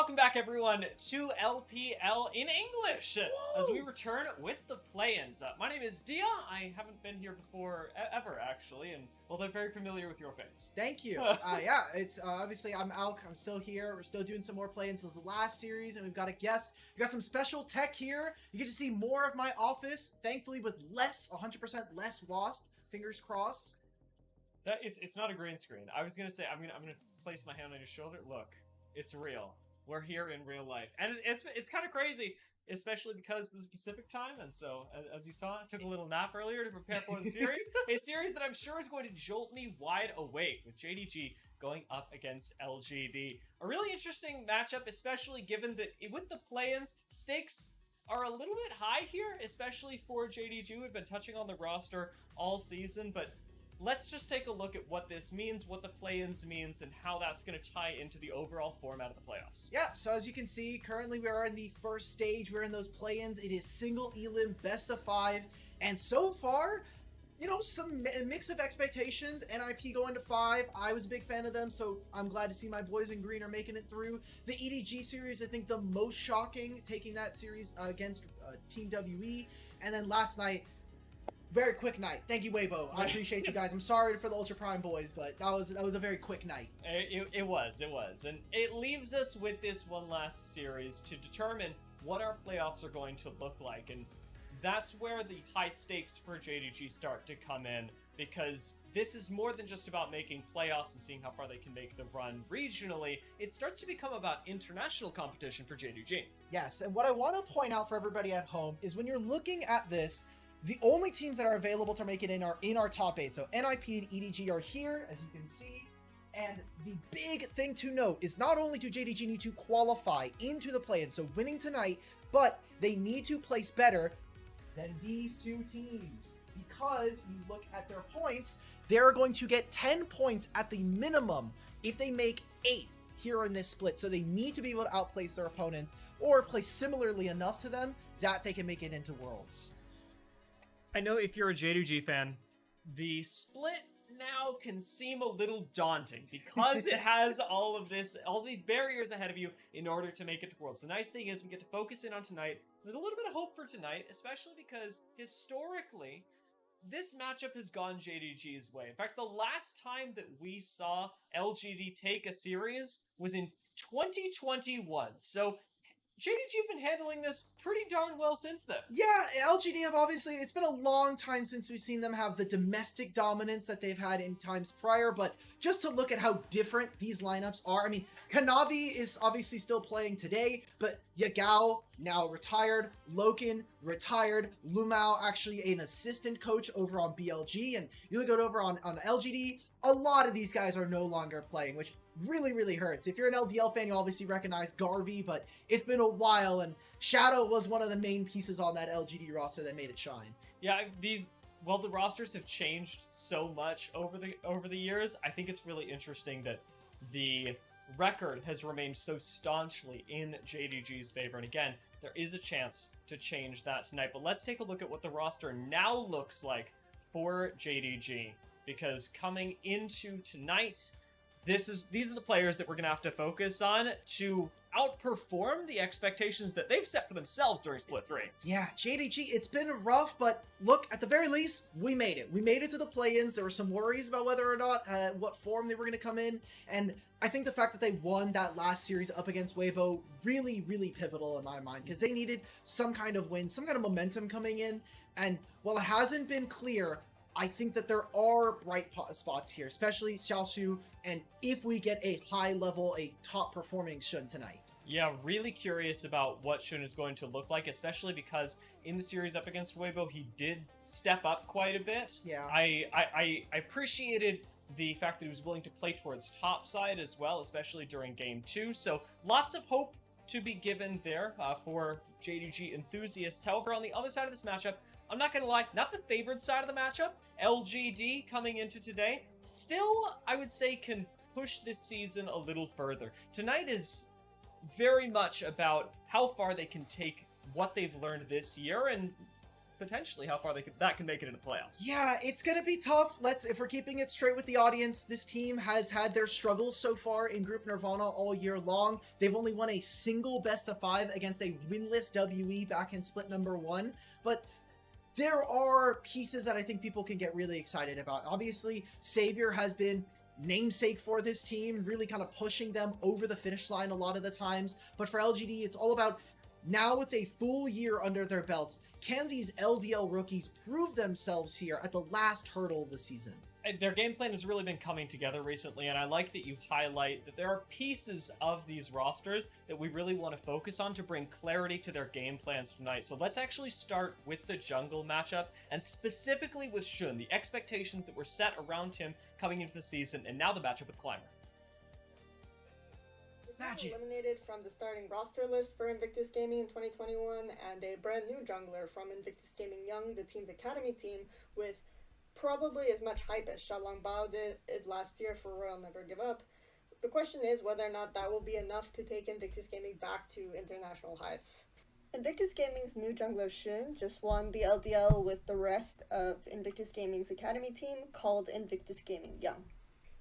Welcome back, everyone, to LPL in English as we return with the play-ins. My name is Dia. I haven't been here before ever, actually, and well, they're very familiar with your face. Thank you. Yeah, it's obviously I'm Alk. I'm still here. We're still doing some more play-ins. This is the last series, and we've got a guest. We got some special tech here. You get to see more of my office, thankfully with 100% less wasp. Fingers crossed. It's not a green screen. I was gonna say I'm gonna place my hand on your shoulder. Look, it's real. We're here in real life, and it's kind of crazy, especially because this is Pacific time, and so as you saw, I took a little nap earlier to prepare for the series, a series that I'm sure is going to jolt me wide awake with JDG going up against LGD. A really interesting matchup, especially given that with the play-ins, stakes are a little bit high here, especially for JDG. We've been touching on the roster all season, but let's just take a look at what this means, what the play-ins means, and how that's going to tie into the overall format of the playoffs. Yeah, so as you can see, currently we are in the first stage. We're in those play-ins. It is single elim, best of 5, and so far, you know, some mix of expectations. NIP going to 5. I was a big fan of them, so I'm glad to see my boys in green are making it through. The EDG series, I think the most shocking, taking that series against Team WE, and then last night, very quick night. Thank you, Weibo. I appreciate you guys. I'm sorry for the Ultra Prime boys, but that was a very quick night. It was. And it leaves us with this one last series to determine what our playoffs are going to look like. And that's where the high stakes for JDG start to come in, because this is more than just about making playoffs and seeing how far they can make the run regionally. It starts to become about international competition for JDG. Yes, and what I want to point out for everybody at home is when you're looking at this, the only teams that are available to make it in are in our top 8. So NIP and EDG are here, as you can see. And the big thing to note is not only do JDG need to qualify into the play-in, so winning tonight, but they need to place better than these two teams. Because you look at their points, they're going to get 10 points at the minimum if they make 8th here in this split. So they need to be able to outplace their opponents or play similarly enough to them that they can make it into Worlds. I know if you're a JDG fan, the split now can seem a little daunting because it has all these barriers ahead of you in order to make it to Worlds. The nice thing is we get to focus in on tonight. There's a little bit of hope for tonight, especially because historically, this matchup has gone JDG's way. In fact, the last time that we saw LGD take a series was in 2021. So JDG have been handling this pretty darn well since then. Yeah, LGD have obviously, it's been a long time since we've seen them have the domestic dominance that they've had in times prior, but just to look at how different these lineups are, I mean, Kanavi is obviously still playing today, but Yagao now retired, Loken retired, Lumao actually an assistant coach over on BLG, and you look over on LGD, a lot of these guys are no longer playing, which really hurts. If you're an LDL fan, you obviously recognize Garvey, but it's been a while, and Shadow was one of the main pieces on that LGD roster that made it shine. Yeah, the rosters have changed so much over the years. I think it's really interesting that the record has remained so staunchly in JDG's favor, and again, there is a chance to change that tonight. But let's take a look at what the roster now looks like for JDG, because coming into tonight, these are the players that we're going to have to focus on to outperform the expectations that they've set for themselves during Split 3. Yeah, JDG, it's been rough, but look, at the very least, we made it. We made it to the play-ins. There were some worries about whether or not, what form they were going to come in, and I think the fact that they won that last series up against Weibo really pivotal in my mind, because they needed some kind of win, some kind of momentum coming in, and while it hasn't been clear, I think that there are bright spots here, especially Xiaoshu, and if we get a high level, a top performing Shun tonight. Yeah, really curious about what Shun is going to look like, especially because in the series up against Weibo, he did step up quite a bit. Yeah. I appreciated the fact that he was willing to play towards top side as well, especially during Game 2. So lots of hope to be given there for JDG enthusiasts. However, on the other side of this matchup, I'm not going to lie, not the favored side of the matchup. LGD coming into today, still, I would say, can push this season a little further. Tonight is very much about how far they can take what they've learned this year and potentially how far that can make it into playoffs. Yeah, it's gonna be tough. If we're keeping it straight with the audience, this team has had their struggles so far in Group Nirvana all year long. They've only won a single best-of-5 against a winless WE back in split number 1, but there are pieces that I think people can get really excited about. Obviously, Savior has been namesake for this team, really kind of pushing them over the finish line a lot of the times. But for LGD, it's all about now with a full year under their belts, can these LDL rookies prove themselves here at the last hurdle of the season? Their game plan has really been coming together recently, and I like that you highlight that there are pieces of these rosters that we really want to focus on to bring clarity to their game plans tonight. So let's actually start with the jungle matchup, and specifically with Shun, the expectations that were set around him coming into the season, and now the matchup with Climber. Magic. Eliminated from the starting roster list for Invictus Gaming in 2021, and a brand new jungler from Invictus Gaming Young, the team's academy team, with probably as much hype as Xiaolong Bao did it last year for Royal Never Give Up. The question is whether or not that will be enough to take Invictus Gaming back to international heights. Invictus Gaming's new jungler Shun just won the LDL with the rest of Invictus Gaming's academy team called Invictus Gaming Young.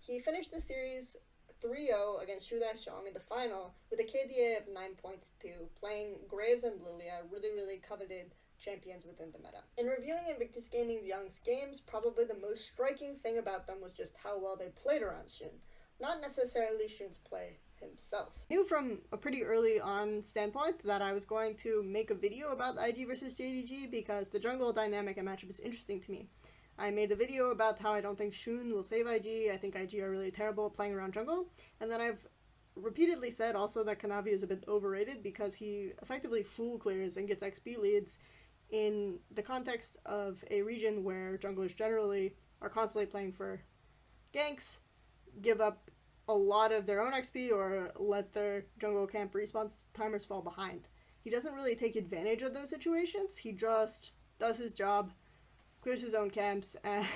He finished the series 3-0 against Shu Daxiong in the final with a KDA of 9.2, playing Graves and Lilia, really coveted champions within the meta. In reviewing Invictus Gaming Young's games, probably the most striking thing about them was just how well they played around Shun, not necessarily Shun's play himself. I knew from a pretty early on standpoint that I was going to make a video about IG versus JDG because the jungle dynamic and matchup is interesting to me. I made a video about how I don't think Shun will save IG, I think IG are really terrible at playing around jungle, and then I've repeatedly said also that Kanavi is a bit overrated because he effectively full clears and gets XP leads in the context of a region where junglers generally are constantly playing for ganks, give up a lot of their own XP, or let their jungle camp response timers fall behind. He doesn't really take advantage of those situations. He just does his job, clears his own camps, and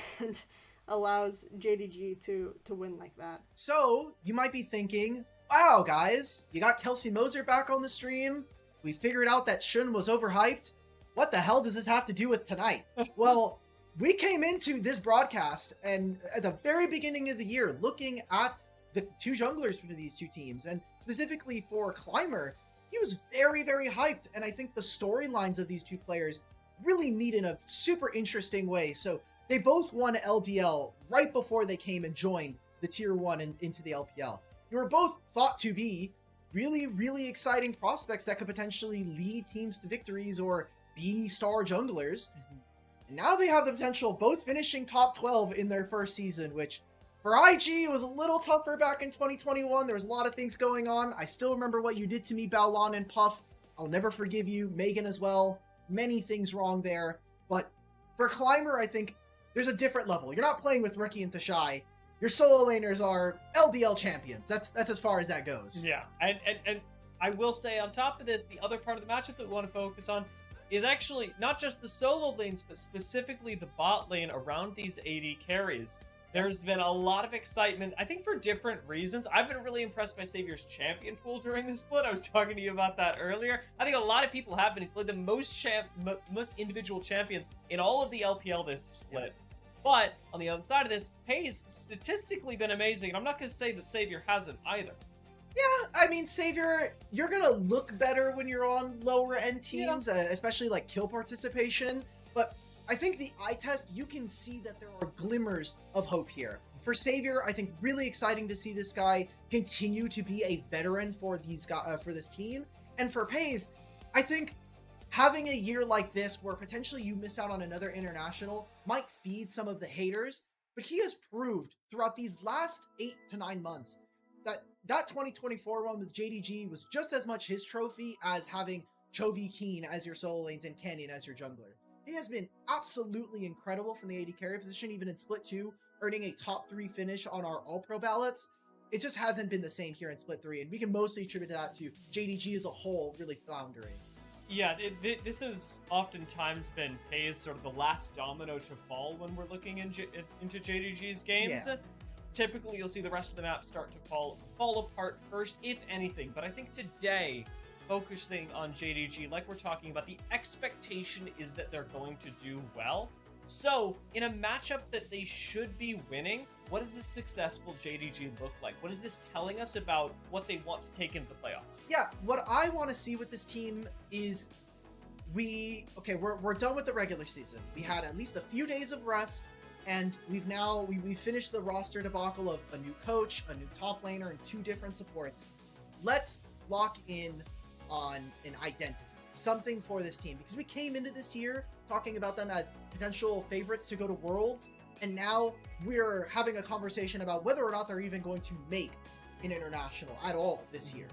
allows JDG to win like that. So, you might be thinking, wow, guys, you got Kelsey Moser back on the stream. We figured out that Shun was overhyped. What the hell does this have to do with tonight? Well, we came into this broadcast and at the very beginning of the year looking at the two junglers for these two teams, and specifically for Climber, he was very hyped, and I think the storylines of these two players really meet in a super interesting way. So they both won LDL right before they came and joined the Tier 1 and into the LPL. They were both thought to be really exciting prospects that could potentially lead teams to victories or be star junglers. And now they have the potential of both finishing top 12 in their first season, which for IG was a little tougher back in 2021. There was a lot of things going on. I still remember what you did to me, Baolon and Puff. I'll never forgive you. Megan as well. Many things wrong there. But for Climber, I think there's a different level. You're not playing with Ricky and Thashai. Your solo laners are LDL champions. That's as far as that goes. Yeah, and I will say on top of this, the other part of the matchup that we want to focus on is actually not just the solo lanes, but specifically the bot lane around these AD carries. There's been a lot of excitement, I think for different reasons. I've been really impressed by Savior's champion pool during this split. I was talking to you about that earlier. I think a lot of people have been. He's played the most individual champions in all of the LPL this split. But on the other side of this, Pei's statistically been amazing. And I'm not going to say that Savior hasn't either. Yeah, I mean, Savior, you're going to look better when you're on lower end teams, especially like kill participation. But I think the eye test, you can see that there are glimmers of hope here. For Savior, I think really exciting to see this guy continue to be a veteran for these for this team. And for Pei's, I think having a year like this where potentially you miss out on another international might feed some of the haters, but he has proved throughout these last 8 to 9 months that 2024 one with JDG was just as much his trophy as having Chovy Keen as your solo lanes and Canyon as your jungler. He has been absolutely incredible from the AD carry position, even in Split 2, earning a top 3 finish on our All-Pro ballots. It just hasn't been the same here in Split 3, and we can mostly attribute that to JDG as a whole really floundering. Yeah, this has oftentimes been Pei's sort of the last domino to fall when we're looking into JDG's games. Yeah. Typically, you'll see the rest of the map start to fall apart first, if anything. But I think today, focusing on JDG, like we're talking about, the expectation is that they're going to do well. So, in a matchup that they should be winning, what does a successful JDG look like? What is this telling us about what they want to take into the playoffs? Yeah, what I want to see with this team is we're done with the regular season. We had at least a few days of rest, and we've finished the roster debacle of a new coach, a new top laner, and 2 different supports. Let's lock in on an identity, something for this team, because we came into this year talking about them as potential favorites to go to Worlds, and now we're having a conversation about whether or not they're even going to make an international at all this year.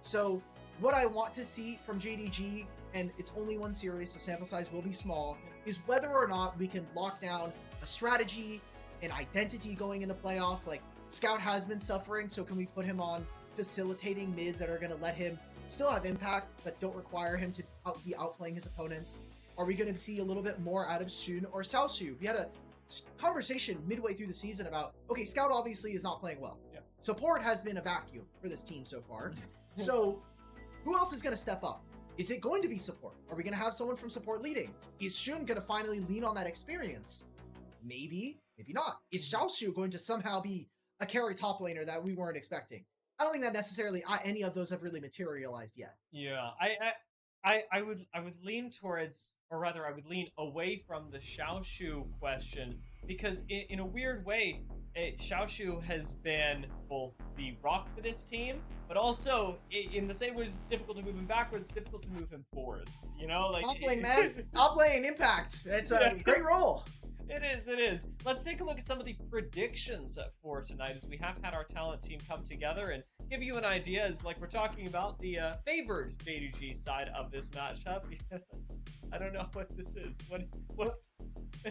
So what I want to see from JDG, and it's only 1 series, so sample size will be small, is whether or not we can lock down a strategy, an identity going into playoffs. Like, Scout has been suffering, so can we put him on facilitating mids that are going to let him still have impact, but don't require him to be outplaying his opponents? Are we going to see a little bit more out of Sun or Xiaoshu? We had a conversation midway through the season about, okay, Scout obviously is not playing well. Yeah. Support has been a vacuum for this team so far. So who else is going to step up? Is it going to be support? Are we going to have someone from support leading? Is Sun going to finally lean on that experience? Maybe, maybe not. Is Xiaoshu going to somehow be a carry top laner that we weren't expecting? I don't think that necessarily any of those have really materialized yet. Yeah, I would lean towards, or rather I would lean away from the Xiaoshu question, because in a weird way, Xiaoshu has been both the rock for this team, but also in the same way it's difficult to move him backwards, it's difficult to move him forwards. You know, like I'll play, man. I'll play an impact. It's a great role. It is. Let's take a look at some of the predictions for tonight, as we have had our talent team come together and give you an idea, as like we're talking about the favored JDG side of this matchup. Yes. I don't know what this is. What?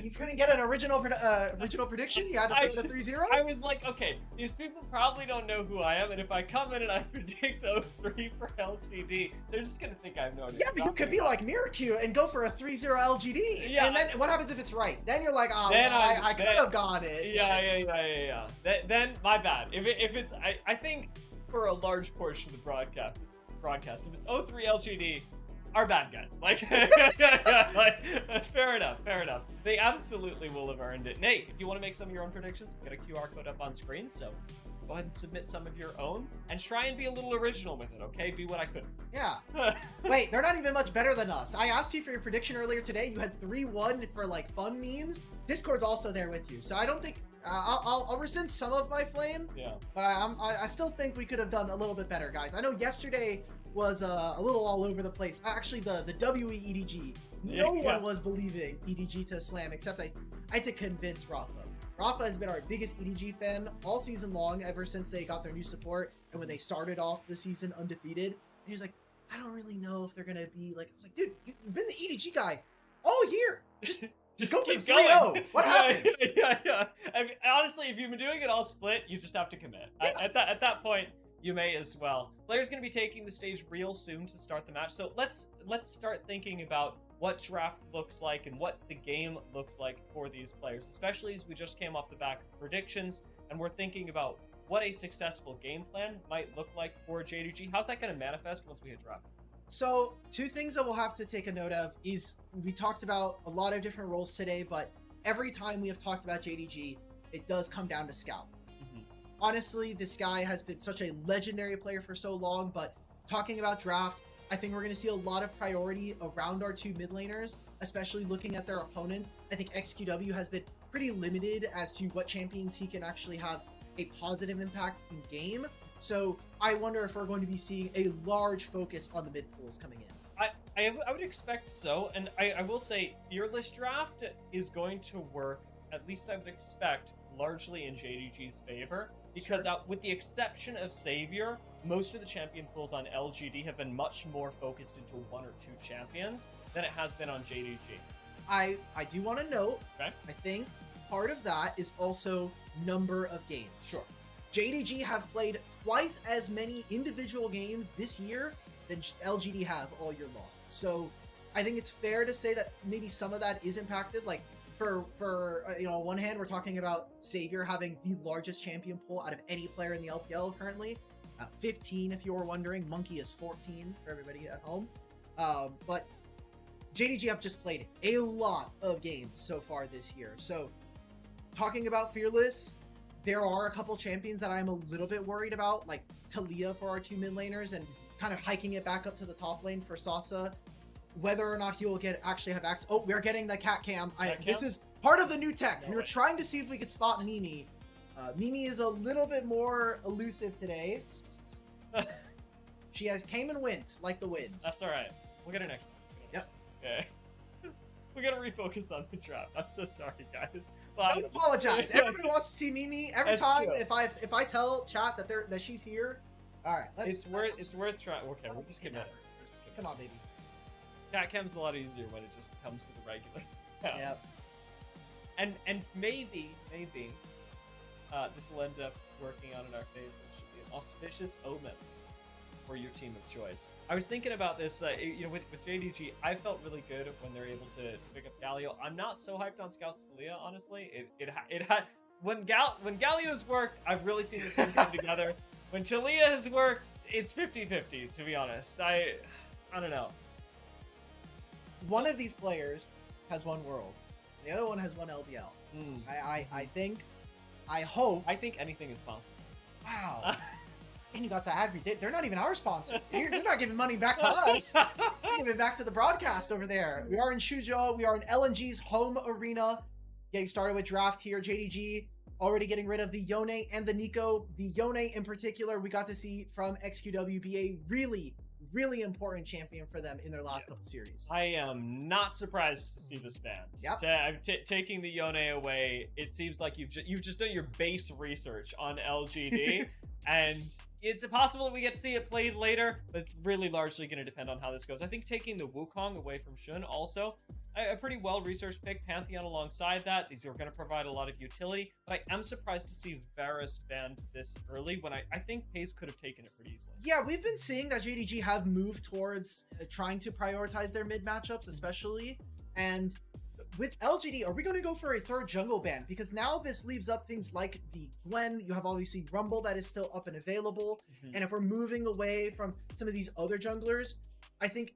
You couldn't get an original prediction? You had to put it 3-0? I was like, okay, these people probably don't know who I am, and if I come in and I predict 0-3 for LGD, they're just going to think I have no idea. Yeah, but you could be like Miracu and go for a 3-0 LGD. Yeah. And then what happens if it's right? Then you're like, oh, I could have gone it. Yeah. Then, my bad. If it's, I think for a large portion of the broadcast, if it's 0-3 LGD, are bad guys. Like, fair enough. They absolutely will have earned it. Nate, if you want to make some of your own predictions, we've got a QR code up on screen, so go ahead and submit some of your own and try and be a little original with it, okay? Be what I couldn't. Yeah. Wait, they're not even much better than us. I asked you for your prediction earlier today. You had 3-1 for like fun memes. Discord's also there with you, so I don't think I'll rescind some of my flame. Yeah. But I still think we could have done a little bit better, guys. I know yesterday was a little all over the place. Actually, the WE EDG, no one was believing EDG to slam, except I had to convince Rafa. Rafa has been our biggest EDG fan all season long, ever since they got their new support and when they started off the season undefeated. And he was like, I don't really know if they're gonna be like. I was like, dude, you've been the EDG guy all year. Just go for the 3-0. What happens? Yeah. I mean, honestly, if you've been doing it all split, you just have to commit. Yeah. At that point, you may as well. Players going to be taking the stage real soon to start the match. So let's start thinking about what draft looks like and what the game looks like for these players, especially as we just came off the back of predictions and we're thinking about what a successful game plan might look like for JDG. How's that going to manifest once we hit draft? So 2 things that we'll have to take a note of is we talked about a lot of different roles today, but every time we have talked about JDG, it does come down to Scout. Honestly, this guy has been such a legendary player for so long, but talking about draft, I think we're going to see a lot of priority around our 2 mid laners, especially looking at their opponents. I think XQW has been pretty limited as to what champions he can actually have a positive impact in game. So I wonder if we're going to be seeing a large focus on the mid pools coming in. I would expect so, and I will say Fearless Draft is going to work, at least I would expect, largely in JDG's favor. Because with the exception of Savior, most of the champion pools on LGD have been much more focused into 1 or 2 champions than it has been on JDG. I do want to note, okay, I think part of that is also number of games. Sure. JDG have played twice as many individual games this year than LGD have all year long. So I think it's fair to say that maybe some of that is impacted. Like, for on one hand, we're talking about Savior having the largest champion pool out of any player in the LPL currently. 15 if you were wondering. Monkey is 14 for everybody at home. But JDG have just played a lot of games so far this year. So talking about Fearless, there are a couple champions that I'm a little bit worried about, like Talia for our 2 mid laners and kind of hiking it back up to the top lane for Sasa. Whether or not he'll actually have access. Oh, we're getting the cat cam. This is part of the new tech. We were trying to see if we could spot Mimi. Mimi is a little bit more elusive today. She has came and went like the wind. That's all right. We'll get her next time. Yep. Okay. We gotta refocus on the draft. I'm so sorry, guys. Well, Don't apologize. Everybody wants to see Mimi. Every time if I tell chat that she's here. All right. It's worth trying. Okay, we'll just commit it. Come on, baby. Cat cam's a lot easier when it just comes with a regular. Yep. And maybe this will end up working out in our favor. It should be an auspicious omen for your team of choice. I was thinking about this, with JDG, I felt really good when they're able to pick up Galio. I'm not so hyped on Scouts Talia, honestly. It had when Galio's worked, I've really seen the team come together. When Talia has worked, it's 50-50, to be honest. I don't know. One of these players has won Worlds. The other one has won LPL. I hope. I think anything is possible. Wow. And you got the ad read. They're not even our sponsor. You're not giving money back to us. You're giving it back to the broadcast over there. We are in Suzhou. We are in LNG's home arena. Getting started with draft here. JDG already getting rid of the Yone and the Nico. The Yone in particular, we got to see from XQW be a really, really important champion for them in their last couple series. I am not surprised to see this ban. Yep. Taking the Yone away, it seems like you've just done your base research on LGD, and it's possible that we get to see it played later, but it's really largely going to depend on how this goes. I think taking the Wukong away from Shun also a pretty well-researched pick. Pantheon alongside that. These are going to provide a lot of utility, but I am surprised to see Varus banned this early when I think Pace could have taken it pretty easily. Yeah, we've been seeing that JDG have moved towards trying to prioritize their mid matchups, especially. And with LGD, are we going to go for a third jungle ban? Because now this leaves up things like the Gwen. You have obviously Rumble that is still up and available. And if we're moving away from some of these other junglers, I think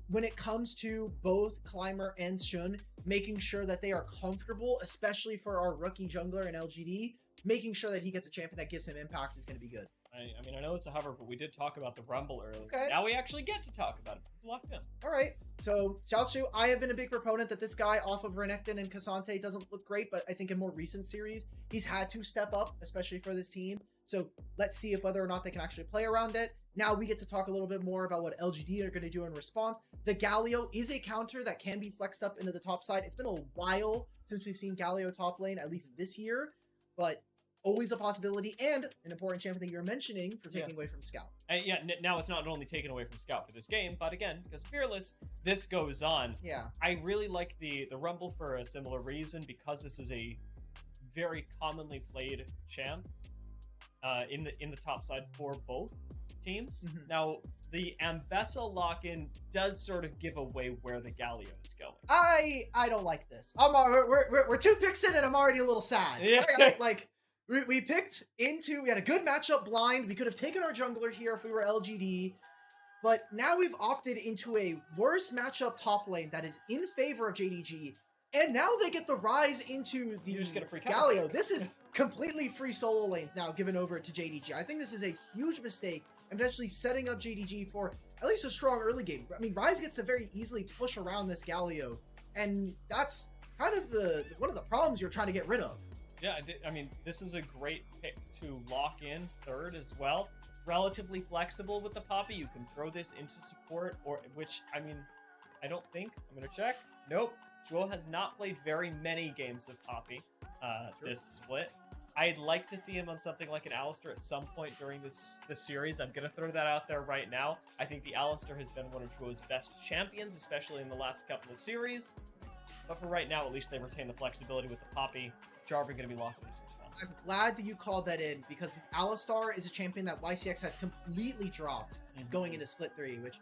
when it comes to both Climber and Shun, making sure that they are comfortable, especially for our rookie jungler in LGD, making sure that he gets a champion that gives him impact is going to be good. I mean, I know it's a hover, but we did talk about the Rumble earlier. Okay. Now we actually get to talk about it. It's locked in. All right. So, Xiaochu, I have been a big proponent that this guy off of Renekton and Cassante doesn't look great, but I think in more recent series, he's had to step up, especially for this team. So let's see if whether or not they can actually play around it. Now we get to talk a little bit more about what LGD are going to do in response. The Galio is a counter that can be flexed up into the top side. It's been a while since we've seen Galio top lane, at least this year, but always a possibility and an important champion that you're mentioning for taking away from Scout. Now it's not only taken away from Scout for this game, but again, because Fearless, this goes on. Yeah. I really like the Rumble for a similar reason, because this is a very commonly played champ in the top side for both teams. Now, the Ambessa lock-in does sort of give away where the Galio is going. I don't like this. We're 2 picks in and I'm already a little sad. Yeah. Like, we picked into, we had a good matchup blind. We could have taken our jungler here if we were LGD, but now we've opted into a worse matchup top lane that is in favor of JDG, and now they get the rise into the Galio. This is completely free solo lanes now given over to JDG. I think this is a huge mistake and potentially setting up JDG for at least a strong early game. I mean, Rise gets to very easily push around this Galio, and that's kind of one of the problems you're trying to get rid of. Yeah, I mean, this is a great pick to lock in third as well. Relatively flexible with the Poppy. You can throw this into support, which, I mean, I don't think. I'm going to check. Nope. Joel has not played very many games of Poppy this split. I'd like to see him on something like an Alistar at some point during this series. I'm going to throw that out there right now. I think the Alistar has been one of Joel's best champions, especially in the last couple of series. But for right now, at least they retain the flexibility with the Poppy. Jarvan going to be locked in his response. I'm glad that you called that in, because Alistar is a champion that YCX has completely dropped going into Split 3, which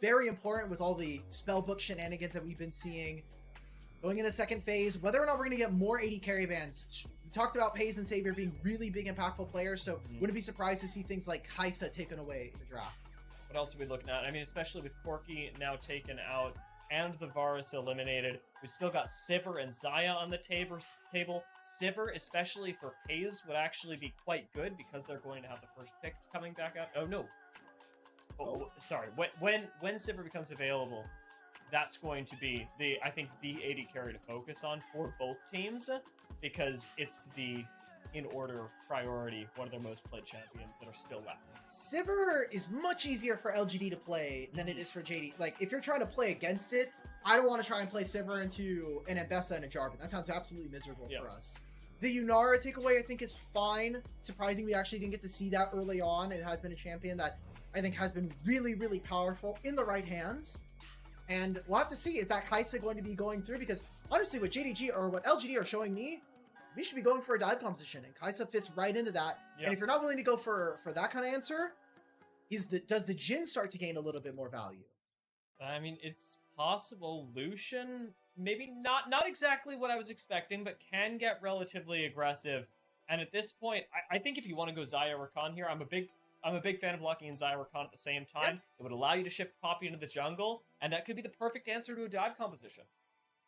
very important with all the spellbook shenanigans that we've been seeing. going into second phase, whether or not we're going to get more AD carry bans. We talked about Pays and Savior being really big, impactful players, so wouldn't be surprised to see things like Kaisa taken away in the draft. What else are we looking at? I mean, especially with Corki now taken out and the Varus eliminated, we've still got Sivir and Xayah on the table. Sivir, especially for Pays, would actually be quite good because they're going to have the first pick coming back out. Oh, no. Oh, sorry. When Sivir becomes available, that's going to be I think the AD carry to focus on for both teams, because it's in order of priority, one of their most played champions that are still left. Sivir is much easier for LGD to play than it is for JD. Like, if you're trying to play against it, I don't want to try and play Sivir into an Ambessa and a Jarvan. That sounds absolutely miserable for us. The Yunara takeaway, I think, is fine. Surprising we actually didn't get to see that early on. It has been a champion that I think has been really, really powerful in the right hands. And we'll have to see, is that Kaisa going to be going through? Because honestly, what JDG or what LGD are showing me, we should be going for a dive composition, and Kaisa fits right into that. Yep. And if you're not willing to go for that kind of answer, does the Jhin start to gain a little bit more value? I mean, it's possible. Lucian, maybe not exactly what I was expecting, but can get relatively aggressive. And at this point, I think if you want to go Xayah Rakan here, I'm a big fan of locking in Xayah Rakan at the same time. Yep. It would allow you to shift Poppy into the jungle, and that could be the perfect answer to a dive composition.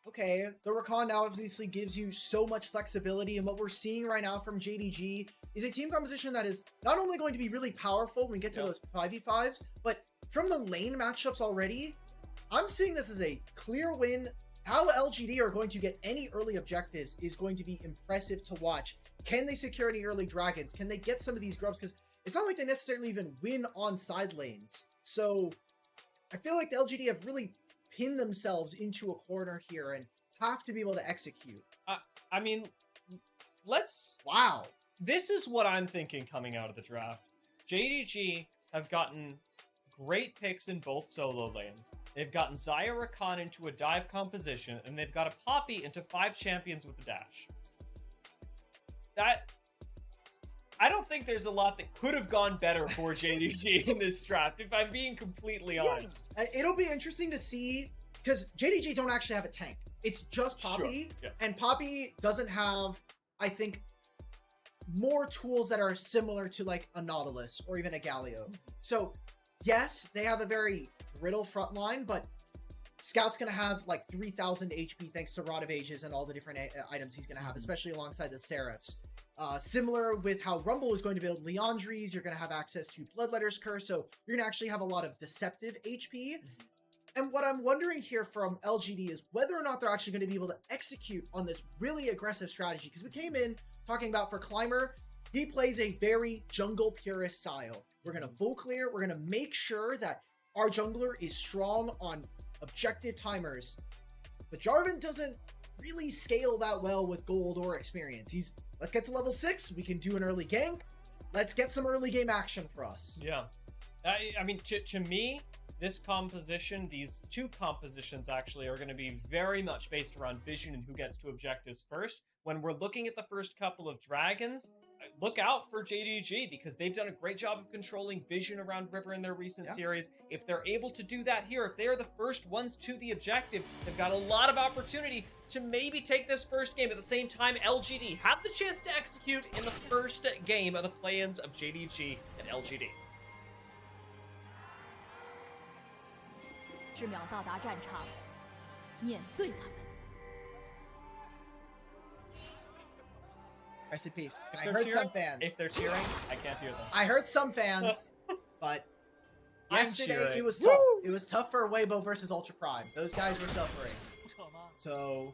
Okay, the Rakan now obviously gives you so much flexibility, and what we're seeing right now from JDG is a team composition that is not only going to be really powerful when we get to those 5v5s, but from the lane matchups already, I'm seeing this as a clear win. How LGD are going to get any early objectives is going to be impressive to watch. Can they secure any early dragons? Can they get some of these grubs? Because it's not like they necessarily even win on side lanes. So I feel like the LGD have really pin themselves into a corner here and have to be able to execute. I mean, wow. This is what I'm thinking coming out of the draft. JDG have gotten great picks in both solo lanes. They've gotten Xayah Rakan into a dive composition, and they've got a Poppy into 5 champions with a dash. I don't think there's a lot that could have gone better for JDG in this draft, if I'm being completely honest. It'll be interesting to see, because JDG don't actually have a tank. It's just Poppy, and Poppy doesn't have, I think, more tools that are similar to like a Nautilus or even a Galio. So yes, they have a very brittle front line, but Scout's going to have like 3,000 HP thanks to Rod of Ages and all the different items he's going to have, especially alongside the Seraphs. Similar with how Rumble is going to build Leandries, you're going to have access to Bloodletter's Curse, so you're going to actually have a lot of deceptive HP. And what I'm wondering here from LGD is whether or not they're actually going to be able to execute on this really aggressive strategy. Because we came in talking about for Climber, he plays a very jungle purist style. We're going to full clear, we're going to make sure that our jungler is strong on objective timers. But Jarvan doesn't really scale that well with gold or experience. Let's get to level 6, we can do an early gank, let's get some early game action for us. Yeah. I mean, to me, this composition, these 2 compositions actually are going to be very much based around vision and who gets to objectives first. When we're looking at the first couple of dragons, look out for JDG, because they've done a great job of controlling vision around River in their recent series. If they're able to do that here, if they're the first ones to the objective, they've got a lot of opportunity to maybe take this first game. At the same time, LGD have the chance to execute in the first game of the play-ins of JDG and LGD. 10秒到达战场，碾碎他们。 Rest in peace. I heard some fans. If they're cheering, I can't hear them. I heard some fans, but yesterday it was tough. It was tough for Weibo versus Ultra Prime. Those guys were suffering. So,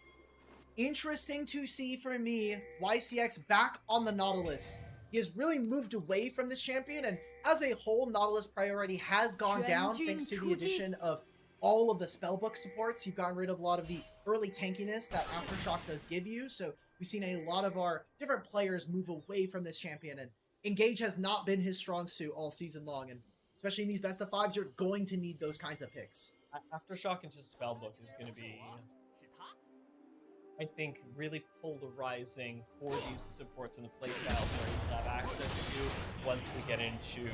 interesting to see for me, YCX back on the Nautilus. He has really moved away from this champion, and as a whole, Nautilus priority has gone down thanks to the addition of all of the spellbook supports. You've gotten rid of a lot of the early tankiness that Aftershock does give you, so we've seen a lot of our different players move away from this champion, and Engage has not been his strong suit all season long, and especially in these best of 5s, you're going to need those kinds of picks. Aftershock into spellbook is going to be, I think, really polarizing for these supports and the playstyle where you have access to once we get into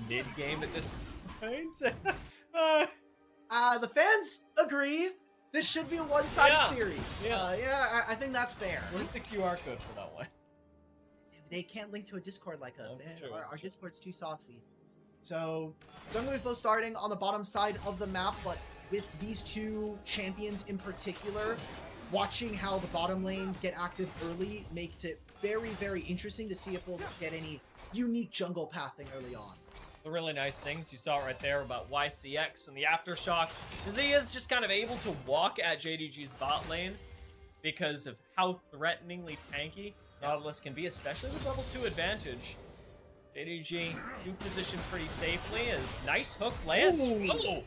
mid-game at this point. The fans agree. This should be a one-sided Yeah. series. Yeah. I think that's fair. Where's the QR code for that one? They can't link to a Discord like us. That's true, Our that's true. Discord's too saucy. So, junglers both starting on the bottom side of the map, but with these two champions in particular, watching how the bottom lanes get active early makes it very, very interesting to see if we'll get any unique jungle pathing early on. The really nice things you saw right there about YCX and the Aftershock is that he is just kind of able to walk at JDG's bot lane because of how threateningly tanky Nautilus can be, especially with level 2 advantage. JDG do position pretty safely as nice hook lands. Ooh. Oh,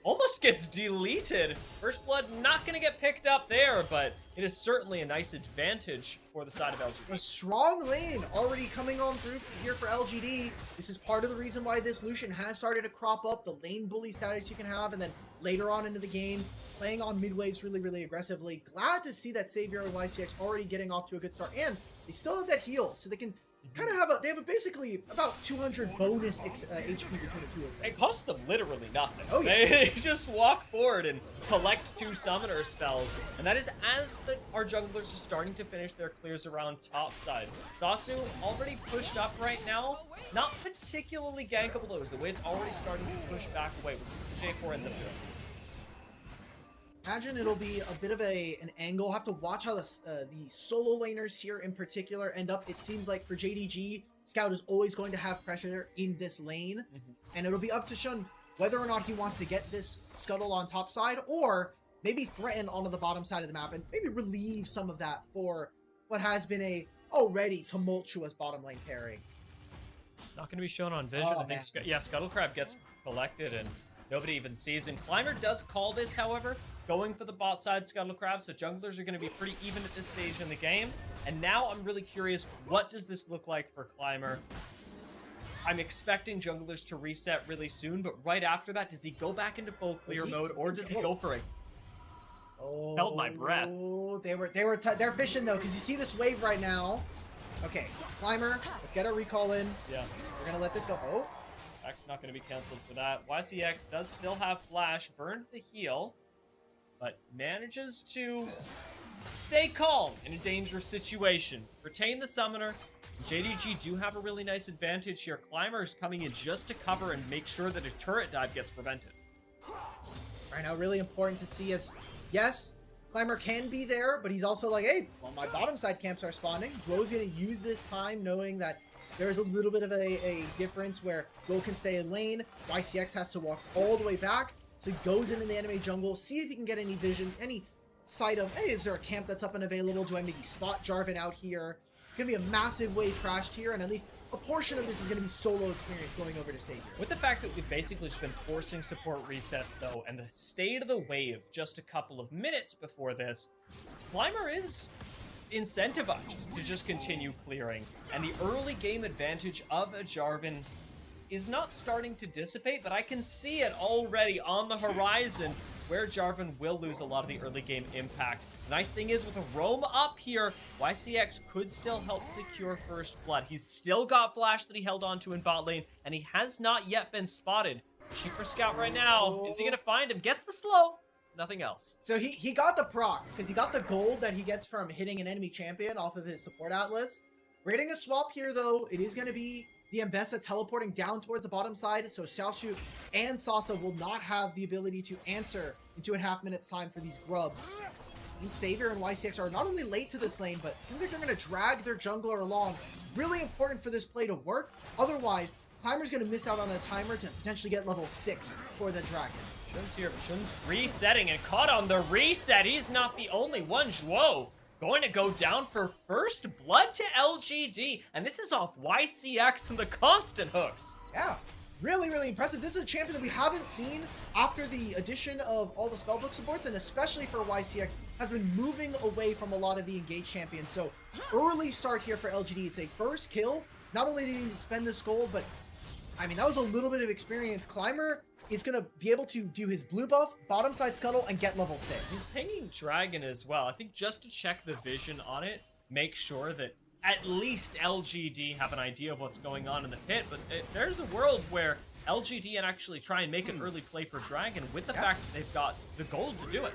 almost gets deleted. First blood not going to get picked up there, but it is certainly a nice advantage for the side of A LGD. strong lane already coming on through here for LGD. This is part of the reason why this Lucian has started to crop up, the lane bully status you can have, and then later on into the game, playing on mid waves really, really aggressively. Glad to see that Savior and YCX already getting off to a good start, and they still have that heal, so they can kind of have they have basically about 200 bonus HP between the two of them. It costs them literally nothing. Oh, yeah. They just walk forward and collect 2 summoner spells. And that is as our junglers are starting to finish their clears around top side. Sasu already pushed up right now. Not particularly gankable, the way it's already starting to push back away. We'll see what the J4 ends up doing. Imagine it'll be a bit of an angle. We'll have to watch how the solo laners here in particular end up. It seems like for JDG, Scout is always going to have pressure in this lane. And it'll be up to Shun whether or not he wants to get this scuttle on top side or maybe threaten onto the bottom side of the map and maybe relieve some of that for what has been a already tumultuous bottom lane pairing. Not going to be shown on vision. Oh, I think, Scuttlecrab gets collected and nobody even sees him. Climber does call this, however, going for the bot side Scuttlecrab, so junglers are going to be pretty even at this stage in the game. And now I'm really curious, what does this look like for Climber? I'm expecting junglers to reset really soon, but right after that, does he go back into full clear mode, or does he go for it? Oh, Held my breath. They're fishing though, because you see this wave right now. Okay, Climber, let's get our recall in. Yeah. We're gonna let this go. Oh, X not going to be canceled for that. YCX does still have flash, burned the heal, but manages to stay calm in a dangerous situation. Retain the summoner. JDG do have a really nice advantage here. Climber is coming in just to cover and make sure that a turret dive gets prevented. right now, really important to see as, yes, Climber can be there, but he's also like, hey, well, my bottom side camps are spawning. Glo's going to use this time knowing that there's a little bit of a difference where Glo can stay in lane. YCX has to walk all the way back. So he goes into the enemy jungle, see if he can get any vision, any sight of, hey, is there a camp that's up and available? Do I maybe spot Jarvan out here? It's going to be a massive wave crashed here, and at least a portion of this is going to be solo experience going over to Savior. With the fact that we've basically just been forcing support resets, though, and the state of the wave just a couple of minutes before this, Climber is incentivized to just continue clearing, and the early game advantage of a Jarvan is not starting to dissipate, but I can see it already on the horizon where Jarvan will lose a lot of the early game impact. The nice thing is with a roam up here, YCX could still help secure first blood. He's still got flash that he held on to in bot lane, and he has not yet been spotted. Cheaper scout right now. Is he gonna find him? Gets the slow. Nothing else. So he got the proc, because he got the gold that he gets from hitting an enemy champion off of his support atlas. We're getting a swap here, though. It is going to be the Mbessa teleporting down towards the bottom side, so Xiaoshu and Sasa will not have the ability to answer in 2.5 minutes time for these grubs. And Savior and YCX are not only late to this lane, but it seems like they're going to drag their jungler along. Really important for this play to work. Otherwise, Climber's going to miss out on a timer to potentially get level 6 for the dragon. Shun's here. Shun's resetting and caught on the reset. He's not the only one. Zhuo going to go down for first blood to LGD. And this is off YCX and the constant hooks. Yeah, really, really impressive. This is a champion that we haven't seen after the addition of all the spellbook supports, and especially for YCX, has been moving away from a lot of the engaged champions. So early start here for LGD. It's a first kill. Not only did he need to spend this gold, but I mean, that was a little bit of experience. Climber is going to be able to do his blue buff, bottom side scuttle, and get level 6. He's pinging Dragon as well. I think just to check the vision on it, make sure that at least LGD have an idea of what's going on in the pit. But there's a world where LGD can actually try and make an early play for Dragon with the fact that they've got the gold to do it.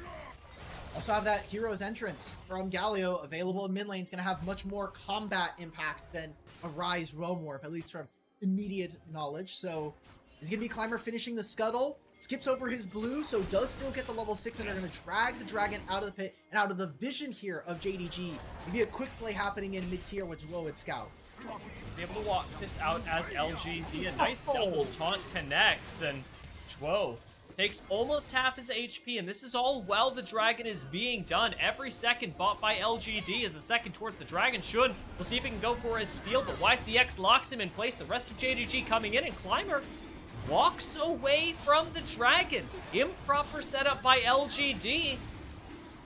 Also have that hero's entrance from Galio available in mid lane. Is going to have much more combat impact than a Rise Roam Warp, at least from immediate knowledge. So he's going to be Climber finishing the scuttle. Skips over his blue, so does still get the level 6, and they're going to drag the dragon out of the pit and out of the vision here of JDG. Maybe a quick play happening in mid here with Zhuo and Scout. Be able to walk this out as LGD. A nice double taunt connects, and Zhuo takes almost half his HP, and this is all while the dragon is being done. Every second bought by LGD is a second towards the dragon. We'll see if he can go for his steal, but YCX locks him in place. The rest of JDG coming in, and Climber walks away from the dragon. Improper setup by LGD.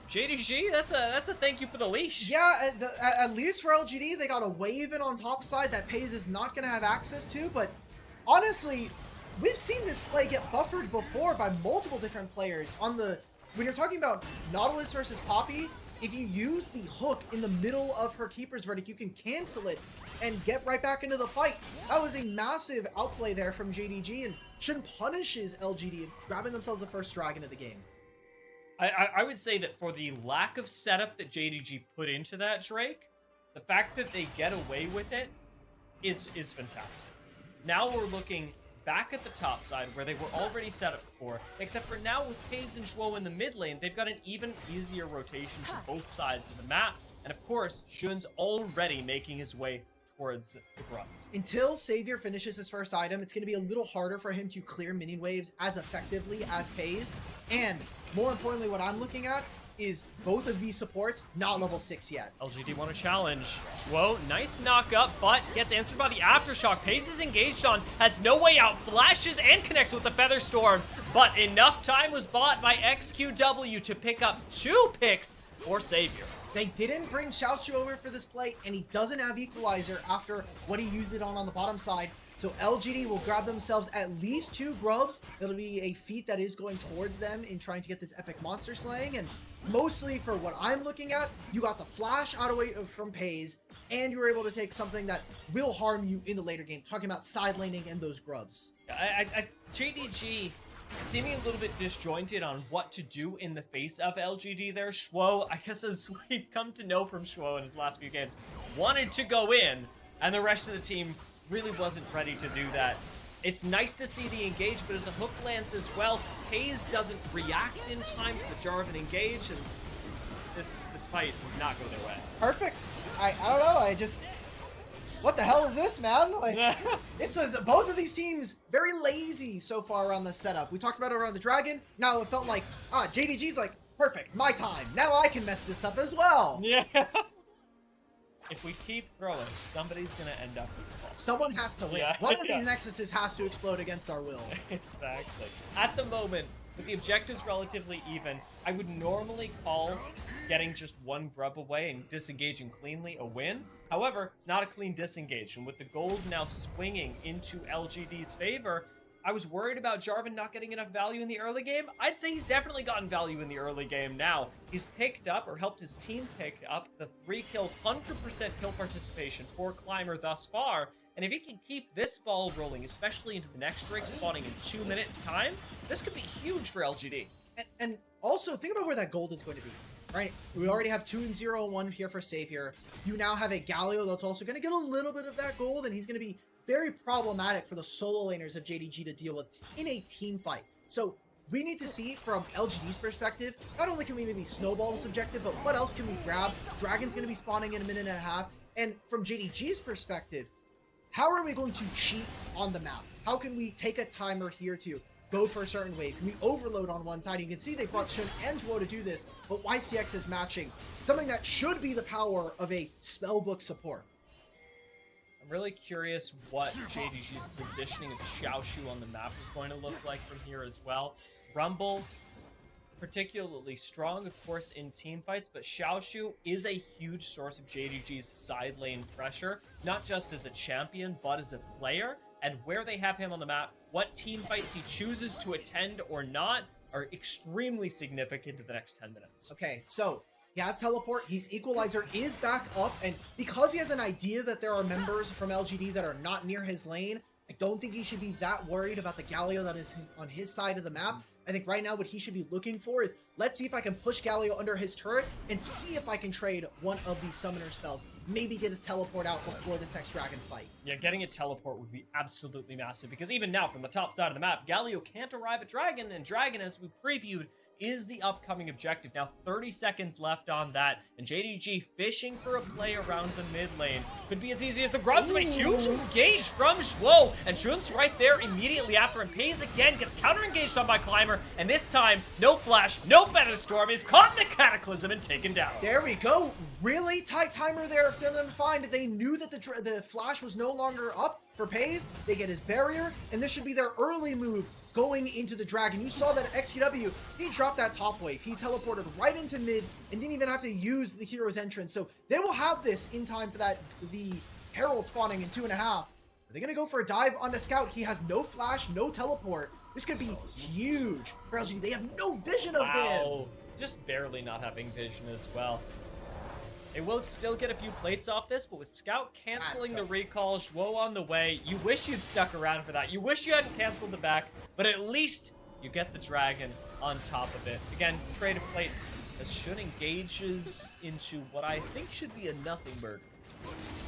JDG, that's a thank you for the leash. Yeah, at least for LGD, they got a wave in on top side that Pays is not going to have access to, but honestly, we've seen this play get buffered before by multiple different players. When you're talking about Nautilus versus Poppy, if you use the hook in the middle of her Keeper's Verdict, you can cancel it and get right back into the fight. That was a massive outplay there from JDG, and Shun punishes LGD, grabbing themselves the first dragon of the game. I would say that for the lack of setup that JDG put into that Drake, the fact that they get away with it is fantastic. Now we're looking back at the top side where they were already set up for, except for now with Caves and Zhuo in the mid lane, they've got an even easier rotation to both sides of the map. And of course, Shun's already making his way towards the grubs. Until Savior finishes his first item, it's going to be a little harder for him to clear minion waves as effectively as Pays. And more importantly, what I'm looking at is both of these supports not level 6 yet. LGD want to challenge. Zhuo, nice knock up, but gets answered by the Aftershock. Pays is engaged on, has no way out, flashes and connects with the Feather Storm, but enough time was bought by XQW to pick up 2 picks for Savior. They didn't bring Xiaoshu over for this play, and he doesn't have Equalizer after what he used it on the bottom side. So LGD will grab themselves at least 2 grubs. That'll be a feat that is going towards them in trying to get this epic monster slaying. And mostly for what I'm looking at, you got the flash out away from Pays, and you were able to take something that will harm you in the later game. Talking about side laning and those grubs. JDG seeming a little bit disjointed on what to do in the face of LGD there. Zhuo, I guess as we've come to know from Zhuo in his last few games, wanted to go in, and the rest of the team really wasn't ready to do that. It's nice to see the engage, but as the hook lands as well, Pays doesn't react in time to the Jarvan engage, and this fight does not go their way. Perfect. I don't know, what the hell is this, man? Like, this was both of these teams very lazy so far around the setup. We talked about it around the dragon. Now it felt like, JDG's like, perfect, my time. Now I can mess this up as well. Yeah. If we keep throwing, somebody's gonna end up with the ball. Someone has to win. Yeah. One of these Nexuses has to explode against our will. Exactly. At the moment, with the objectives relatively even, I would normally call getting just 1 grub away and disengaging cleanly a win. However, it's not a clean disengage, and with the gold now swinging into LGD's favor, I was worried about Jarvan not getting enough value in the early game. I'd say he's definitely gotten value in the early game now. He's picked up, or helped his team pick up, the 3 kills, 100% kill participation for Climber thus far. And if he can keep this ball rolling, especially into the next rig spawning in 2 minutes time, this could be huge for LGD. And also, think about where that gold is going to be, right? We already have 2 and 0 and 1 here for Savior. You now have a Galio that's also going to get a little bit of that gold, and he's going to be very problematic for the solo laners of JDG to deal with in a team fight. So we need to see from LGD's perspective, not only can we maybe snowball this objective, but what else can we grab? Dragon's going to be spawning in a minute and a half. And from JDG's perspective, how are we going to cheat on the map? How can we take a timer here to go for a certain wave? Can we overload on one side? You can see they brought Shun and Zhuo to do this, but YCX is matching something that should be the power of a spellbook support. I'm really curious what JDG's positioning of Xiaoshu on the map is going to look like from here as well. Rumble, particularly strong, of course, in team fights, but Xiaoshu is a huge source of JDG's side lane pressure, not just as a champion, but as a player. And where they have him on the map, what team fights he chooses to attend or not, are extremely significant in the next 10 minutes. Okay, so he has teleport, his equalizer is back up, and because he has an idea that there are members from LGD that are not near his lane, I don't think he should be that worried about the Galio that is on his side of the map. I think right now what he should be looking for is, let's see if I can push Galio under his turret and see if I can trade one of these summoner spells. Maybe get his teleport out before this next dragon fight. Yeah, getting a teleport would be absolutely massive, because even now, from the top side of the map, Galio can't arrive at Dragon, and Dragon, as we previewed, is the upcoming objective. Now, 30 seconds left on that, and JDG fishing for a play around the mid lane. Could be as easy as the grubs, but a huge engage from Zhuo, and Jun's right there immediately after, and Pays again gets counter-engaged on by Climber, and this time, no flash, no Better Storm, is caught in the Cataclysm and taken down. There we go. Really tight timer there for them to find. They knew that the flash was no longer up for Pays. They get his barrier, and this should be their early move going into the dragon. You saw that XQW, he dropped that top wave. He teleported right into mid and didn't even have to use the hero's entrance. So they will have this in time for the Herald spawning in 2.5. Are they going to go for a dive on the scout? He has no flash, no teleport. This could be huge for LGD. They have no vision of him. Just barely not having vision as well. They will still get a few plates off this, but with Scout canceling the recall, Zhuo on the way, you wish you'd stuck around for that. You wish you hadn't canceled the back, but at least you get the dragon on top of it. Again, trade of plates as Shun engages into what I think should be a nothing burger.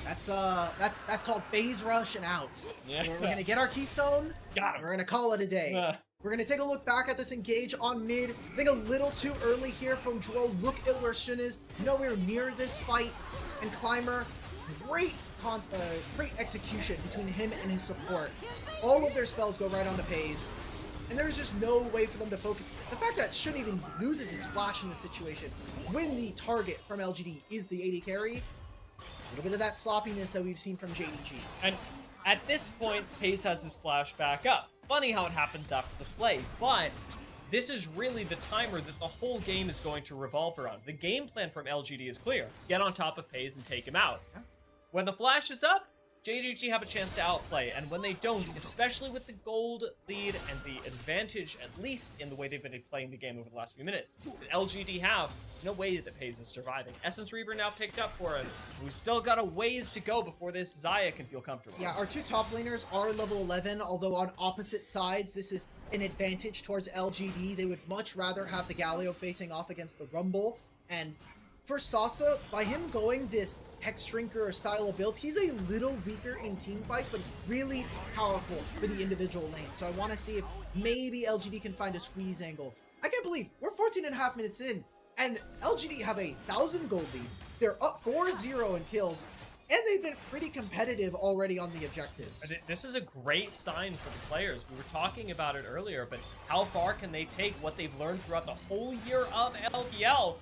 That's called phase rush and out. Yeah. We're gonna get our keystone. Got him. We're gonna call it a day. We're going to take a look back at this engage on mid. I think a little too early here from Zhuo. Look at where Shun is. Nowhere near this fight. And Climber, great execution between him and his support. All of their spells go right on to Pays. And there's just no way for them to focus. The fact that Shun even loses his flash in this situation, when the target from LGD is the AD carry, a little bit of that sloppiness that we've seen from JDG. And at this point, Pays has his flash back up. Funny how it happens after the play, but this is really the timer that the whole game is going to revolve around. The game plan from LGD is clear. Get on top of Pays and take him out. When the flash is up, JDG have a chance to outplay, and when they don't, especially with the gold lead and the advantage, at least in the way they've been playing the game over the last few minutes, that LGD have, no way that Pays is surviving. Essence Reaver now picked up for him. We've still got a ways to go before this Xayah can feel comfortable. Yeah, our two top laners are level 11, although on opposite sides, this is an advantage towards LGD. They would much rather have the Galio facing off against the Rumble, and for Sasa, by him going this Hex Shrinker style of build, he's a little weaker in team fights, but it's really powerful for the individual lane. So I want to see if maybe LGD can find a squeeze angle. I can't believe we're 14.5 minutes in, and LGD have a 1,000 gold lead. They're up 4-0 in kills, and they've been pretty competitive already on the objectives. This is a great sign for the players. We were talking about it earlier, but how far can they take what they've learned throughout the whole year of LPL?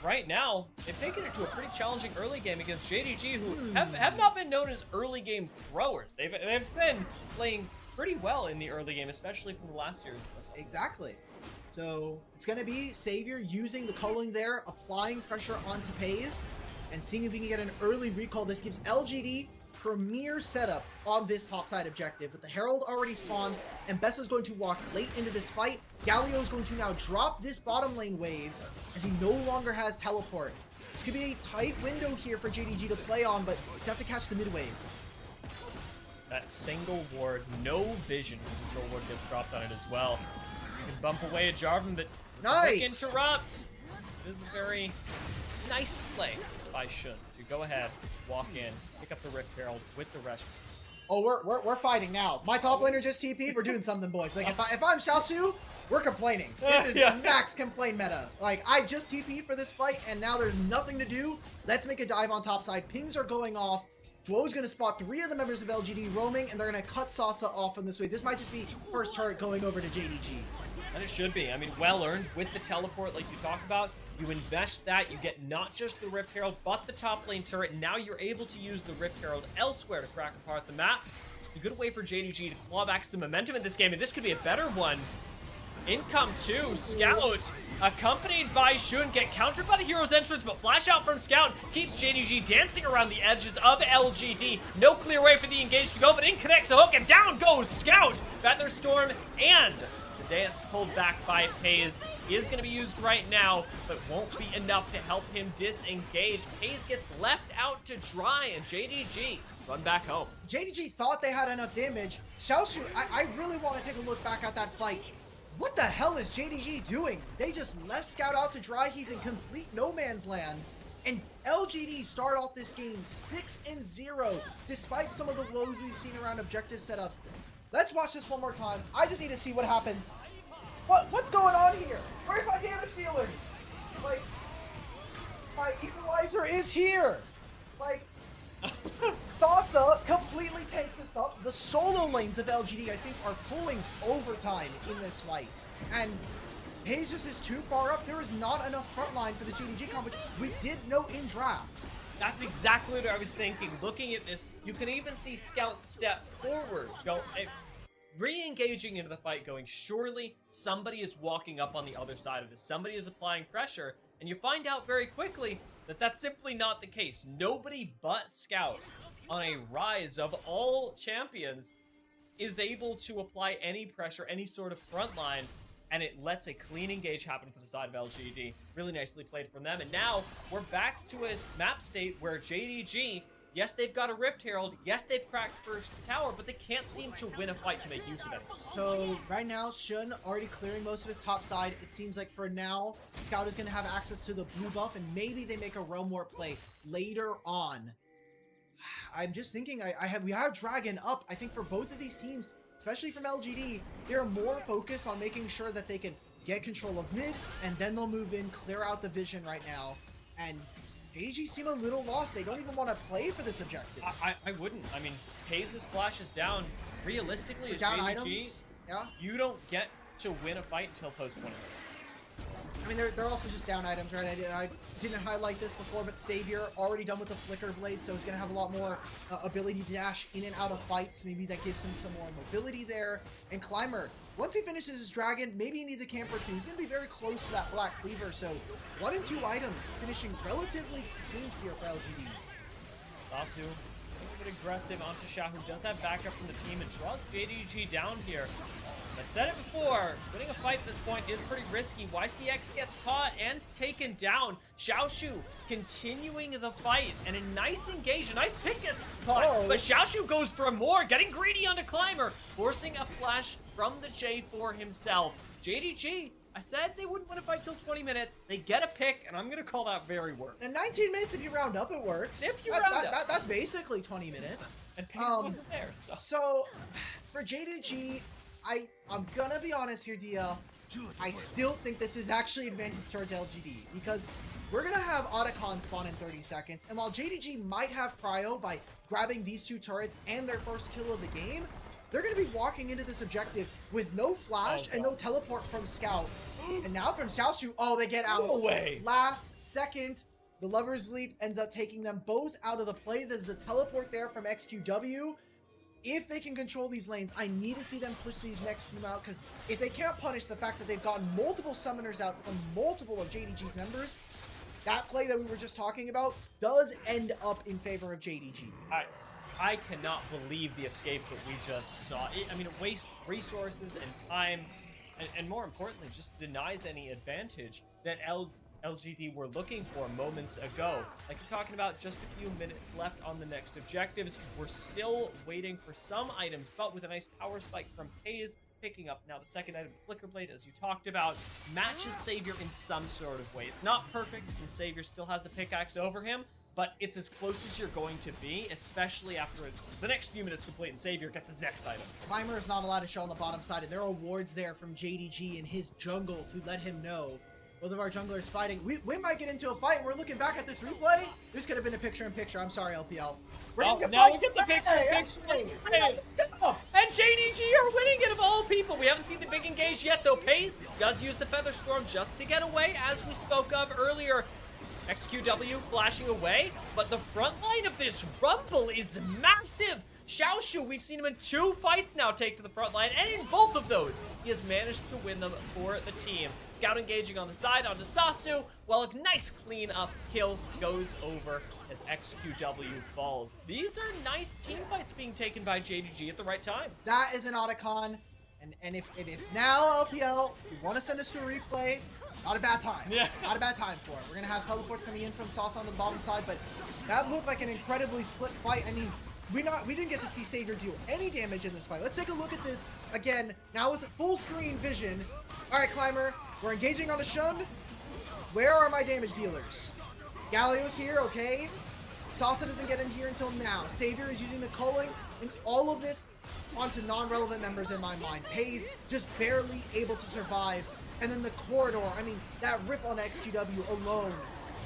Right now, they've taken it to a pretty challenging early game against JDG, who have not been known as early game throwers. They've been playing pretty well in the early game, especially from the last year's. Exactly. So it's going to be Savior using the culling there, applying pressure onto Pays, and seeing if we can get an early recall. This gives LGD premier setup on this topside objective, with the Herald already spawned, and Bessa's going to walk late into this fight. Galio is going to now drop this bottom lane wave as he no longer has teleport. This could be a tight window here for JDG to play on, but you have to catch the mid wave. That single ward, no vision. Control ward gets dropped on it as well. So you can bump away a Jarvan, but nice interrupt. This is a very nice play by Shun to go ahead, walk in, pick up the Rift Herald with the rest. Oh, we're fighting now. My top laner just TP'd. We're doing something, boys. Like if I'm Xiaoshu, we're complaining. This is max complain meta. Like I just TP'd for this fight, and now there's nothing to do. Let's make a dive on top side. Pings are going off. Zhuo's going to spot 3 of the members of LGD roaming, and they're going to cut Sasa off in this way. This might just be first turret going over to JDG. And it should be. I mean, well earned with the teleport like you talked about. You invest that, you get not just the Rift Herald, but the top lane turret, and now you're able to use the Rift Herald elsewhere to crack apart the map. It's a good way for JDG to claw back some momentum in this game, and this could be a better one. In come two, Scout, accompanied by Shun, get countered by the hero's entrance, but flash out from Scout keeps JDG dancing around the edges of LGD. No clear way for the engage to go, but in connects the hook, and down goes Scout. Featherstorm, and the dance pulled back by FaZe is going to be used right now, but won't be enough to help him disengage. FaZe gets left out to dry, and JDG run back home. JDG thought they had enough damage. Xiaoshu, I really want to take a look back at that fight. What the hell is JDG doing? They just left Scout out to dry. He's in complete no man's land. And LGD start off this game 6-0, despite some of the woes we've seen around objective setups. Let's watch this one more time. I just need to see what happens. What's going on here? Where's my damage dealer? Like, my equalizer is here. Like, Sasa completely takes this up. The solo lanes of LGD, I think, are pulling overtime in this fight. And Pegasus is too far up. There is not enough front line for the JDG comp, which we did know in draft. That's exactly what I was thinking. Looking at this, you can even see Scout step forward, re-engaging into the fight, going, surely somebody is walking up on the other side of this. Somebody is applying pressure, and you find out very quickly that that's simply not the case. Nobody but Scout, on a rise of all champions, is able to apply any pressure, any sort of front line, and it lets a clean engage happen for the side of LGD. Really nicely played from them, and now we're back to a map state where JDG, yes, they've got a Rift Herald, yes, they've cracked first tower, but they can't seem to win a fight to make use of it. So right now, Shun already clearing most of his top side. It seems like for now, Scout is going to have access to the blue buff, and maybe they make a Realm War play later on. I'm just thinking, we have Dragon up. I think for both of these teams, especially from LGD, they're more focused on making sure that they can get control of mid, and then they'll move in, clear out the vision right now. And JDG seem a little lost. They don't even want to play for this objective. I wouldn't. I mean, Paze's flash is down. Realistically, as down JDG, items, yeah. You don't get to win a fight until post 20 minutes. I mean, they're also just down items, right? I didn't highlight this before, but Savior already done with the Flicker Blade, so he's going to have a lot more ability to dash in and out of fights. Maybe that gives him some more mobility there. And Climber, once he finishes his Dragon, maybe he needs a camp or two. He's going to be very close to that Black Cleaver, so 1 and 2 items finishing relatively soon here for LGD. Lasu, a little bit aggressive onto Shah, who does have backup from the team and draws JDG down here. I said it before, winning a fight at this point is pretty risky. YCX gets caught and taken down. Xiaoshu continuing the fight, and a nice engage, a nice pick gets caught, but Xiaoshu goes for more, getting greedy onto Climber, forcing a flash from the J4 himself. JDG, I said they wouldn't win a fight till 20 minutes. They get a pick, and I'm going to call that very work. And 19 minutes if you round up, it works. If you round up. That's basically 20 minutes. And Pace wasn't there, so. So, for JDG, I'm gonna be honest here, DL. I still think this is actually advantage towards LGD, because we're gonna have Otacon spawn in 30 seconds, and while JDG might have prio by grabbing these 2 turrets and their first kill of the game, they're gonna be walking into this objective with no flash and no teleport from Scout. And now from Xiaoshu, they get out. No way. Last second, the Lover's Leap ends up taking them both out of the play. There's the teleport there from XQW. If they can control these lanes, I need to see them push these next few out, because if they can't punish the fact that they've gotten multiple summoners out from multiple of JDG's members, that play that we were just talking about does end up in favor of JDG. I cannot believe the escape that we just saw. I mean, it wastes resources and time, and more importantly, just denies any advantage that LGD were looking for moments ago. Like you're talking about, just a few minutes left on the next objectives. We're still waiting for some items, but with a nice power spike from Paze, picking up now the second item, Flicker Blade, as you talked about, matches Savior in some sort of way. It's not perfect, since Savior still has the pickaxe over him, but it's as close as you're going to be, especially after the next few minutes complete and Savior gets his next item. Climber is not allowed to show on the bottom side, and there are wards there from JDG in his jungle to let him know both of our junglers fighting. We might get into a fight, and we're looking back at this replay. This could have been a picture-in-picture. I'm sorry, LPL. Now we get the picture-in-picture. And JDG are winning it of all people. We haven't seen the big engage yet, though. Paze does use the Featherstorm just to get away, as we spoke of earlier. XQW flashing away, but the front line of this Rumble is massive. Xiaoshu, we've seen him in 2 fights now take to the front line, and in both of those, he has managed to win them for the team. Scout engaging on the side onto Sasu, while a nice clean up kill goes over as XQW falls. These are nice team fights being taken by JDG at the right time. That is an Otacon, and if now LPL, you want to send us to a replay, not a bad time. Yeah. Not a bad time for it. We're going to have teleports coming in from Sauce on the bottom side, but that looked like an incredibly split fight. I mean, we didn't get to see Savior deal any damage in this fight. Let's take a look at this again, now with full screen vision. All right, Climber, we're engaging on a Shun. Where are my damage dealers? Galio's here, okay. Salsa doesn't get in here until now. Savior is using the culling, and all of this onto non-relevant members in my mind. Pays just barely able to survive. And then the corridor, I mean, that rip on XQW alone.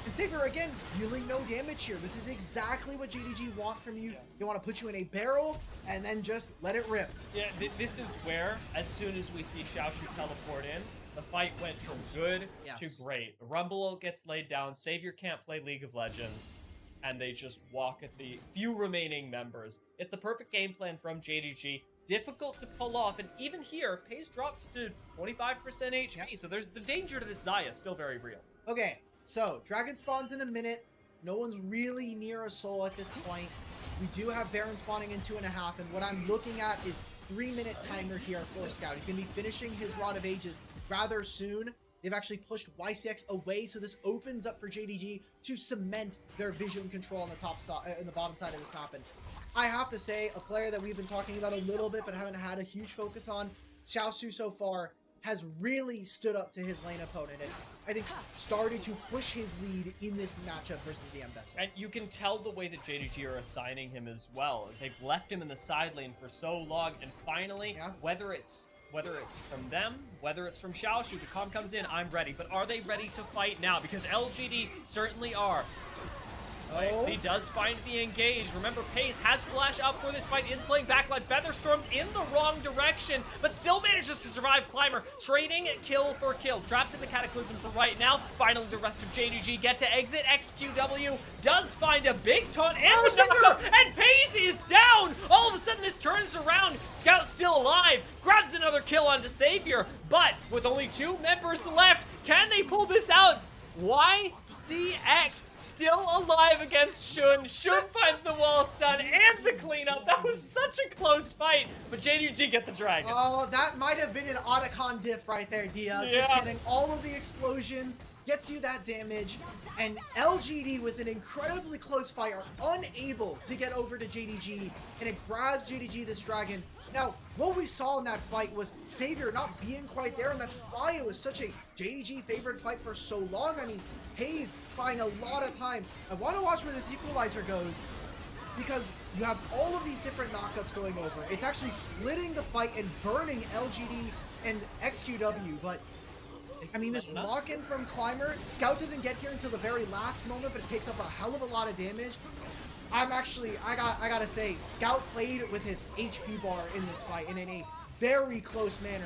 And Savior, again, dealing no damage here. This is exactly what JDG want from you. They want to put you in a barrel and then just let it rip. Yeah, this is where, as soon as we see Xiaoshu teleport in, the fight went from good to great. Rumble gets laid down, Savior can't play League of Legends, and they just walk at the few remaining members. It's the perfect game plan from JDG. Difficult to pull off, and even here, Pace dropped to 25% HP, so there's the danger to this Xayah still very real. Okay, so Dragon spawns in a minute. No one's really near a soul at this point. We do have Baron spawning in 2.5, and what I'm looking at is 3-minute timer here for Scout. He's going to be finishing his Rod of Ages rather soon. They've actually pushed YCX away, so this opens up for JDG to cement their vision control on the top side, in the bottom side of this map. And I have to say, a player that we've been talking about a little bit, but haven't had a huge focus on, Xiaosu so far, has really stood up to his lane opponent, and I think started to push his lead in this matchup versus the Ambessa. And you can tell the way that JDG are assigning him as well. They've left him in the side lane for so long, and finally, whether it's from them, whether it's from Xiaoshu, the comm comes in, I'm ready. But are they ready to fight now? Because LGD certainly are. He does find the engage. Remember, Pace has flash up for this fight, is playing backline. Featherstorm's in the wrong direction, but still manages to survive. Climber trading kill for kill. Trapped in the Cataclysm for right now. Finally, the rest of JDG get to exit. XQW does find a big taunt and the knockup, and Pace is down. All of a sudden, this turns around. Scout still alive. Grabs another kill onto Savior, but with only 2 members left, can they pull this out? YCX still alive against Shun. Shun finds the wall stun and the cleanup. That was such a close fight, but JDG get the dragon. Oh, that might have been an Otacon diff right there, Dia. Just getting all of the explosions, gets you that damage, and LGD with an incredibly close fight are unable to get over to JDG, and it grabs JDG this dragon. Now, what we saw in that fight was Savior not being quite there, and that's why it was such a JDG favorite fight for so long. I mean, Hayes buying a lot of time. I want to watch where this equalizer goes, because you have all of these different knockups going over. It's actually splitting the fight and burning LGD and XQW, but I mean, this lock-in from Climber, Scout doesn't get here until the very last moment, but it takes up a hell of a lot of damage. I gotta say, Scout played with his HP bar in this fight and in a very close manner.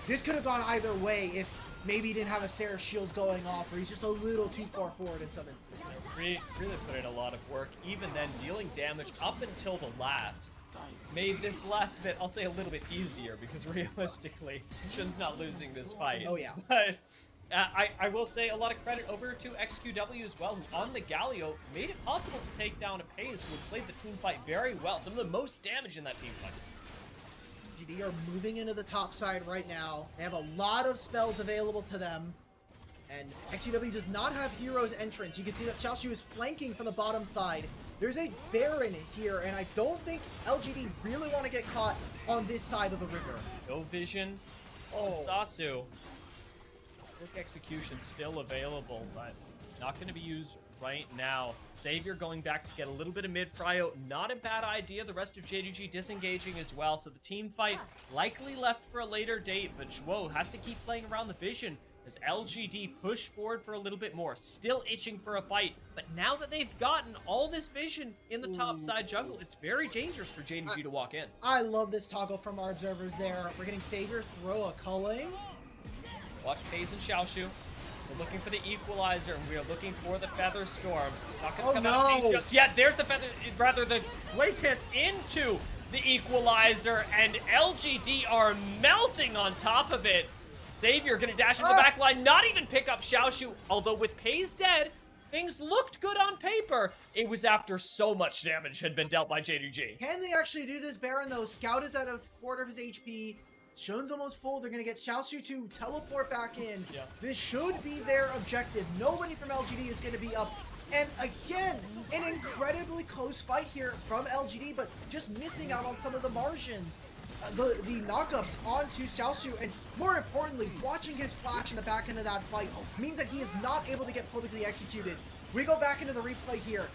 This could have gone either way if maybe he didn't have a Seraph shield going off, or he's just a little too far forward in some instances. Really put in a lot of work, even then dealing damage up until the last. Made this last bit, I'll say, a little bit easier, because realistically, Shun's not losing this fight. Oh yeah. But I will say a lot of credit over to XQW as well, who on the Galio made it possible to take down a Pace, who played the team fight very well. Some of the most damage in that team fight. GD are moving into the top side right now. They have a lot of spells available to them. And XQW does not have Hero's entrance. You can see that Xiaoshu is flanking from the bottom side. There's a Baron here, and I don't think LGD really want to get caught on this side of the river. No vision on Sasu. Quick execution still available, but not going to be used right now. Savior going back to get a little bit of mid-prio. Not a bad idea. The rest of JDG disengaging as well. So the team fight likely left for a later date, but Zhuo has to keep playing around the vision as LGD push forward for a little bit more. Still itching for a fight, but now that they've gotten all this vision in the top side jungle, it's very dangerous for JDG to walk in. I love this toggle from our observers there. We're getting Savior throw a culling. Watch Pace and Xiaoshu. We're looking for the equalizer, and we are looking for the Feather Storm. Not gonna Oh, come out of no. these just yet. There's the Feather, rather the blade hits into the equalizer, and LGD are melting on top of it. Xavier gonna dash in the back line, not even pick up Xiaoshu, although with Pei's dead, things looked good on paper. It was after so much damage had been dealt by JDG. Can they actually do this, Baron, though? Scout is at a quarter of his HP. Shun's almost full. They're going to get Xiaoshu to teleport back in. Yeah. This should be their objective. Nobody from LGD is going to be up. And again, an incredibly close fight here from LGD, but just missing out on some of the margins. The knockups onto Xiaoshu, and more importantly, watching his flash in the back end of that fight means that he is not able to get perfectly executed. We go back into the replay here,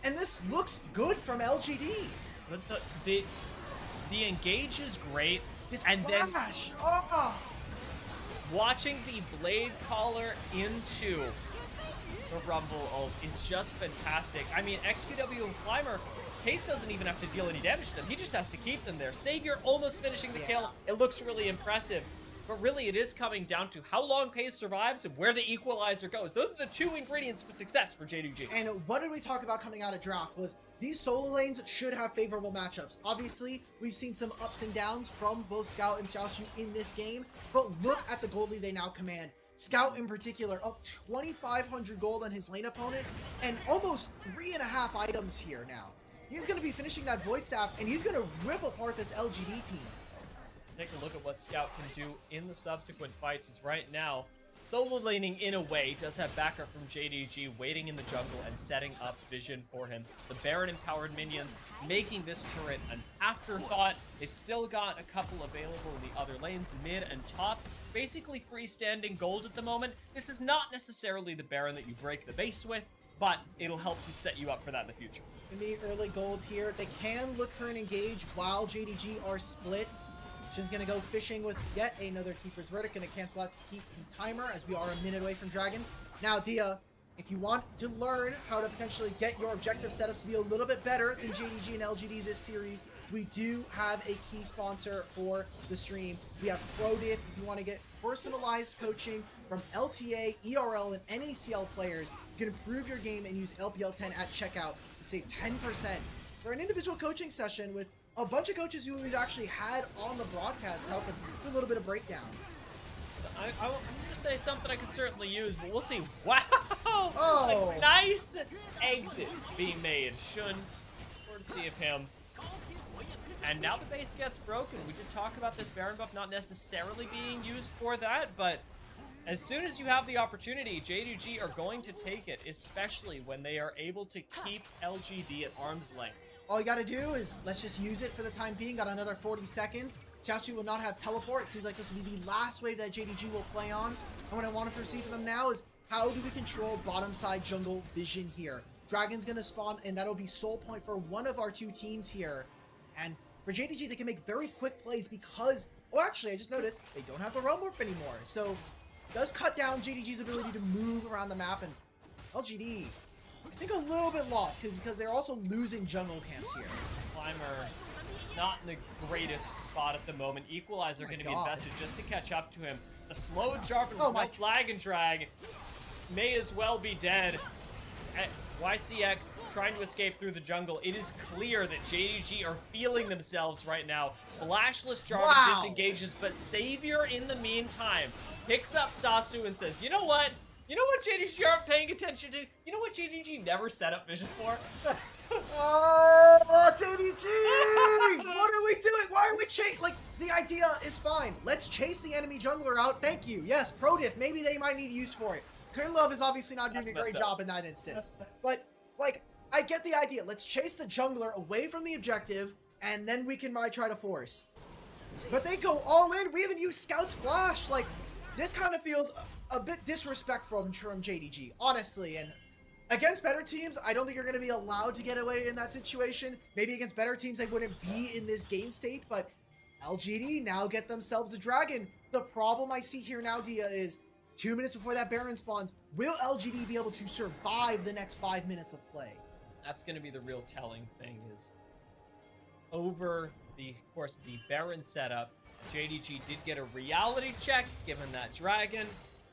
and this looks good from LGD. But the engage is great. His and flash, then watching the blade collar into the Rumble ult is just fantastic. I mean, XQW and Climber, Pace doesn't even have to deal any damage to them. He just has to keep them there. Savior almost finishing the kill. It looks really impressive. But really, it is coming down to how long Pace survives and where the equalizer goes. Those are the two ingredients for success for JDG. And what did we talk about coming out of draft was these solo lanes should have favorable matchups. Obviously, we've seen some ups and downs from both Scout and Xiaoshu in this game, but look at the gold lead they now command. Scout in particular, up 2,500 gold on his lane opponent, and almost 3.5 items here now. He's going to be finishing that Void Staff, and he's going to rip apart this LGD team. Take a look at what Scout can do in the subsequent fights, as right now, solo laning in a way does have backup from JDG waiting in the jungle and setting up vision for him. The Baron empowered minions making this turret an afterthought. They've still got a couple available in the other lanes, mid and top. Basically freestanding gold at the moment. This is not necessarily the Baron that you break the base with, but it'll help you set you up for that in the future. Gonna be early gold here. They can look for an engage while JDG are split. Shin's gonna go fishing with yet another Keeper's Verdict. Gonna cancel out to keep the timer as we are a minute away from Dragon. Now, Dia, if you want to learn how to potentially get your objective setups to be a little bit better than JDG and LGD this series, we do have a key sponsor for the stream. We have ProDiff if you want to get personalized coaching from LTA, ERL, and NACL players. You can improve your game and use LPL 10 at checkout to save 10% for an individual coaching session with a bunch of coaches who we've actually had on the broadcast helping do a little bit of breakdown. I'm going to say something I could certainly use, but we'll see. Wow! Oh! A nice exit being made. Shun, courtesy of him. And now the base gets broken. We did talk about this Baron buff not necessarily being used for that, but as soon as you have the opportunity, JDG are going to take it, especially when they are able to keep LGD at arm's length. All you gotta do is, let's just use it for the time being. Got another 40 seconds. Xiaoshu will not have teleport. It seems like this will be the last wave that JDG will play on. And what I want to foresee for them now is, how do we control bottom side jungle vision here? Dragon's gonna spawn, and that'll be soul point for one of our two teams here. And for JDG, they can make very quick plays because, oh, actually, I just noticed they don't have the Realm Warp anymore. So, it does cut down JDG's ability to move around the map, and LGD, I think, a little bit lost because they're also losing jungle camps here. Climber not in the greatest spot at the moment. Equalizer going to be invested just to catch up to him. A slow Jarvan with no flag and drag may as well be dead. YCX trying to escape through the jungle. It is clear that JDG are feeling themselves right now. Flashless Jarvan disengages, but Savior in the meantime picks up Sasu and says, you know what? You know what JDG aren't paying attention to? You know what JDG never set up vision for? Oh, JDG! What are we doing? Why are we chasing? Like, the idea is fine. Let's chase the enemy jungler out. Thank you. Yes, ProDiff. Maybe they might need use for it. Kernlove is obviously not doing a great job in that instance. But, like, I get the idea. Let's chase the jungler away from the objective, and then we can try to force. But they go all in. We haven't used Scout's Flash. Like, this kind of feels a bit disrespectful from JDG, honestly. And against better teams, I don't think you're going to be allowed to get away in that situation. Maybe against better teams, they wouldn't be in this game state. But LGD now get themselves a dragon. The problem I see here now, Dia, is 2 minutes before that Baron spawns, will LGD be able to survive the next 5 minutes of play? That's going to be the real telling thing is over the course of the Baron setup, JDG did get a reality check given that dragon.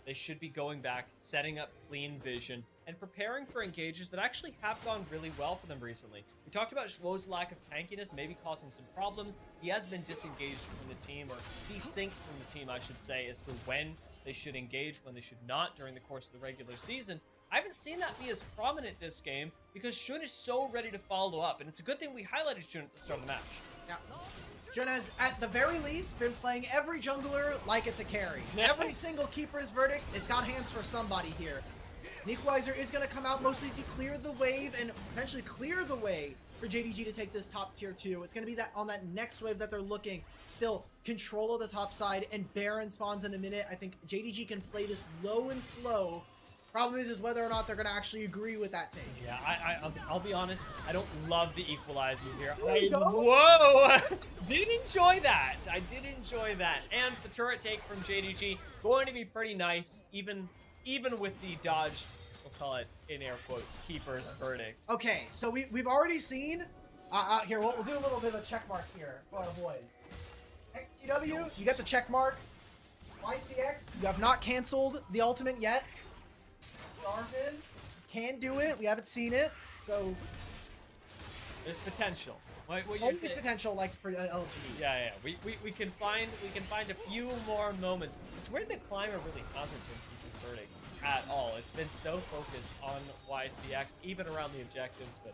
they should be going back, setting up clean vision, and preparing for engages that actually have gone really well for them recently. We talked about Schwo's lack of tankiness maybe causing some problems. He has been disengaged from the team, or desynced from the team, I should say, as to when they should engage, when they should not during the course of the regular season. I haven't seen that be as prominent this game because Shun is so ready to follow up, and it's a good thing we highlighted Shun at the start of the match. Yeah. Shun has, at the very least, been playing every jungler like it's a carry. Every single keeper's verdict, it's got hands for somebody here. Equalizer is going to come out mostly to clear the wave and potentially clear the way for JDG to take this top tier 2. It's going to be that on that next wave that they're looking. Still, control of the top side, and Baron spawns in a minute. I think JDG can play this low and slow. Problem is whether or not they're going to actually agree with that take. Yeah, I'll be honest. I don't love the equalizer here. Whoa! Did enjoy that. I did enjoy that. And the turret take from JDG going to be pretty nice, even with the dodged, we'll call it in air quotes, keeper's verdict. Okay, so we've already seen. Here we'll do a little bit of a check mark here for our boys. XQW, you got the check mark. YCX, you have not canceled the ultimate yet. Darvin can do it. We haven't seen it, so there's potential. Always potential, like for LGD. Yeah. We can find a few more moments. It's weird that Climber really hasn't been keeping verdict at all. It's been so focused on YCX, even around the objectives, but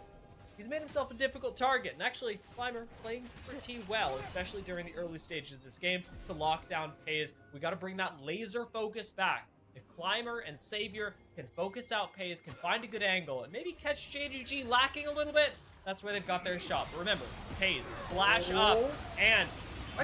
he's made himself a difficult target. And actually, Climber playing pretty well, especially during the early stages of this game to lock down Pays. We got to bring that laser focus back. If Climber and Savior can focus out Pays, can find a good angle, and maybe catch JDG lacking a little bit, that's where they've got their shot. But remember, Pays, flash up, and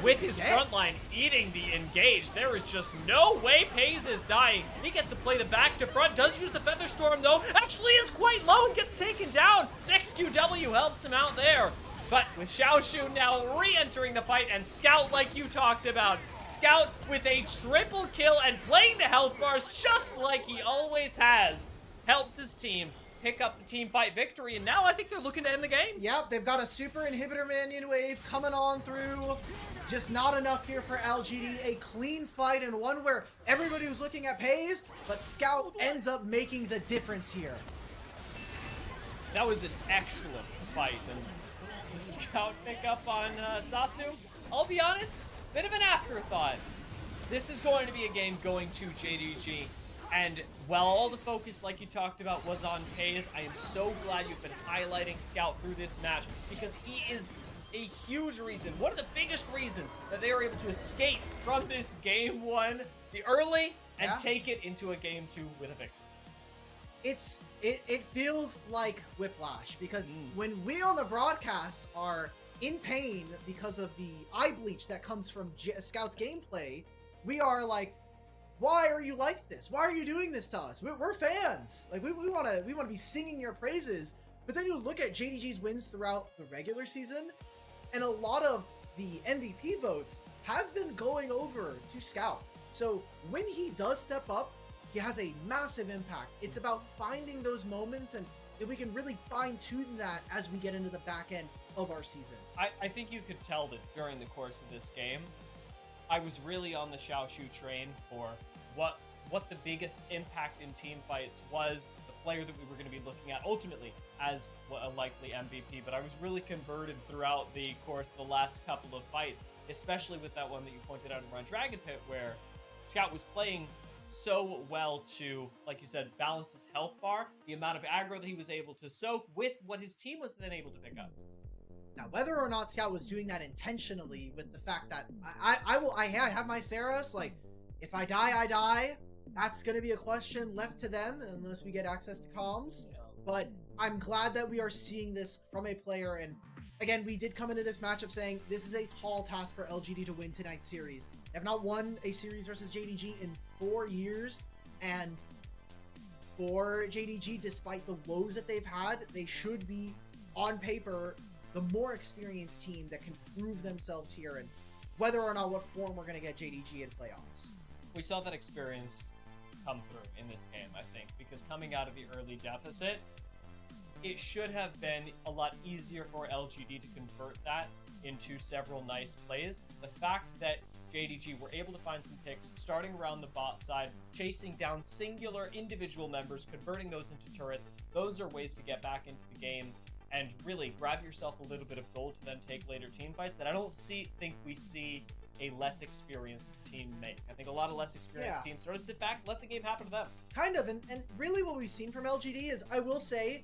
with his front line eating the engage, there is just no way Pays is dying. He gets to play the back to front, does use the Feather Storm though, actually is quite low and gets taken down. XQW helps him out there. But with Xiaoshu now re-entering the fight, and Scout, like you talked about, Scout with a triple kill and playing the health bars just like he always has, helps his team pick up the team fight victory, and now I think they're looking to end the game. Yep, they've got a super inhibitor minion wave coming on through. Just not enough here for LGD. A clean fight, and one where everybody was looking at Pays, but Scout ends up making the difference here. That was an excellent fight, and Scout pick up on Sasu. I'll be honest, bit of an afterthought. This is going to be a game going to JDG. And while all the focus, like you talked about, was on Pays, I am so glad you've been highlighting Scout through this match, because he is a huge reason, one of the biggest reasons that they were able to escape from this game 1 the early and take it into a game 2 with a victory. It feels like whiplash, because when we on the broadcast are in pain because of the eye bleach that comes from Scout's gameplay, we are like, why are you like this? Why are you doing this to us? We're fans. Like we want to be singing your praises. But then you look at JDG's wins throughout the regular season, and a lot of the MVP votes have been going over to Scout. So when he does step up, he has a massive impact. It's about finding those moments, and if we can really fine tune that as we get into the back end of our season. I think you could tell that during the course of this game, I was really on the Xiaoshu train for what the biggest impact in team fights was, the player that we were going to be looking at ultimately as a likely MVP, but I was really converted throughout the course of the last couple of fights, especially with that one that you pointed out in Run Dragon Pit, where Scout was playing so well to, like you said, balance his health bar, the amount of aggro that he was able to soak with what his team was then able to pick up. Now, whether or not Scout was doing that intentionally, with the fact that I have my Saras, like, if I die, I die. That's going to be a question left to them unless we get access to comms. But I'm glad that we are seeing this from a player. And again, we did come into this matchup saying this is a tall task for LGD to win tonight's series. They have not won a series versus JDG in 4 years. And for JDG, despite the woes that they've had, they should be, on paper, the more experienced team that can prove themselves here. And whether or not what form we're going to get JDG in playoffs. We saw that experience come through in this game, I think, because coming out of the early deficit, it should have been a lot easier for LGD to convert that into several nice plays. The fact that JDG were able to find some picks, starting around the bot side, chasing down singular individual members, converting those into turrets. Those are ways to get back into the game and really grab yourself a little bit of gold to then take later team fights that I don't think we see a less experienced team make. I think a lot of less experienced teams sort of sit back, let the game happen to them. Kind of, and really what we've seen from LGD is, I will say,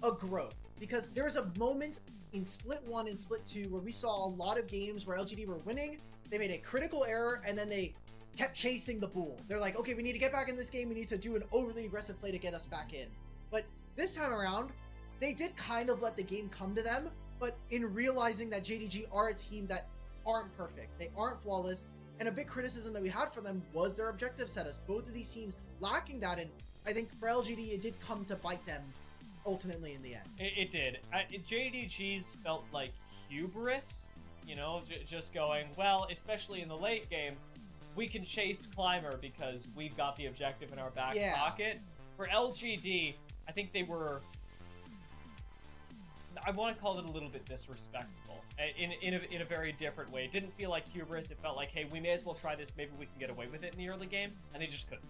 a growth. Because there was a moment in Split 1 and Split 2 where we saw a lot of games where LGD were winning, they made a critical error, and then they kept chasing the bull. They're like, okay, we need to get back in this game, we need to do an overly aggressive play to get us back in. But this time around, they did kind of let the game come to them, but in realizing that JDG are a team that aren't perfect, they aren't flawless, and a big criticism that we had for them was their objective setups. Both of these teams lacking that, and I think for LGD it did come to bite them ultimately in the end. It did. JDG's felt like hubris, you know, just going, well, especially in the late game, we can chase Climber because we've got the objective in our back pocket. For LGD, I think they were, I want to call it a little bit disrespectful in a very different way. It didn't feel like hubris. It felt like, hey, we may as well try this. Maybe we can get away with it in the early game, and they just couldn't.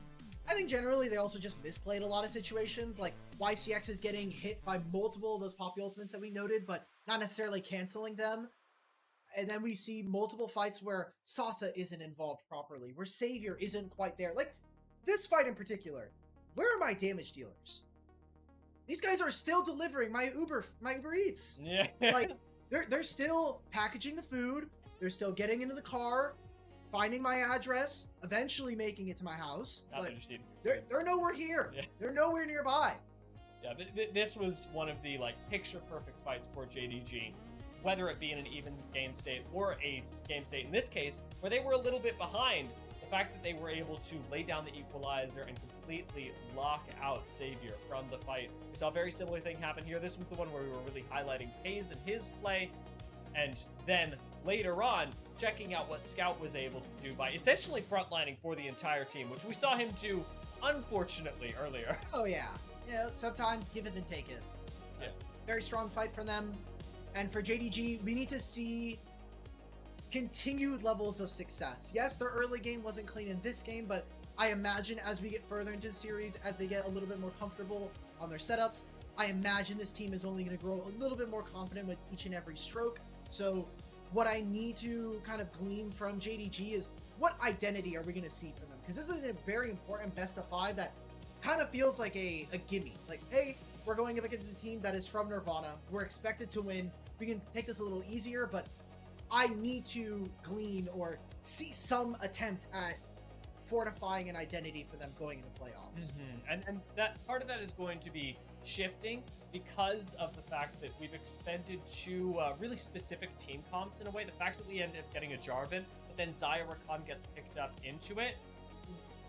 I think generally they also just misplayed a lot of situations. Like YCX is getting hit by multiple of those Poppy ultimates that we noted, but not necessarily canceling them. And then we see multiple fights where Sasa isn't involved properly, where Savior isn't quite there. Like this fight in particular, where are my damage dealers? These guys are still delivering my Uber Eats. Yeah. Like they're still packaging the food. They're still getting into the car, finding my address, eventually making it to my house. Like, they're nowhere here. Yeah. They're nowhere nearby. Yeah, this was one of the like picture perfect fights for JDG, whether it be in an even game state or a game state in this case where they were a little bit behind. The fact that they were able to lay down the equalizer and completely lock out Savior from the fight. We saw a very similar thing happen here. This was the one where we were really highlighting Hayes and his play, and then later on checking out what Scout was able to do by essentially frontlining for the entire team, which we saw him do, unfortunately, earlier. Oh yeah. Yeah, sometimes give it and take it. Yeah. Very strong fight from them. And for JDG, we need to see continued levels of success. Yes, their early game wasn't clean in this game, but I imagine as we get further into the series, as they get a little bit more comfortable on their setups, I imagine this team is only going to grow a little bit more confident with each and every stroke. So what I need to kind of glean from JDG is what identity are we going to see from them? Because this is a very important best of 5 that kind of feels like a gimme. Like, hey, we're going up against a team that is from Nirvana. We're expected to win. We can take this a little easier, but I need to glean or see some attempt at fortifying an identity for them going into playoffs. Mm-hmm. And that part of that is going to be shifting because of the fact that we've expended to really specific team comps in a way. The fact that we end up getting a Jarvan, but then Zaya Rakan gets picked up into it,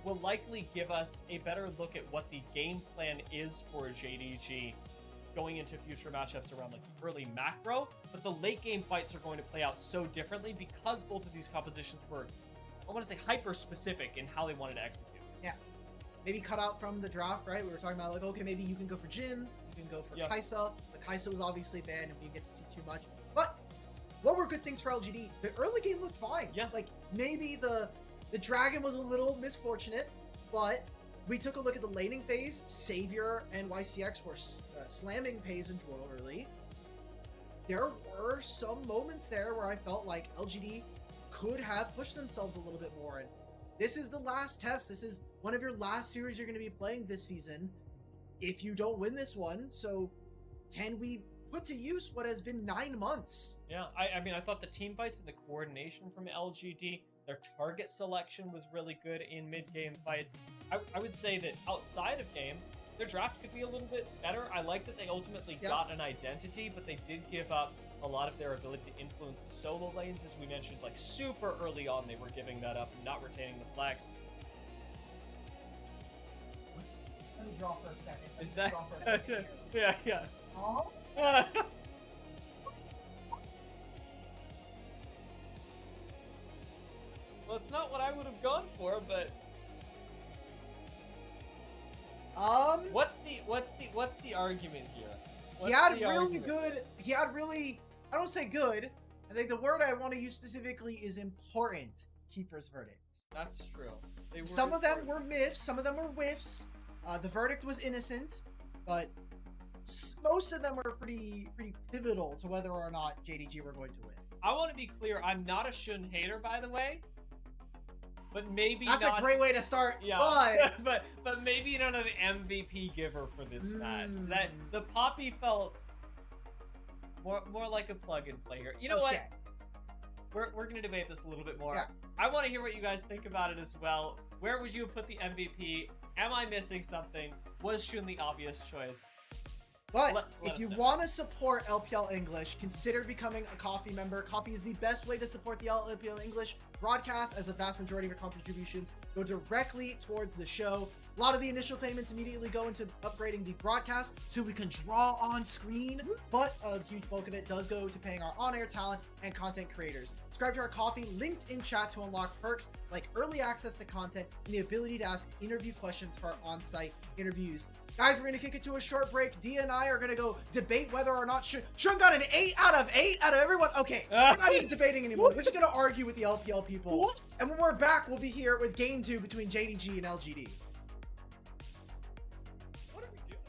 will likely give us a better look at what the game plan is for JDG going into future matchups around like the early macro. But the late game fights are going to play out so differently because both of these compositions were, I want to say, hyper specific in how they wanted to execute. Yeah. Maybe cut out from the draft, right? We were talking about like, okay, maybe you can go for Jhin, you can go for Kai'Sa. The Kai'Sa was obviously banned and we didn't get to see too much. But what were good things for LGD? The early game looked fine. Yeah. Like maybe the Dragon was a little misfortunate, but we took a look at the laning phase. Savior and YCX were slamming Pays and Droll early. There were some moments there where I felt like LGD could have pushed themselves a little bit more. And this is the last test. This is one of your last series you're going to be playing this season if you don't win this one. So can we put to use what has been 9 months? Yeah, I mean, I thought the team fights and the coordination from LGD, their target selection was really good in mid-game fights. I would say that outside of game, their draft could be a little bit better. I like that they ultimately got an identity, but they did give up a lot of their ability to influence the solo lanes. As we mentioned, like super early on, they were giving that up and not retaining the flex. Let me draw for a second. Is that? Yeah. Oh? Well, it's not what I would have gone for, but what's the argument here? He had really, I don't say good. I think the word I want to use specifically is important Keeper's verdict. That's true. Some of them were myths, some of them were whiffs. The verdict was innocent, but most of them were pretty pivotal to whether or not JDG were going to win. I want to be clear, I'm not a Shun hater, by the way. But maybe That's a great way to start. Yeah, but maybe not an MVP giver for this match. That the Poppy felt more like a plug and play here. You know what? We're gonna debate this a little bit more. Yeah. I want to hear what you guys think about it as well. Where would you have put the MVP? Am I missing something? Was Shun the obvious choice? But if you want to support LPL English, consider becoming a Coffee member. Coffee is the best way to support the LPL English broadcast, as the vast majority of your contributions go directly towards the show. A lot of the initial payments immediately go into upgrading the broadcast so we can draw on screen, but a huge bulk of it does go to paying our on-air talent and content creators. Subscribe to our Coffee, linked in chat, to unlock perks like early access to content and the ability to ask interview questions for our on-site interviews. Guys, we're going to kick it to a short break. Dia and I are going to go debate whether or not Shun got an 8 out of everyone. Okay, we're not even debating anymore. We're just going to argue with the LPL people. And when we're back, we'll be here with Game 2 between JDG and LGD. What are we doing?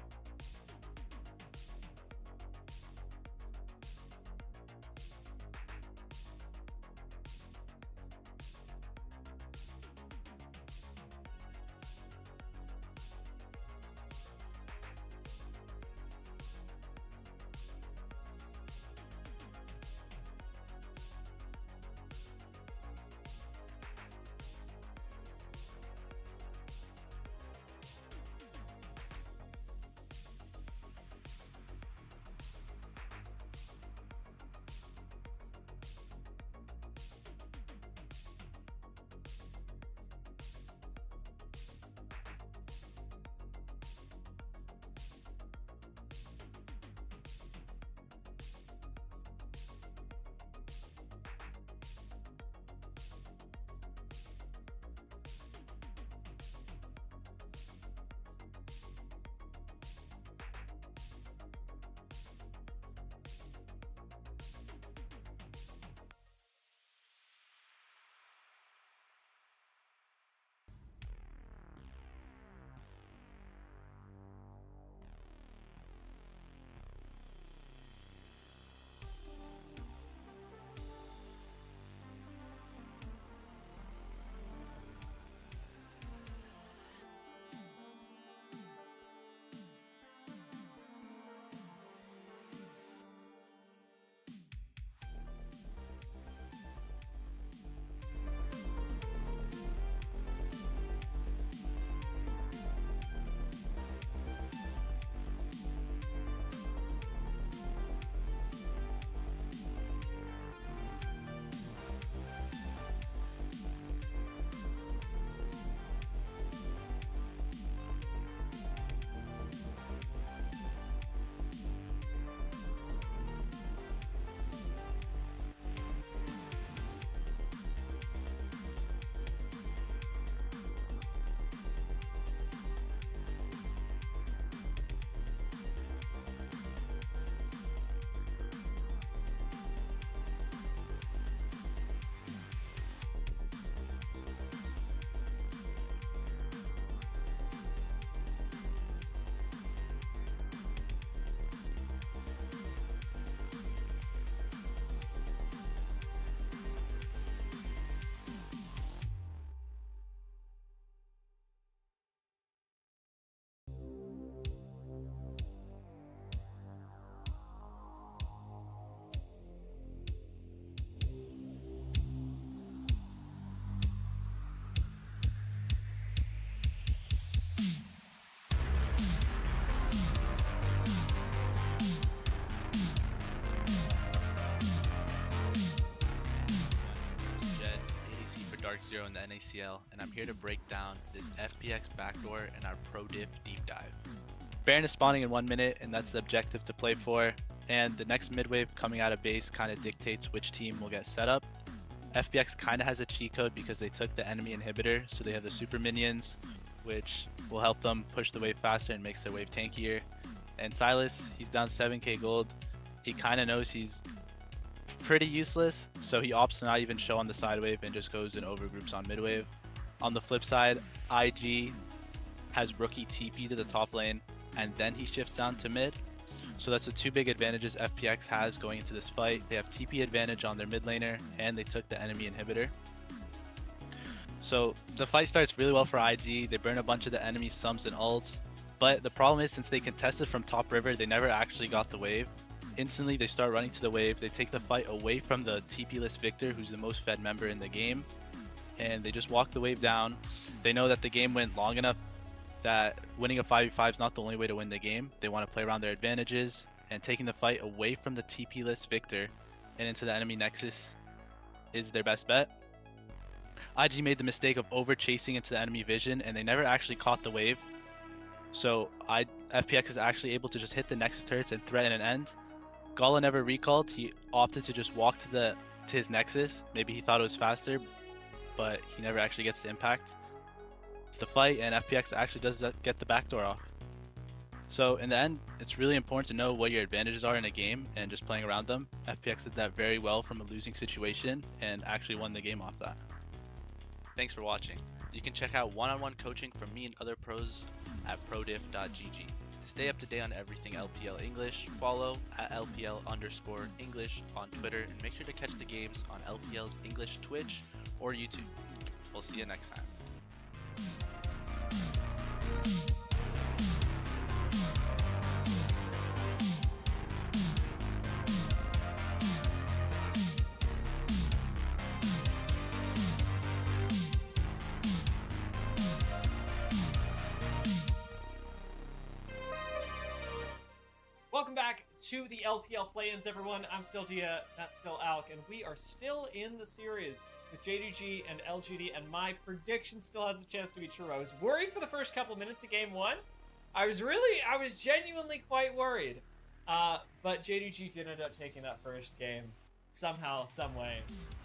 Dark Zero in the NACL, and I'm here to break down this FPX backdoor and our Pro Diff deep dive. Baron is spawning in 1 minute, and that's the objective to play for, and the next mid wave coming out of base kind of dictates which team will get set up. FPX kind of has a cheat code because they took the enemy inhibitor, so they have the super minions, which will help them push the wave faster and makes their wave tankier. And Silas, he's down 7k gold. He kind of knows he's pretty useless, so he opts to not even show on the side wave and just goes in overgroups on mid wave. On the flip side, IG has rookie TP to the top lane, and then he shifts down to mid. So that's the two big advantages FPX has going into this fight. They have TP advantage on their mid laner, and they took the enemy inhibitor. So the fight starts really well for IG. They burn a bunch of the enemy sums and ults, but the problem is since they contested from top river, they never actually got the wave. Instantly they start running to the wave. They take the fight away from the TP-less Victor, who's the most fed member in the game, and they just walk the wave down. They know that the game went long enough that winning a 5v5 is not the only way to win the game. They want to play around their advantages, and taking the fight away from the TP-less Victor and into the enemy nexus is their best bet. IG made the mistake of over chasing into the enemy vision, and they never actually caught the wave. So FPX is actually able to just hit the nexus turrets and threaten an end. Gala never recalled. He opted to just walk to his nexus. Maybe he thought it was faster, but he never actually gets the impact the fight, and FPX actually does get the backdoor off. So in the end, it's really important to know what your advantages are in a game and just playing around them. FPX did that very well from a losing situation and actually won the game off that. Thanks for watching. You can check out one-on-one coaching from me and other pros at prodiff.gg. To stay up to date on everything LPL English, follow at LPL_English on Twitter, and make sure to catch the games on LPL's English Twitch or YouTube. We'll see you next time. Welcome back to the LPL play-ins, everyone. I'm still Dia, that's still Alk, and we are still in the series with JDG and LGD, and my prediction still has the chance to be true. I was worried for the first couple minutes of game one. I was genuinely quite worried. But JDG did end up taking that first game somehow, some way.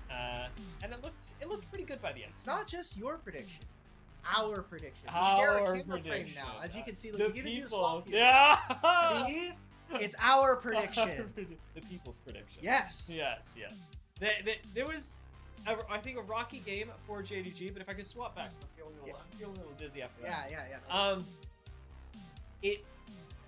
And it looked pretty good by the end. It's not just your prediction. Our prediction. Our camera prediction. Frame now. As you can see, The look, you can do the swap people's, here. yeah! See? It's our prediction. The people's prediction. Yes. Yes. There was, I think, a rocky game for JDG, but if I could swap back, I'm feeling a little dizzy after that. Yeah.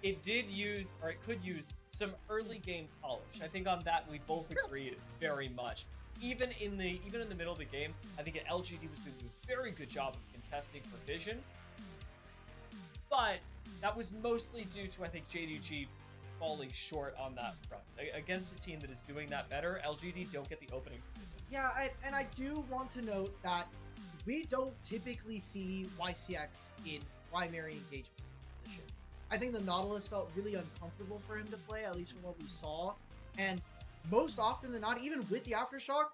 It did use, or it could use, some early game polish. I think on that we both agreed very much. Even in the middle of the game, I think LGD was doing a very good job of contesting for vision. But that was mostly due to, I think, JDG falling short on that front. Against a team that is doing that better, LGD don't get the openings. Yeah, and I do want to note that we don't typically see YCX in primary engagement position. I think the Nautilus felt really uncomfortable for him to play, at least from what we saw. And most often than not, even with the Aftershock,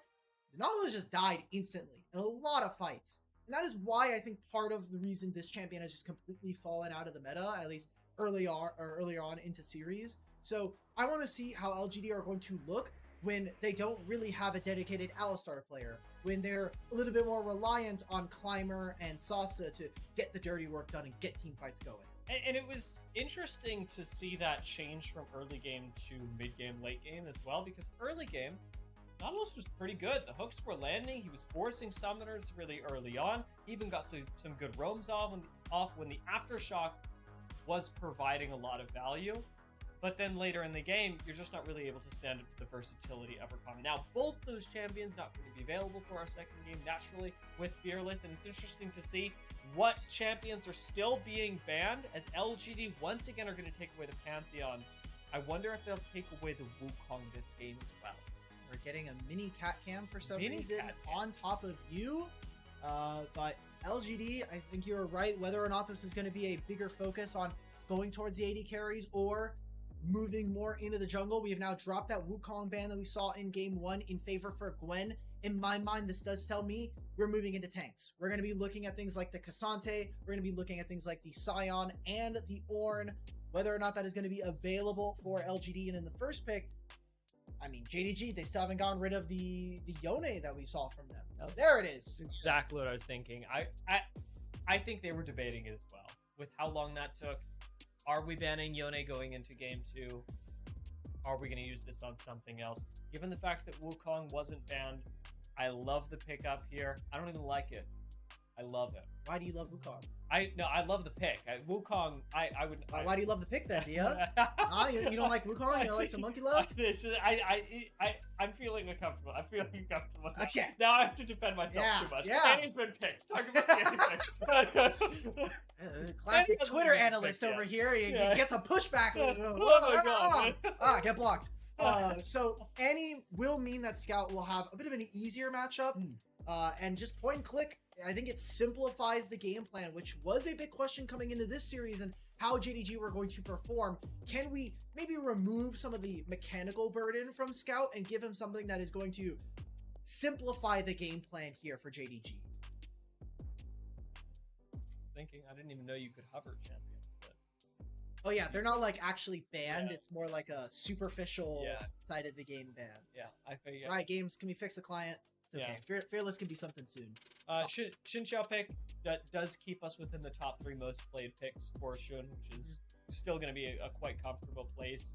the Nautilus just died instantly in a lot of fights. And that is why I think part of the reason this champion has just completely fallen out of the meta, at least earlier on into series. So I want to see how LGD are going to look when they don't really have a dedicated Alistar player, when they're a little bit more reliant on Climber and Sasa to get the dirty work done and get team fights going. And it was interesting to see that change from early game to mid game, late game as well, because early game, Nautilus was pretty good. The hooks were landing. He was forcing summoners really early on. He even got some good roams off when the Aftershock was providing a lot of value. But then later in the game, you're just not really able to stand up to the versatility of Rakanna. Now, both those champions not going to be available for our second game naturally with Fearless, and it's interesting to see what champions are still being banned, as LGD once again are going to take away the Pantheon. I wonder if they'll take away the Wukong this game as well. We're getting a mini cat cam for some reason on top of you. But LGD, I think you're right. Whether or not this is going to be a bigger focus on going towards the AD carries or moving more into the jungle, we have now dropped that Wukong ban that we saw in game one in favor for Gwen. In my mind, this does tell me we're moving into tanks. We're going to be looking at things like the Cassante. We're going to be looking at things like the Scion and the Ornn. Whether or not that is going to be available for LGD. And in the first pick, I mean, JDG, they still haven't gotten rid of the Yone that we saw from them. There it is. Exactly what I was thinking. I think they were debating it as well. With how long that took, are we banning Yone going into game 2? Are we going to use this on something else? given the fact that Wukong wasn't banned, I love the pickup here. I don't even like it. I love it. Why do you love Wukong? I love the pick. Wukong, I would. Why do you love the pick then, Dia? You don't like Wukong? You don't like some monkey love? I'm feeling uncomfortable. I'm feeling uncomfortable. Okay. Now I have to defend myself too much. Yeah. Annie's been picked. Talk about the pick. Classic Annie Twitter hasn't been analyst picked over yet. here. He Yeah. gets a pushback. Oh my god. Get blocked. So Annie will mean that Scout will have a bit of an easier matchup. And just point and click, I think it simplifies the game plan, which was a big question coming into this series and how JDG were going to perform. Can we maybe remove some of the mechanical burden from Scout and give him something that is going to simplify the game plan here for JDG? Thinking, I didn't even know you could hover champions. Oh yeah, they're not like actually banned. Yeah. It's more like a superficial Yeah. side of the game ban. Yeah, I figured. All right, games, can we fix the client? It's okay. Fearless can be something soon. Xin Xiao pick that does keep us within the top 3 most played picks for Shun, which is still going to be a quite comfortable place.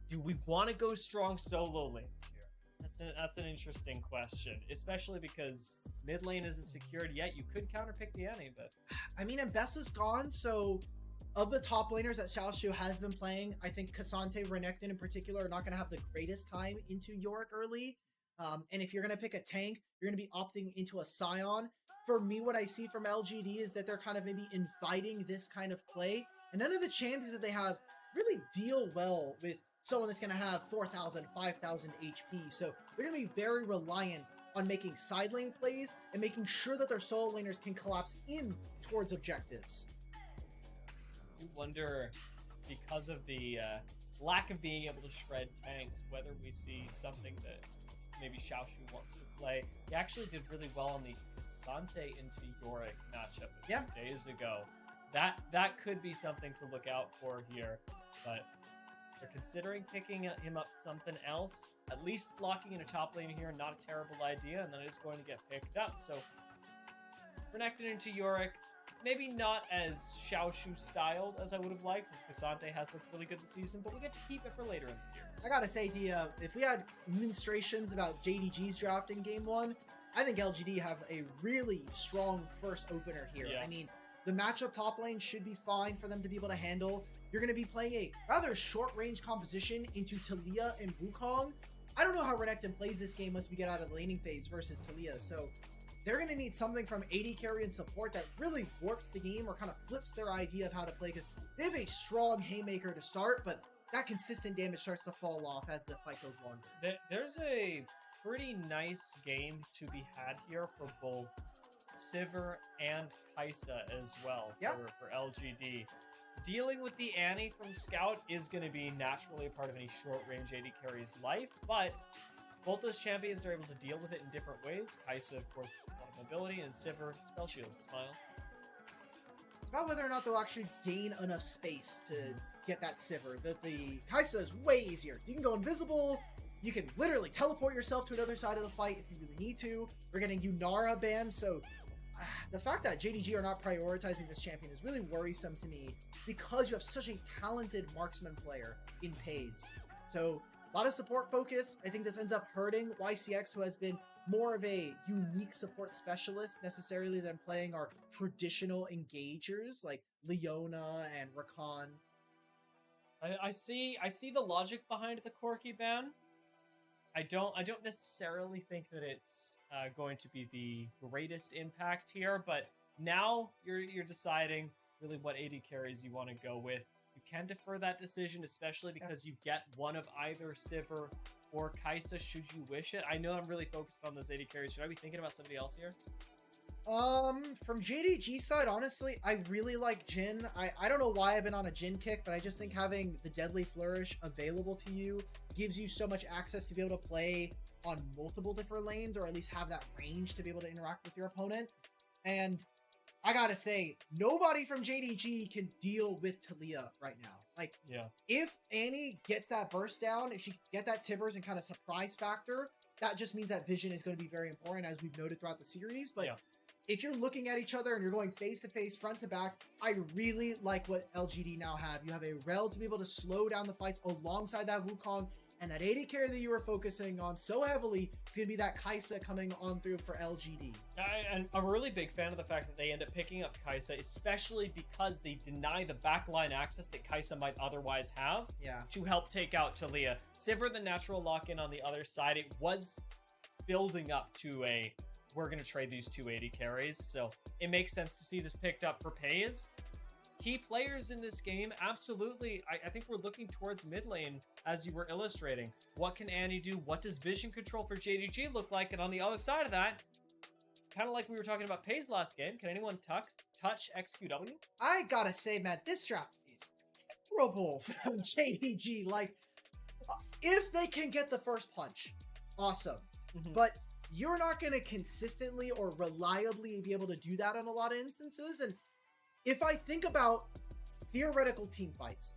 Do we want to go strong solo lanes here? That's an interesting question, especially because mid lane isn't secured yet. You could counterpick the Annie, but I mean, Mbessa's gone, so of the top laners that Xiaoshu has been playing, I think Cassante, Renekton in particular are not going to have the greatest time into Yorick early. And if you're going to pick a tank, you're going to be opting into a Scion. For me, what I see from LGD is that they're kind of maybe inviting this kind of play. And none of the champions that they have really deal well with someone that's going to have 4,000, 5,000 HP. So they're going to be very reliant on making side lane plays and making sure that their solo laners can collapse in towards objectives. you wonder, because of the lack of being able to shred tanks, whether we see something that maybe Xiaoshu wants to play. He actually did really well on the Cassante into Yorick matchup a few days ago. That could be something to look out for here, but they're considering picking him up something else. At least blocking in a top lane here, not a terrible idea, and then it's going to get picked up. So, Renekton into Yorick, maybe not as Xiaoshu styled as I would have liked, as Cassante has looked really good this season, but we get to keep it for later in the series. I gotta say, Dia, if we had demonstrations about JDG's draft in Game 1, I think LGD have a really strong first opener here. Yeah. I mean, the matchup top lane should be fine for them to be able to handle. You're going to be playing a rather short-range composition into Talia and Wukong. I don't know how Renekton plays this game once we get out of the laning phase versus Talia, so they're going to need something from AD carry and support that really warps the game or kind of flips their idea of how to play, because they have a strong haymaker to start, but that consistent damage starts to fall off as the fight goes longer. There's a pretty nice game to be had here for both Sivir and Kaisa as well for LGD. Dealing with the Annie from Scout is going to be naturally a part of any short-range AD carry's life, but both those champions are able to deal with it in different ways. Kaisa, of course, a lot of mobility, and Sivir, spell shield, smile. It's about whether or not they'll actually gain enough space to get that Sivir. The Kaisa is way easier. You can go invisible. You can literally teleport yourself to another side of the fight if you really need to. We're getting Yunara banned, so the fact that JDG are not prioritizing this champion is really worrisome to me, because you have such a talented marksman player in Pays. So a lot of support focus. I think this ends up hurting YCX, who has been more of a unique support specialist necessarily than playing our traditional engagers like Leona and Rakan. I see the logic behind the Corki ban. I don't necessarily think that it's going to be the greatest impact here, but now you're deciding really what AD carries you want to go with. You can defer that decision, especially because you get one of either Sivir or Kaisa should you wish it. I know I'm really focused on those AD carries. Should I be thinking about somebody else here? From JDG side, honestly, I really like Jhin. I don't know why I've been on a Jhin kick, but I just think having the Deadly Flourish available to you gives you so much access to be able to play on multiple different lanes, or at least have that range to be able to interact with your opponent. And I gotta say, nobody from JDG can deal with Talia right now. Like, if Annie gets that burst down, if she get that Tibbers and kind of surprise factor, that just means that vision is going to be very important, as we've noted throughout the series. But if you're looking at each other and you're going face-to-face, front-to-back, I really like what LGD now have. You have a Rel to be able to slow down the fights alongside that Wukong, And that AD carry that you were focusing on so heavily is going to be that Kaisa coming on through for LGD. And I'm a really big fan of the fact that they end up picking up Kaisa, especially because they deny the backline access that Kaisa might otherwise have to help take out Talia. Sivir, the natural lock-in on the other side, it was building up to a, we're going to trade these 280 carries, so it makes sense to see this picked up for Pays. Key players in this game, absolutely. I think we're looking towards mid lane, as you were illustrating. What can Annie do? What does vision control for JDG look like? And on the other side of that, kind of like we were talking about Pays last game, can anyone touch XQW? I gotta say, man, this draft is terrible from JDG. Like, if they can get the first punch, awesome. But you're not going to consistently or reliably be able to do that on a lot of instances. And if I think about theoretical team fights,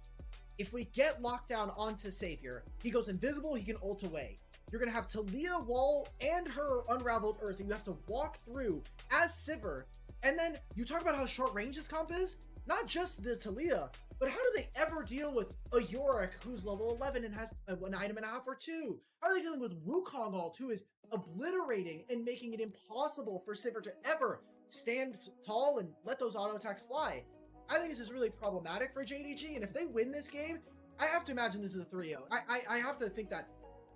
if we get locked down onto Savior, he goes invisible, he can ult away. You're going to have Talia wall and her Unraveled Earth, and you have to walk through as Sivir. And then you talk about how short range this comp is, not just the Talia, but how do they ever deal with a Yorick who's level 11 and has an item and a half or two? How are they dealing with Wukong ult, who is obliterating and making it impossible for Sivir to ever stand tall and let those auto attacks fly? I think this is really problematic for JDG, and if they win this game, I have to imagine this is a 3-0. I have to think that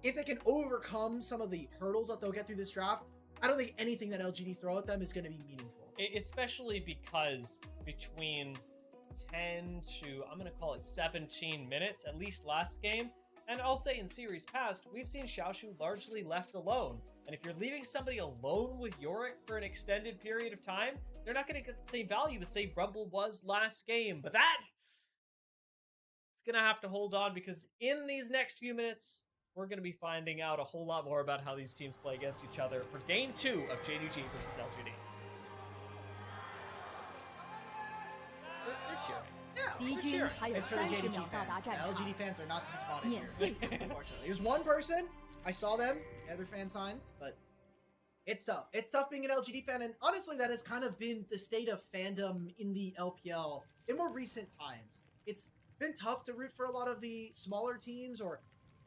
if they can overcome some of the hurdles that they'll get through this draft, I don't think anything that LGD throw at them is going to be meaningful. Especially because between 10 to, I'm going to call it 17 minutes, at least last game, and I'll say in series past, we've seen Xiaoshu largely left alone. And if you're leaving somebody alone with Yorick for an extended period of time, they're not going to get the same value as, say, Rumble was last game. But that is going to have to hold on, because in these next few minutes, we're going to be finding out a whole lot more about how these teams play against each other for Game 2 of JDG versus LGD. They're cheering. It's for the JDG fans. The LGD fans are not to be spotted here, unfortunately. There's one person, I saw them, other fan signs, but it's tough. It's tough being an LGD fan, and honestly, that has kind of been the state of fandom in the LPL in more recent times. It's been tough to root for a lot of the smaller teams or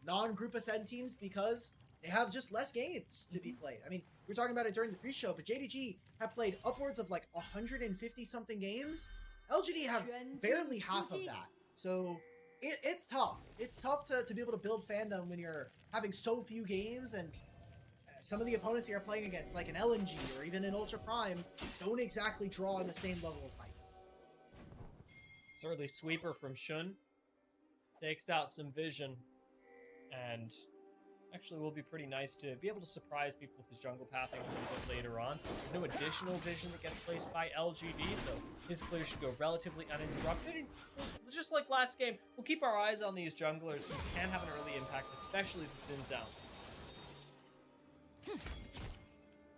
non-Group Ascend teams because they have just less games to be played. I mean, we were talking about it during the pre-show, but JDG have played upwards of like 150-something games. LGD have barely half of that. So it's tough. It's tough to be able to build fandom when you're having so few games, and some of the opponents you're playing against, like an LNG or even an Ultra Prime, don't exactly draw on the same level of hype. This early sweeper from Shun takes out some vision, and actually will be pretty nice to be able to surprise people with his jungle pathing a little bit later on. There's no additional vision that gets placed by LGD, so his clear should go relatively uninterrupted. And just like last game, we'll keep our eyes on these junglers who can have an early impact, especially the Sin Zone.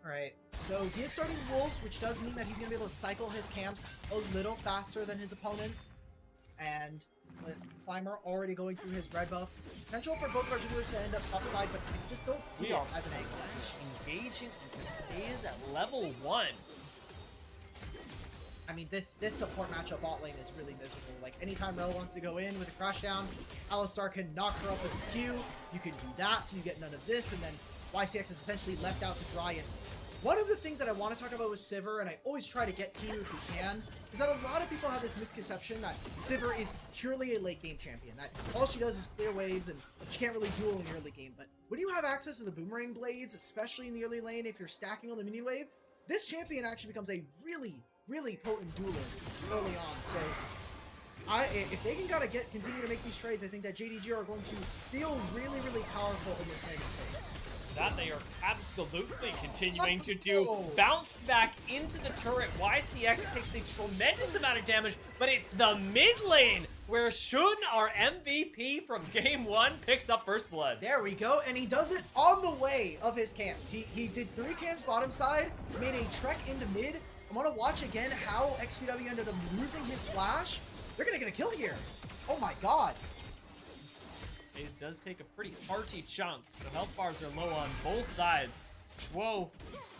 Alright, so he is starting Wolves, which does mean that he's going to be able to cycle his camps a little faster than his opponent. And with Climber already going through his red buff, potential for both of our junglers to end up topside, but I just don't see it as an angle. Engaging is at level 1. I mean, this support matchup bot lane is really miserable. Like, anytime Rel wants to go in with a crash down, Alistar can knock her up with his Q. You can do that, so you get none of this, and then YCX is essentially left out to dry. And one of the things that I want to talk about with Sivir, and I always try to get to if we can, is that a lot of people have this misconception that Sivir is purely a late game champion, that all she does is clear waves and she can't really duel in the early game. But when you have access to the boomerang blades, especially in the early lane, if you're stacking on the minion wave, this champion actually becomes a really potent duelist early on. So if they can continue to make these trades, I think that JDG are going to feel really powerful in this laning phase. That they are absolutely continuing to do. Bounced back into the turret. YCX takes a tremendous amount of damage, but it's the mid lane where Shun, our MVP from game 1, picks up first blood. There we go, and he does it on the way of his camps. He did 3 camps bottom side, made a trek into mid. I want to watch again how XQW ended up losing his flash. They're going to get a kill here. Oh my god. Ace does take a pretty hearty chunk, so health bars are low on both sides. Shuo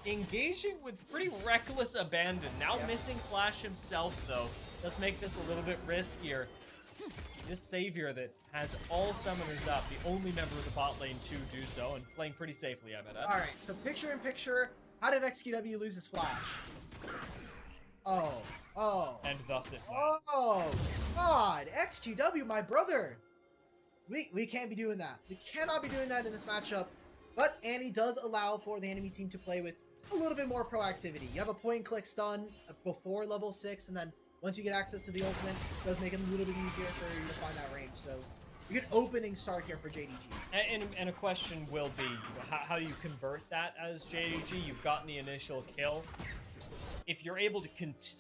engaging with pretty reckless abandon. Now missing flash himself, though. Does make this a little bit riskier. this savior that has all summoners up, the only member of the bot lane to do so, and playing pretty safely, I bet. All right, so picture in picture, how did XQW lose his flash? Oh. And thus it Oh, God, XQW, my brother. We can't be doing that. We cannot be doing that in this matchup. But Annie does allow for the enemy team to play with a little bit more proactivity. You have a point-and-click stun before level 6, and then once you get access to the ultimate, it does make it a little bit easier for you to find that range. So, a good opening start here for JDG. And a question will be, how do you convert that as JDG? You've gotten the initial kill. If you're able to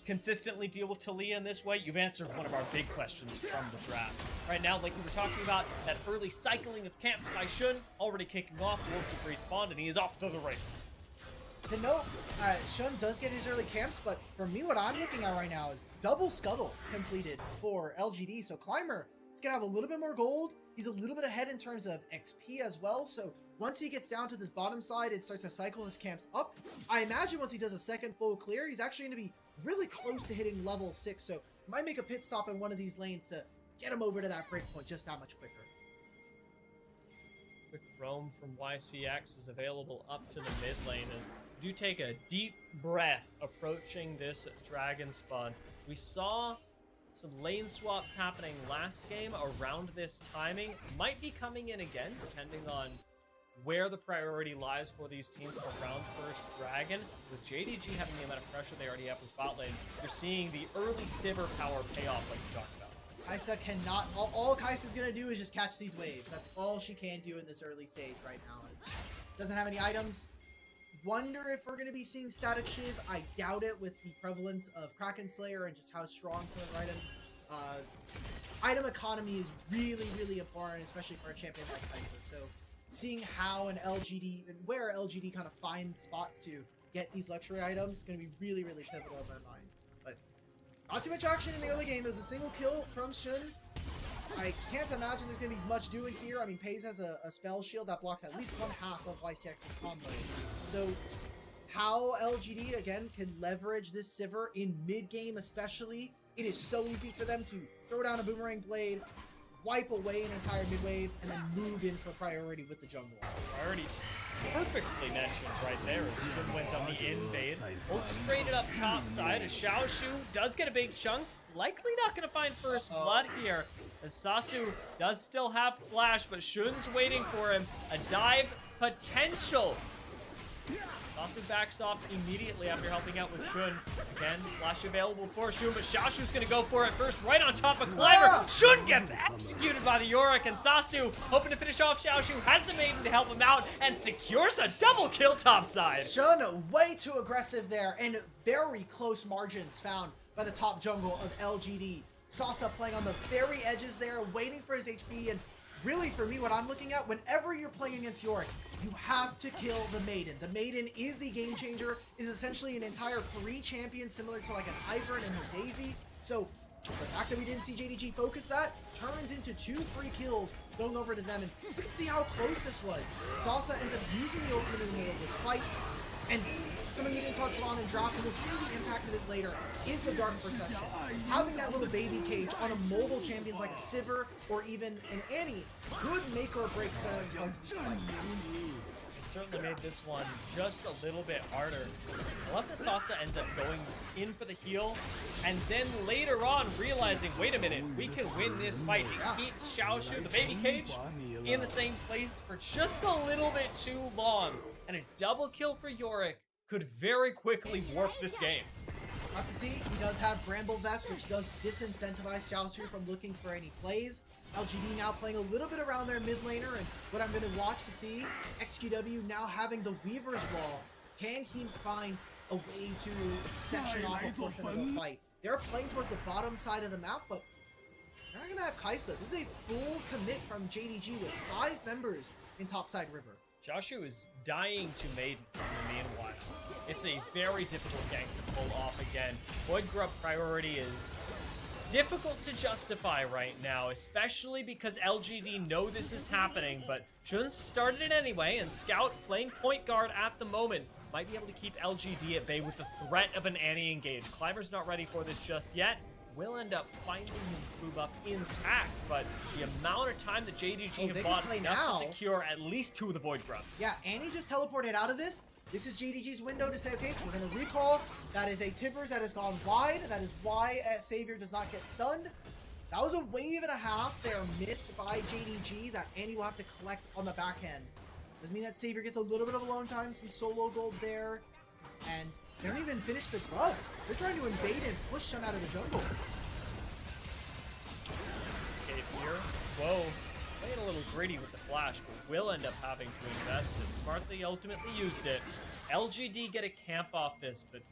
consistently deal with Talia in this way, you've answered one of our big questions from the draft. Right now, like we were talking about, that early cycling of camps by Shun already kicking off. Wolves have respawned, and he is off to the races. To note, Shun does get his early camps, but for me, what I'm looking at right now is double scuttle completed for LGD. So Climber is going to have a little bit more gold. He's a little bit ahead in terms of XP as well. So once he gets down to this bottom side and starts to cycle his camps up, I imagine once he does a second full clear, he's actually going to be really close to hitting level 6. So might make a pit stop in one of these lanes to get him over to that break point just that much quicker. Quick roam from YCX is available up to the mid lane as you take a deep breath approaching this dragon spawn. We saw some lane swaps happening last game around this timing. Might be coming in again, depending on where the priority lies for these teams around first dragon. With JDG having the amount of pressure they already have with bot lane, you're seeing the early Sivir power pay off like you talked about. Kaisa cannot, all Kaisa's gonna do is just catch these waves. That's all she can do in this early stage right now. Doesn't have any items. Wonder if we're gonna be seeing Static Shiv. I doubt it with the prevalence of Kraken Slayer and just how strong some of the items. Item economy is really, really important, especially for a champion like Kaisa. So seeing how an LGD, and where LGD kind of finds spots to get these luxury items is gonna be really, really pivotal in my mind. But not too much action in the early game. It was a single kill from Shun. I can't imagine there's going to be much doing here. I mean, Pays has a spell shield that blocks at least one half of YCX's combo. So how LGD, again, can leverage this Sivir in mid-game especially, it is so easy for them to throw down a Boomerang Blade, wipe away an entire mid-wave, and then move in for priority with the jungle. Priority perfectly mentioned right there as Shun went on the invade. Ults traded up top side as Xiaoshu does get a big chunk. Likely not going to find first blood here, as Sasu does still have flash, but Shun's waiting for him. A dive potential. Sasu backs off immediately after helping out with Shun. Again, flash available for Shun, but Xiaoshu's going to go for it first, right on top of Climber. Shun gets executed by the Yorick, and Sasu, hoping to finish off Xiaoshu, has the Maiden to help him out, and secures a double kill topside. Shun way too aggressive there, and very close margins found by the top jungle of LGD. Sasa playing on the very edges there, waiting for his HP, and really for me, what I'm looking at, whenever you're playing against Yorick, you have to kill the Maiden. The Maiden is the game changer, is essentially an entire free champion similar to like an Ivern and her Daisy. So the fact that we didn't see JDG focus that turns into 2 free kills going over to them, and you can see how close this was. Sasa ends up using the ultimate in the middle of this fight, and something we didn't touch on in draft, and we'll see the impact of it later, is the Dark Perception. Having that little baby cage on a mobile champions like a Sivir or even an Annie could make or break someone's parts of these fights. Certainly made this one just a little bit harder. I love that Sasa ends up going in for the heal, and then later on realizing, wait a minute, we can win this fight. It keeps Xiaoshu, the baby cage, in the same place for just a little bit too long. And a double kill for Yorick could very quickly warp this game. Have to see, he does have Bramble Vest, which does disincentivize Xiaoshu from looking for any plays. LGD now playing a little bit around their mid laner, and what I'm going to watch to see, XQW now having the Weaver's Wall. Can he find a way to section off a portion of the fight? They're playing towards the bottom side of the map, but they're not going to have Kaisa. This is a full commit from JDG with 5 members in topside river. Xiaoshu is dying to Maiden in the meanwhile. It's a very difficult gank to pull off again. Void Grub priority is difficult to justify right now, especially because LGD know this is happening, but Shun's started it anyway, and Scout playing point guard at the moment might be able to keep LGD at bay with the threat of an Annie engage. Climber's not ready for this just yet. will end up finding his move up intact, but the amount of time that JDG have bought is enough to secure at least 2 of the Void Grubs. Yeah, and he just teleported out of this. This is JDG's window to say, okay, we're going to recall. That is a Tibbers that has gone wide. That is why Savior does not get stunned. That was a wave and a half there missed by JDG that Annie will have to collect on the back end. Doesn't mean that Savior gets a little bit of alone time, some solo gold there. And they don't even finish the grub. They're trying to invade and push Shun out of the jungle. Escape here. Whoa. Playing a little gritty with the flash, but will end up having to invest it. Smartly ultimately used it. LGD get a camp off this, but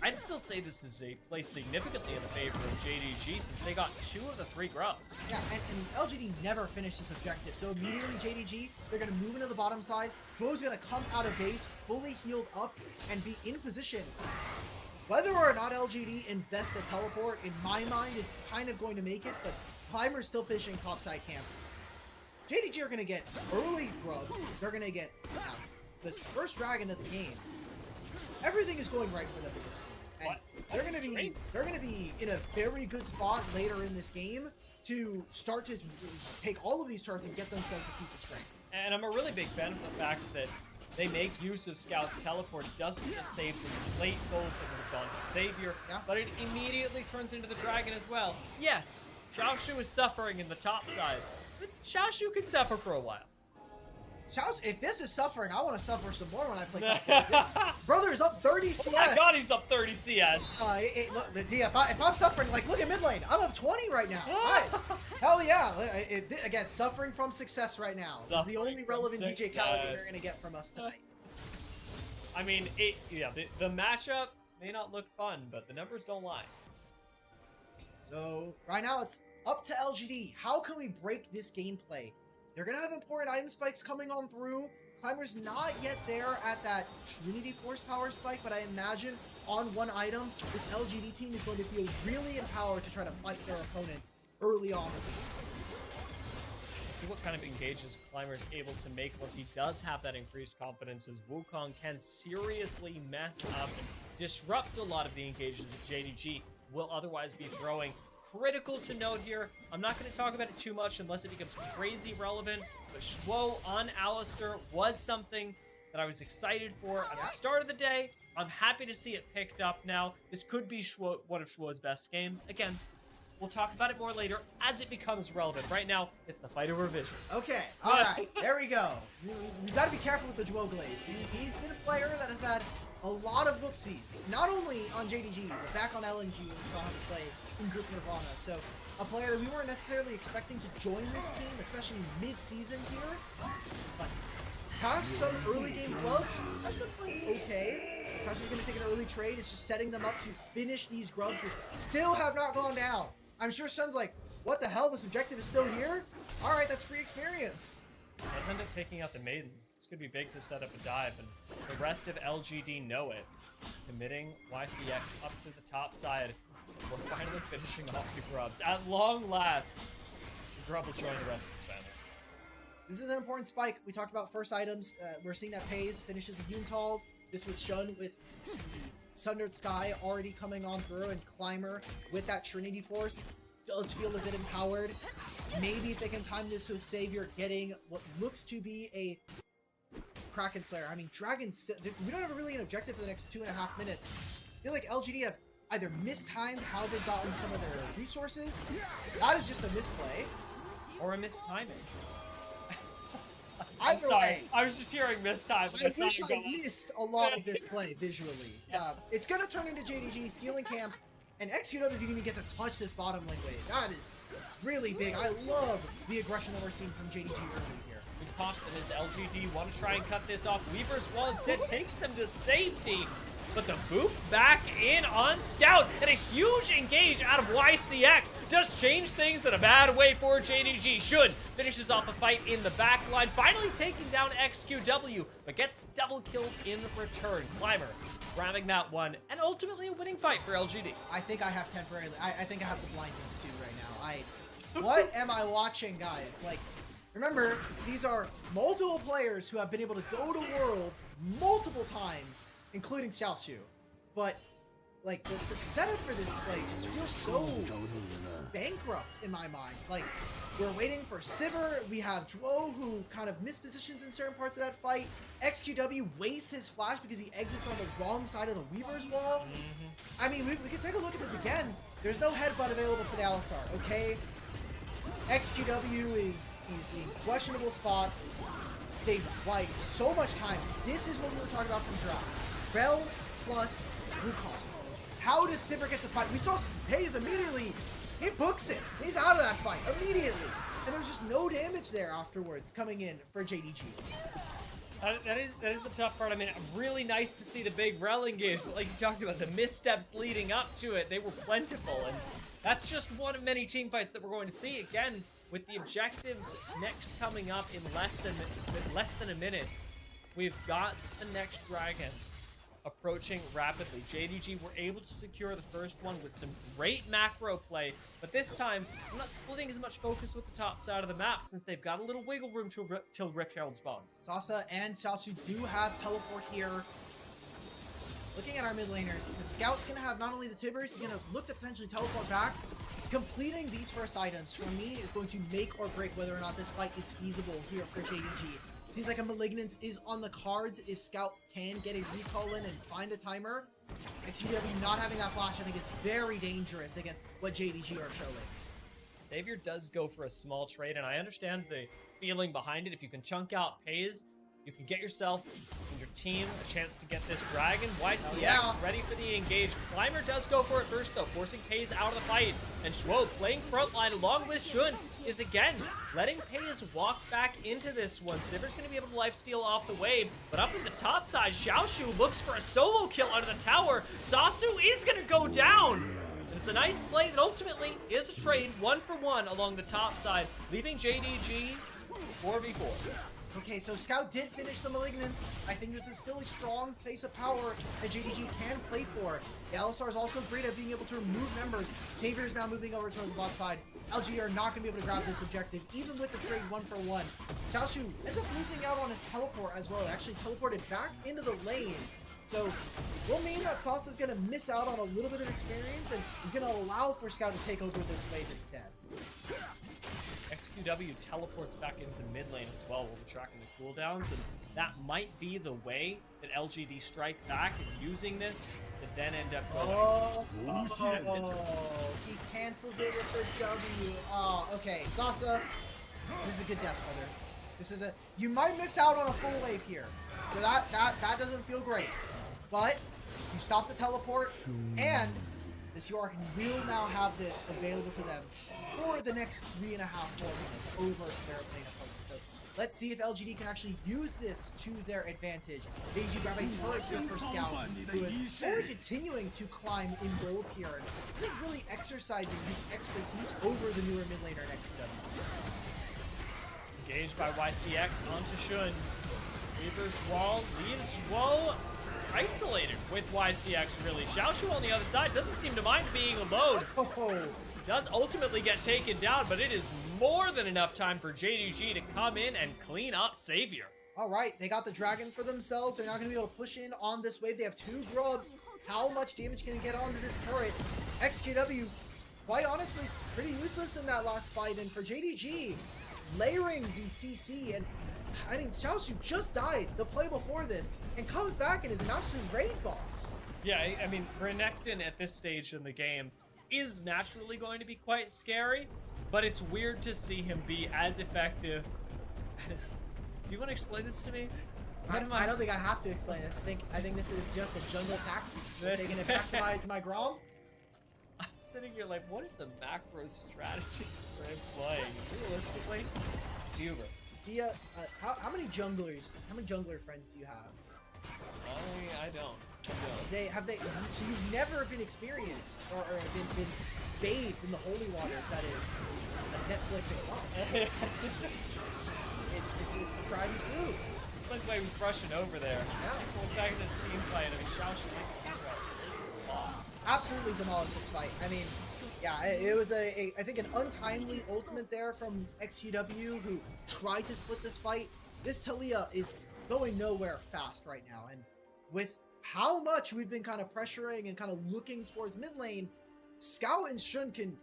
I'd still say this is a play significantly in the favor of JDG since they got 2 of the 3 grubs. Yeah, and LGD never finished this objective. So immediately JDG, they're going to move into the bottom side. Joe's going to come out of base, fully healed up, and be in position. Whether or not LGD invests the teleport, in my mind, is kind of going to make it, but Climber's still fishing topside camps. JDG are going to get early grubs. They're going to get this first dragon of the game. Everything is going right for them at this point. And they're gonna be in a very good spot later in this game to start to take all of these charts and get themselves a piece of strength. And I'm a really big fan of the fact that they make use of Scout's teleport. It doesn't just save the plate gold that would have gone to Savior, but it immediately turns into the dragon as well. Yes, Xiaoshu is suffering in the top side, but Xiaoshu can suffer for a while. If this is suffering, I want to suffer some more when I play top. Brother is up 30 CS. Oh my god, he's up 30 CS. Look, if I'm suffering, like, look at mid lane. I'm up 20 right now. Hell yeah. Again, suffering from success right now. It's the only relevant DJ caliber you're going to get from us tonight. I mean, the matchup may not look fun, but the numbers don't lie. So, right now, it's up to LGD. How can we break this gameplay? They're going to have important item spikes coming on through. Climber's not yet there at that Trinity Force power spike, but I imagine on one item, this LGD team is going to feel really empowered to try to fight their opponents early on at least. See what kind of engages Climber is able to make once he does have that increased confidence, as Wukong can seriously mess up and disrupt a lot of the engages that JDG will otherwise be throwing. Critical to note here, I'm not going to talk about it too much unless it becomes crazy relevant, but Shwo on Alistair was something that I was excited for at the start of the day. I'm happy to see it picked up now. This could be one of Shwo's best games. Again, we'll talk about it more later as it becomes relevant. Right now, it's the fight over vision. Okay, all right, there we go. We got to be careful with the Jwo Glaze because he's been a player that has had a lot of whoopsies, not only on JDG, but back on LNG when we saw him play in Group Nirvana. So a player that we weren't necessarily expecting to join this team, especially mid-season here. But past some early game clubs, has been playing okay. Pressure's going to take an early trade. It's just setting them up to finish these grubs, which still have not gone down. I'm sure Sun's like, what the hell? This objective is still here? All right, that's free experience. Let's end up taking out the Maiden. This could be big to set up a dive, and the rest of LGD know it. Committing YCX up to the top side. We're finally finishing off the grubs. At long last, the grub will join the rest of his family. This is an important spike. We talked about first items. We're seeing that Pays finishes the Yuntals. This was shown with the Sundered Sky already coming on through, and Climber with that Trinity Force does feel a bit empowered. Maybe if they can time this to a Savior getting what looks to be a Kraken Slayer. I mean, Dragons, we don't have really an objective for the next 2.5 minutes. I feel like LGD have either mistimed how they've gotten some of their resources. That is just a misplay. Or a mistiming. I'm sorry. I was just hearing mistime. I wish I missed a lot of this play visually. It's going to turn into JDG stealing camps, and XQW doesn't even get to touch this bottom lane wave. That is really big. I love the aggression that we're seeing from JDG early here. Good caution as LGD want to try and cut this off. Weaver's Wall instead takes them to safety. But the boop back in on Scout, and a huge engage out of YCX does change things in a bad way for JDG. Should finishes off a fight in the back line, finally taking down XQW, but gets double killed in return. Climber grabbing that one, and ultimately a winning fight for LGD. I think I have temporarily, I think I have the blindness too right now. What am I watching, guys? Like, remember, these are multiple players who have been able to go to Worlds multiple times, including Xiaoshu. But like the setup for this play just feels so bankrupt in my mind. Like, we're waiting for Sivir. We have Dwo, who kind of mispositions in certain parts of that fight. XQW wastes his flash because he exits on the wrong side of the Weaver's wall. I mean, we can take a look at this again. There's no headbutt available for the Alistar, okay? XQW is in questionable spots. They've wiped so much time. This is what we were talking about from draft. Rel plus Wukong. How does Sivir get to fight? We saw Hayes immediately. He books it. He's out of that fight immediately. And there's just no damage there afterwards coming in for JDG. That is the tough part. I mean, really nice to see the big Rel engage, but like you talked about, the missteps leading up to it, they were plentiful. And that's just one of many team fights that we're going to see. Again, with the objectives next coming up in less than a minute, we've got the next dragon approaching rapidly. JDG were able to secure the first one with some great macro play, but this time I'm not splitting as much focus with the top side of the map since they've got a little wiggle room till Rift Herald spawns. Sasa and Xiaosu do have teleport here. Looking at our mid laners, the Scout's going to have not only the Tibbers, he's going to look to potentially teleport back. Completing these first items, for me, is going to make or break whether or not this fight is feasible here for JDG. Seems like a Malignance is on the cards if Scout can get a recall in and find a timer. XQW not having that flash, I think, is very dangerous against what JDG are showing. Xavier does go for a small trade, and I understand the feeling behind it. If you can chunk out Pays, you can get yourself and your team a chance to get this dragon. YCX ready for the engage. Climber does go for it first, though, forcing Pays out of the fight. And Shuo playing frontline along with Shun is again letting Pays walk back into this one. Sivir's going to be able to lifesteal off the wave, but up in the top side, Xiaoshu looks for a solo kill under the tower. Sasu is going to go down. And it's a nice play that ultimately is a trade 1-for-1 along the top side, leaving JDG 4v4. Okay, so Scout did finish the Malignance. I think this is still a strong face of power that JDG can play for. The Alistar is also great at being able to remove members. Xavier is now moving over to the bot side. LG are not going to be able to grab this objective, even with the trade 1-for-1. Xiaoshu ends up losing out on his teleport as well. It actually teleported back into the lane. So, will mean that Sauce is going to miss out on a little bit of experience and is going to allow for Scout to take over this wave instead. XQW teleports back into the mid lane as well while we're tracking the cooldowns, and that might be the way that LGD strike back, is using this to then end up going. He cancels it with the W. Oh, okay. Sasa, this is a good death, brother. This is you might miss out on a full wave here. So that doesn't feel great. But you stop the teleport, and this York will now have this available to them for the next 3.5-4 minutes over their lane opponent. So let's see if LGD can actually use this to their advantage. JDG grab a turret here for Scout, who is only continuing to climb in gold here and really exercising his expertise over the newer mid laner next to them. Engaged by YCX onto Shun. Reaper's wall leaves Shuo isolated with YCX, really. Xiaoshu on the other side doesn't seem to mind being alone. Does ultimately get taken down, but it is more than enough time for JDG to come in and clean up Xavier. All right, they got the dragon for themselves. They're not going to be able to push in on this wave. They have 2 grubs. How much damage can it get onto this turret? XKW, quite honestly, pretty useless in that last fight. And for JDG, layering the CC, and I mean, Xiaoshu just died the play before this and comes back and is an absolute raid boss. Yeah, I mean, Renekton at this stage in the game is naturally going to be quite scary, but it's weird to see him be as effective as... Do you want to explain this to me? I don't think I have to explain this. I think this is just a jungle taxi. Taking it back to my Grom. I'm sitting here like, what is the macro strategy for him playing? Realistically, Huber. How many jungler friends do you have? I don't. So you've never been experienced or been bathed in the holy waters that is Netflix and Grom. It's a tried and true. Just like the way he was brushing over there. Yeah. Going back in this team fight, I mean, Xiaoshu lost. Absolutely demolished this fight. I mean, yeah, it was I think an untimely ultimate there from XQW, who tried to split this fight. This Talia is going nowhere fast right now, and with how much we've been kind of pressuring and kind of looking towards mid lane, Scout and Shun can,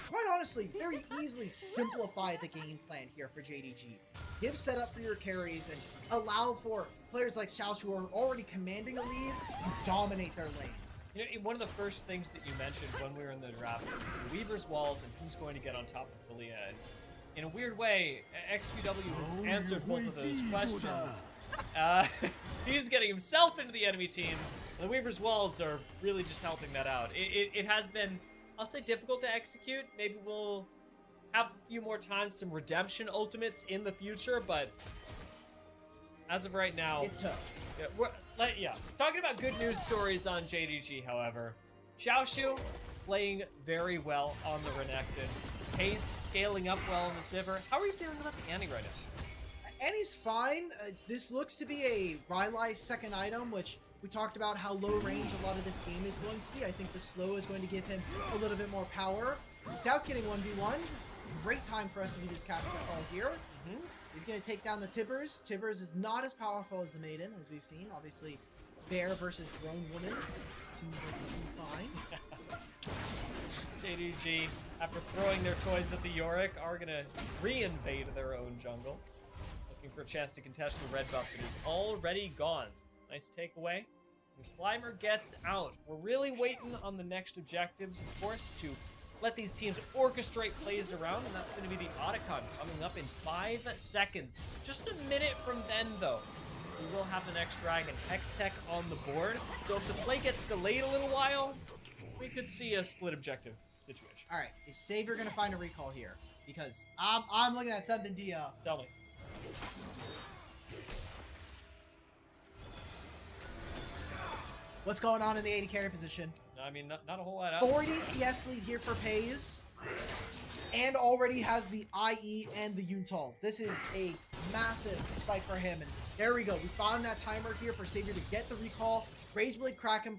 quite honestly, very easily simplify the game plan here for JDG. Give setup for your carries and allow for players like Xiaoshu who are already commanding a lead to dominate their lane. You know, one of the first things that you mentioned when we were in the draft was the Weaver's Walls and who's going to get on top of Talia. And in a weird way, XQW has answered both of those questions. He's getting himself into the enemy team. The Weaver's Walls are really just helping that out. It has been, I'll say, difficult to execute. Maybe we'll have a few more times some redemption ultimates in the future, but as of right now, It's tough. Talking about good news stories on JDG, however, Xiaoshu playing very well on the Renekton. Pace scaling up well on the Sivir. How are you feeling about the Annie right now? Annie's fine. This looks to be a Rylai's second item, which we talked about how low range a lot of this game is going to be. I think the slow is going to give him a little bit more power. South's getting 1v1. Great time for us to do this cast call here. He's going to take down the Tibbers. Tibbers is not as powerful as the Maiden, as we've seen. Obviously, Bear versus Throne Woman seems like it's fine. JDG, after throwing their toys at the Yorick, are going to re-invade their own jungle. Looking for a chance to contest the red buff that is already gone. Nice takeaway. And Climber gets out. We're really waiting on the next objectives, of course, to let these teams orchestrate plays around, and that's going to be the Otacon coming up in 5 seconds. Just a minute from then, though, we will have the next Dragon Hextech on the board. So if the play gets delayed a little while, we could see a split objective situation. All right, is Savior going to find a recall here? Because I'm looking at something, Dia. Tell me. What's going on in the AD carry position? I mean, not a whole lot. 40 CS lead here for Pays, and already has the IE and the Yuntals. This is a massive spike for him, and there we go. We found that timer here for Savior to get the recall. Rageblade Kraken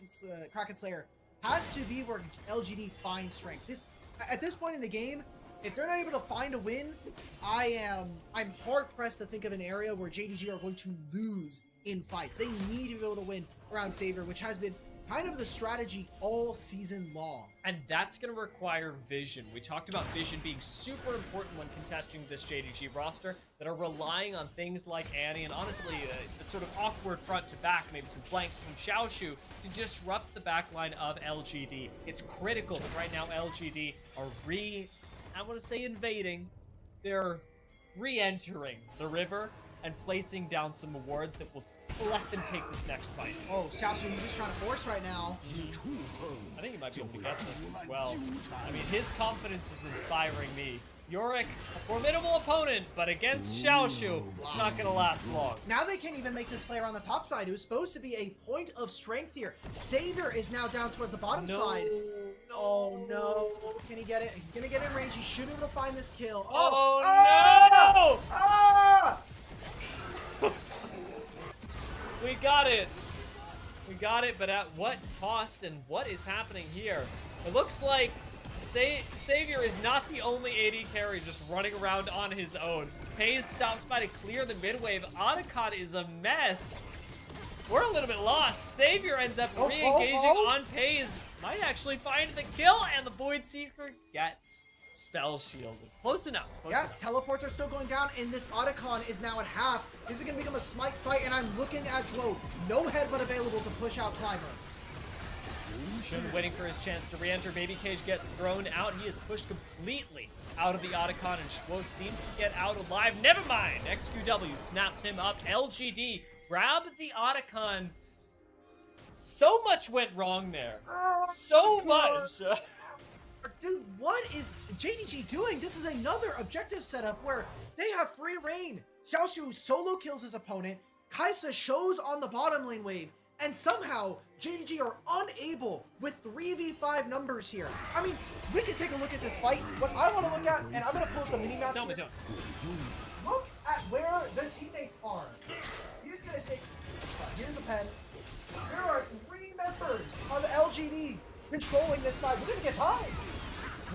Slayer has to be where LGD finds strength. At this point in the game, if they're not able to find a win, I'm hard pressed to think of an area where JDG are going to lose in fights. They need to be able to win around Savior, which has been kind of the strategy all season long. And that's going to require vision. We talked about vision being super important when contesting this JDG roster that are relying on things like Annie and honestly the sort of awkward front to back, maybe some flanks from Xiaoshu to disrupt the backline of LGD. It's critical that right now LGD are I want to say invading. They're re-entering the river and placing down some awards that will let them take this next fight. Oh, Xiaoshu, he's just trying to force right now. I think he might be able to get this as well. I mean, his confidence is inspiring me. Yorick, a formidable opponent, but against Xiaoshu, it's not going to last long. Now they can't even make this player on the top side. It was supposed to be a point of strength here. Savior is now down towards the bottom side. Oh no, can he get it? He's going to get in range. He should be able to find this kill. Oh no! Ah! We got it. We got it, but at what cost and what is happening here? It looks like Savior is not the only AD carry just running around on his own. Pays stops by to clear the mid wave. Otacon is a mess. We're a little bit lost. Savior ends up re-engaging on Pays. Might actually find the kill, and the Void Seeker gets spell shielded. Close enough. Close enough. Teleports are still going down, and this Otacon is now at half. This is going to become a smite fight, and I'm looking at Dro. No headbutt available to push out Climber. Shun waiting for his chance to re-enter. Baby Cage gets thrown out. He is pushed completely out of the Otacon, and Shwo seems to get out alive. Never mind. XQW snaps him up. LGD grab the Otacon. So much went wrong there. So much. Dude, what is JDG doing? This is another objective setup where they have free reign. Xiaoshu solo kills his opponent. Kaisa shows on the bottom lane wave. And somehow, JDG are unable with 3v5 numbers here. I mean, we could take a look at this fight. What I want to look at, and I'm going to pull up the mini-map Tell me. Look at where the teammates are. He's going to take... Here's a pen. There are 3 members of LGD controlling this side. We're going to get tied.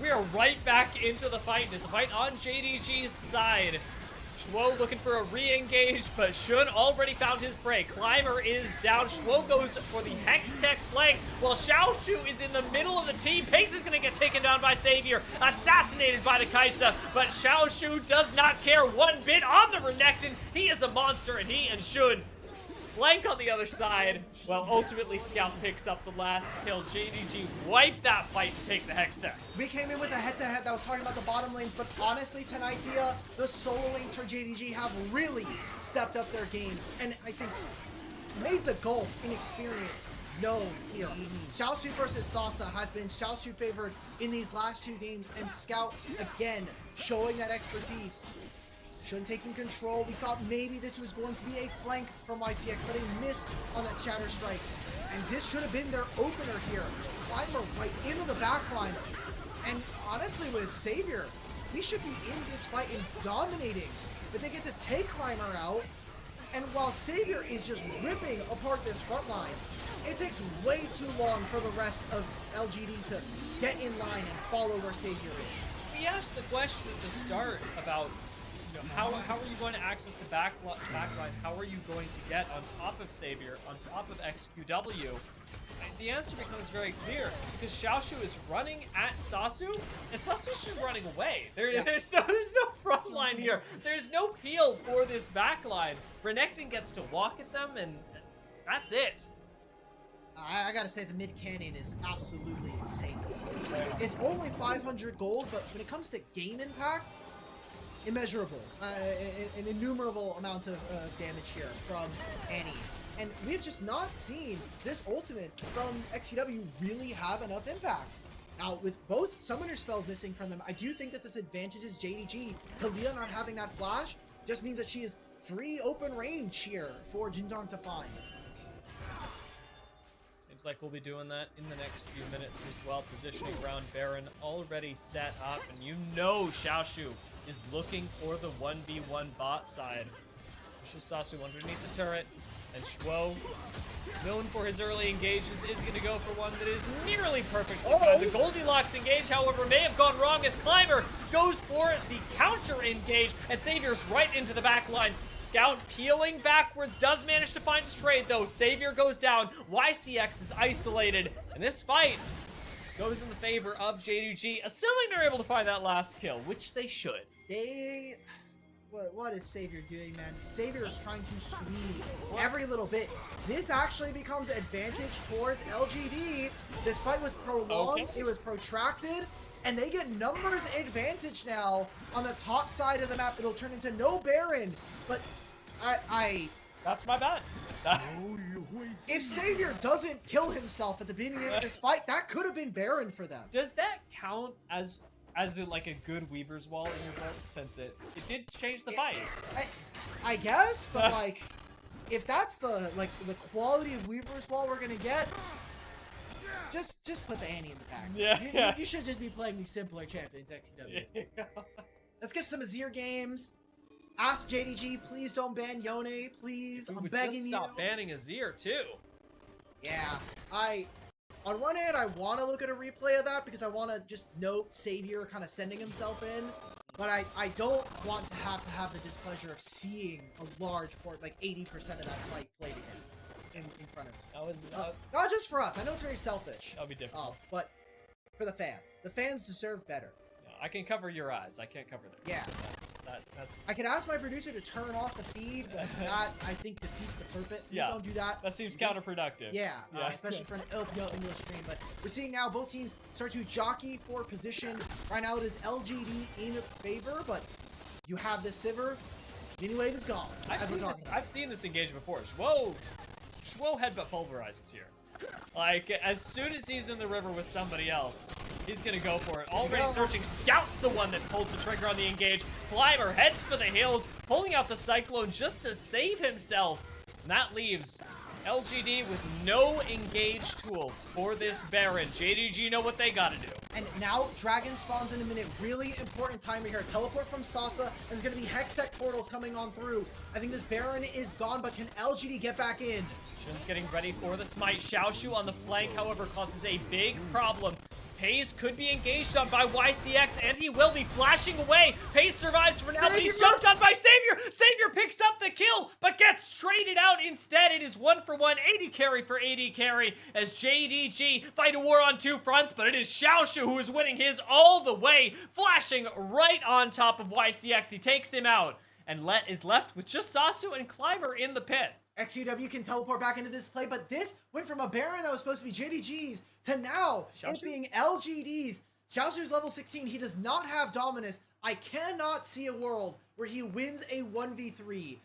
We are right back into the fight. It's a fight on JDG's side. Shuo looking for a re-engage, but Shun already found his prey. Climber is down. Shuo goes for the Hex Tech flank, while Xiaoshu is in the middle of the team. Pace is going to get taken down by Savior, assassinated by the Kaisa, but Xiaoshu does not care one bit on the Renekton. He is a monster, and he and Shun flank on the other side. Well, ultimately, Scout picks up the last kill. JDG wiped that fight and take the Hex Tech. We came in with a head-to-head that was talking about the bottom lanes, but honestly tonight, Dia, the solo lanes for JDG have really stepped up their game, and I think made the gulf in experience known here. Xiaoshu versus Sasa has been Xiaoshu favored in these last 2 games, and Scout, again, showing that expertise. Shun taking control. We thought maybe this was going to be a flank from YCX, but a miss on that Shatter Strike. And this should have been their opener here. Climber right into the backline. And honestly, with Savior, he should be in this fight and dominating. But they get to take Climber out. And while Savior is just ripping apart this front line, it takes way too long for the rest of LGD to get in line and follow where Savior is. We asked the question at the start about how are you going to access the backline? How are you going to get on top of Savior, on top of XQW? And the answer becomes very clear, because Xiaoshu is running at Sasu, and Sasu's just running away. There's no front line here. There's no peel for this backline. Renekton gets to walk at them, and that's it. I gotta say, the mid canyon is absolutely insane. It's only 500 gold, but when it comes to game impact, immeasurable, an innumerable amount of damage here from Annie. And we've just not seen this ultimate from XQW really have enough impact. Now, with both summoner spells missing from them, I do think that this advantages JDG. Talia not having that flash just means that she is free open range here for Jindong to find. Seems like we'll be doing that in the next few minutes as well. Positioning around Baron already set up, and you know Xiaoshu is looking for the 1v1 bot side. Pushes Sasu underneath the turret, and Shuo, known for his early engages, is going to go for one that is nearly perfect. The Goldilocks engage, however, may have gone wrong as Climber goes for the counter engage, and Savior's right into the back line. Scout peeling backwards, does manage to find his trade though. Savior goes down, YCX is isolated, and this fight goes in the favor of JDG, assuming they're able to find that last kill, which they should. What is Savior doing, man? Savior is trying to squeeze every little bit. This actually becomes advantage towards LGD. This fight was prolonged, it was protracted, and they get numbers advantage now on the top side of the map. It'll turn into no Baron, but That's my bad. If Savior doesn't kill himself at the beginning of this fight, that could have been Baron for them. Does that count as like a good Weaver's Wall in your book, since it did change the fight? I guess, but like, if that's the quality of Weaver's Wall we're gonna get, just put the Annie in the pack. You should just be playing these simpler champions, XQW. Let's get some Azir games. Ask JDG, please don't ban Yone, please. I'm begging you. Stop banning Azir too. Yeah, on one hand, I want to look at a replay of that because I want to just note Savior kind of sending himself in, but I don't want to have the displeasure of seeing a large port, like 80% of that fight played again in front of me. Not just for us. I know it's very selfish. That'll be different. But for the fans. The fans deserve better. I can cover your eyes. I can't cover them. Yeah. That's... I can ask my producer to turn off the feed, but that, I think, defeats the purpose. Please don't do that. That seems counterproductive. Yeah, especially for an LPL English stream. But we're seeing now both teams start to jockey for position. Right now it is LGD in favor, but you have this Sivir. Mini wave is gone. I've seen this engage before. Shwo headbutt pulverizes here. Like, as soon as he's in the river with somebody else, he's gonna go for it. Already searching. Scout's the one that pulls the trigger on the engage. Climber heads for the hills, pulling out the Cyclone just to save himself. And that leaves LGD with no engage tools for this Baron. JDG know what they gotta do. And now Dragon spawns in a minute. Really important time here. Teleport from Sasa. There's gonna be Hextech portals coming on through. I think this Baron is gone, but can LGD get back in? Shun's getting ready for the smite. Xiaoshu on the flank, however, causes a big problem. Paze could be engaged on by YCX, and he will be flashing away. Paze survives for now, but he's jumped on by Savior. Savior picks up the kill, but gets traded out instead. It is 1-for-1 AD carry for AD carry as JDG fight a war on two fronts, but it is Xiaoshu who is winning his all the way, flashing right on top of YCX. He takes him out and is left with just Sasu and Climber in the pit. XUW can teleport back into this play, but this went from a Baron that was supposed to be JDG's to now it being LGD's. Xiaoshu's level 16. He does not have Dominus. I cannot see a world where he wins a 1v3.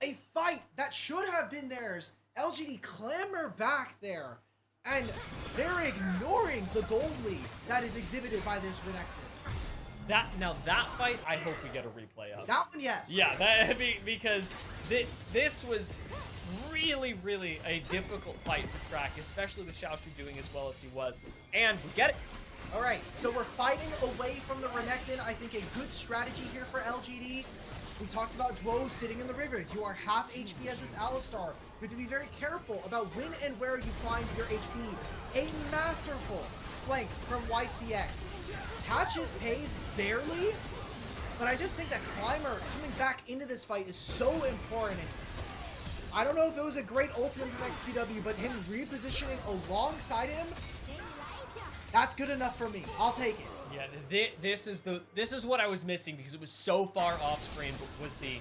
A fight that should have been theirs. LGD clamber back there, and they're ignoring the gold lead that is exhibited by this Renekton. That fight, I hope we get a replay of. That one, yes. Yeah, because this was really, really a difficult fight to track, especially with Xiaoshu doing as well as he was. And we get it. All right, so we're fighting away from the Renekton. I think a good strategy here for LGD. We talked about Dwo sitting in the river. You are half HP as this Alistar. You have to be very careful about when and where you find your HP. A masterful flank from YCX. Catches Paze barely, but I just think that Climber coming back into this fight is so important. I don't know if it was a great ultimate from XPW, but him repositioning alongside him, that's good enough for me. I'll take it. Yeah, this is what I was missing because it was so far off screen, but was the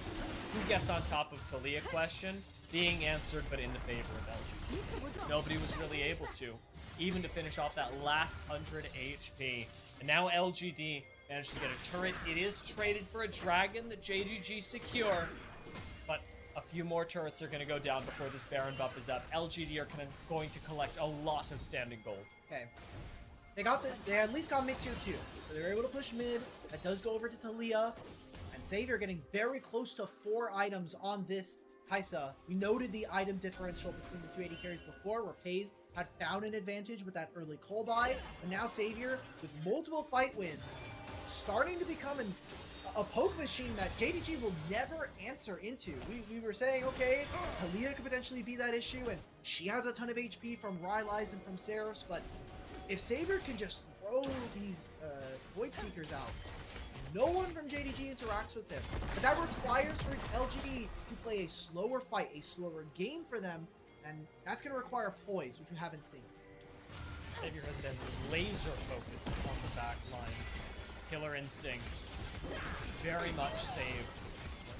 who gets on top of Talia question being answered, but in the favor of LG. Nobody was really able to, even to finish off that last 100 HP. And now LGD managed to get a turret. It is traded for a dragon that JDG secure, but a few more turrets are going to go down before this Baron buff is up. LGD are going to collect a lot of standing gold. Okay. They at least got mid tier 2. So they're able to push mid. That does go over to Talia. And Savior getting very close to 4 items on this Kaisa. We noted the item differential between the two AD carries before, where Paze had found an advantage with that early coal buy. And now Savior, with multiple fight wins, starting to become a poke machine that JDG will never answer into. We were saying, okay, Talia could potentially be that issue, and she has a ton of HP from Rylai's and from Seraph's, but if Savior can just throw these Void Seekers out, no one from JDG interacts with them. But that requires for LGD to play a slower fight, a slower game for them, and that's going to require poise, which we haven't seen. Savior has been laser focused on the back line. Killer instincts. Very much saved.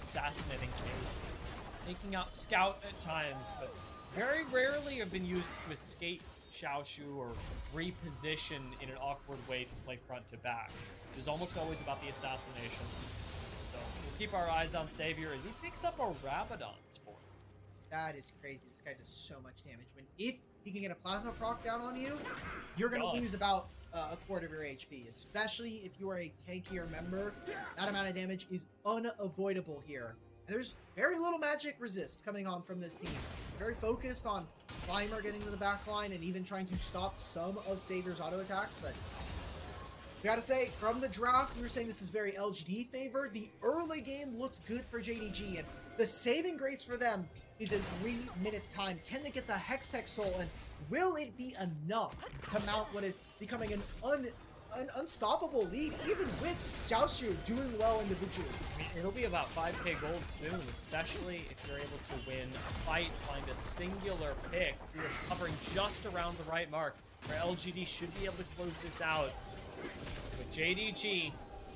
Assassinating Kate. Taking out Scout at times, but very rarely have been used to escape Xiaoshu or reposition in an awkward way to play front to back. It is almost always about the assassination. So we'll keep our eyes on Savior as he picks up a Rabadon sport. That is crazy. This guy does so much damage. If he can get a plasma proc down on you, you're going to lose about a quarter of your HP, especially if you are a tankier member. That amount of damage is unavoidable here. And there's very little magic resist coming on from this team. Very focused on Climber getting to the back line and even trying to stop some of Savior's auto attacks, but we gotta say, from the draft, we were saying this is very LGD favored. The early game looked good for JDG, and the saving grace for them is in 3 minutes time. Can they get the Hextech Soul, and will it be enough to mount what is becoming an unstoppable lead, even with Xiaoshu doing well individually? I mean, it'll be about 5k gold soon, especially if you're able to win a fight, find a singular pick who is covering just around the right mark, where LGD should be able to close this out. With JDG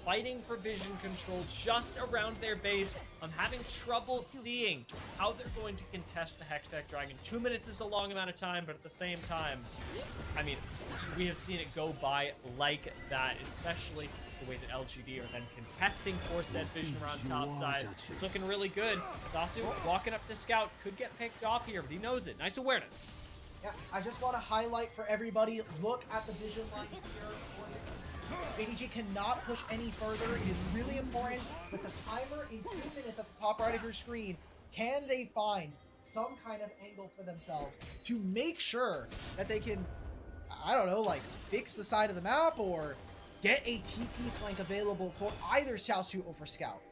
fighting for vision control just around their base, I'm having trouble seeing how they're going to contest the Hextech Dragon. 2 minutes is a long amount of time, but at the same time, I mean, we have seen it go by like that, especially the way that LGD are then contesting for said vision around top side. It's looking really good. Sasu walking up to Scout, could get picked off here, but he knows it. Nice awareness. Yeah, I just want to highlight for everybody, look at the vision line here. JDG cannot push any further. It is really important with the timer in 2 minutes at the top right of your screen. Can they find some kind of angle for themselves to make sure that they can, I don't know, like fix the side of the map or get a TP flank available for either Xiaoshu or for Scout?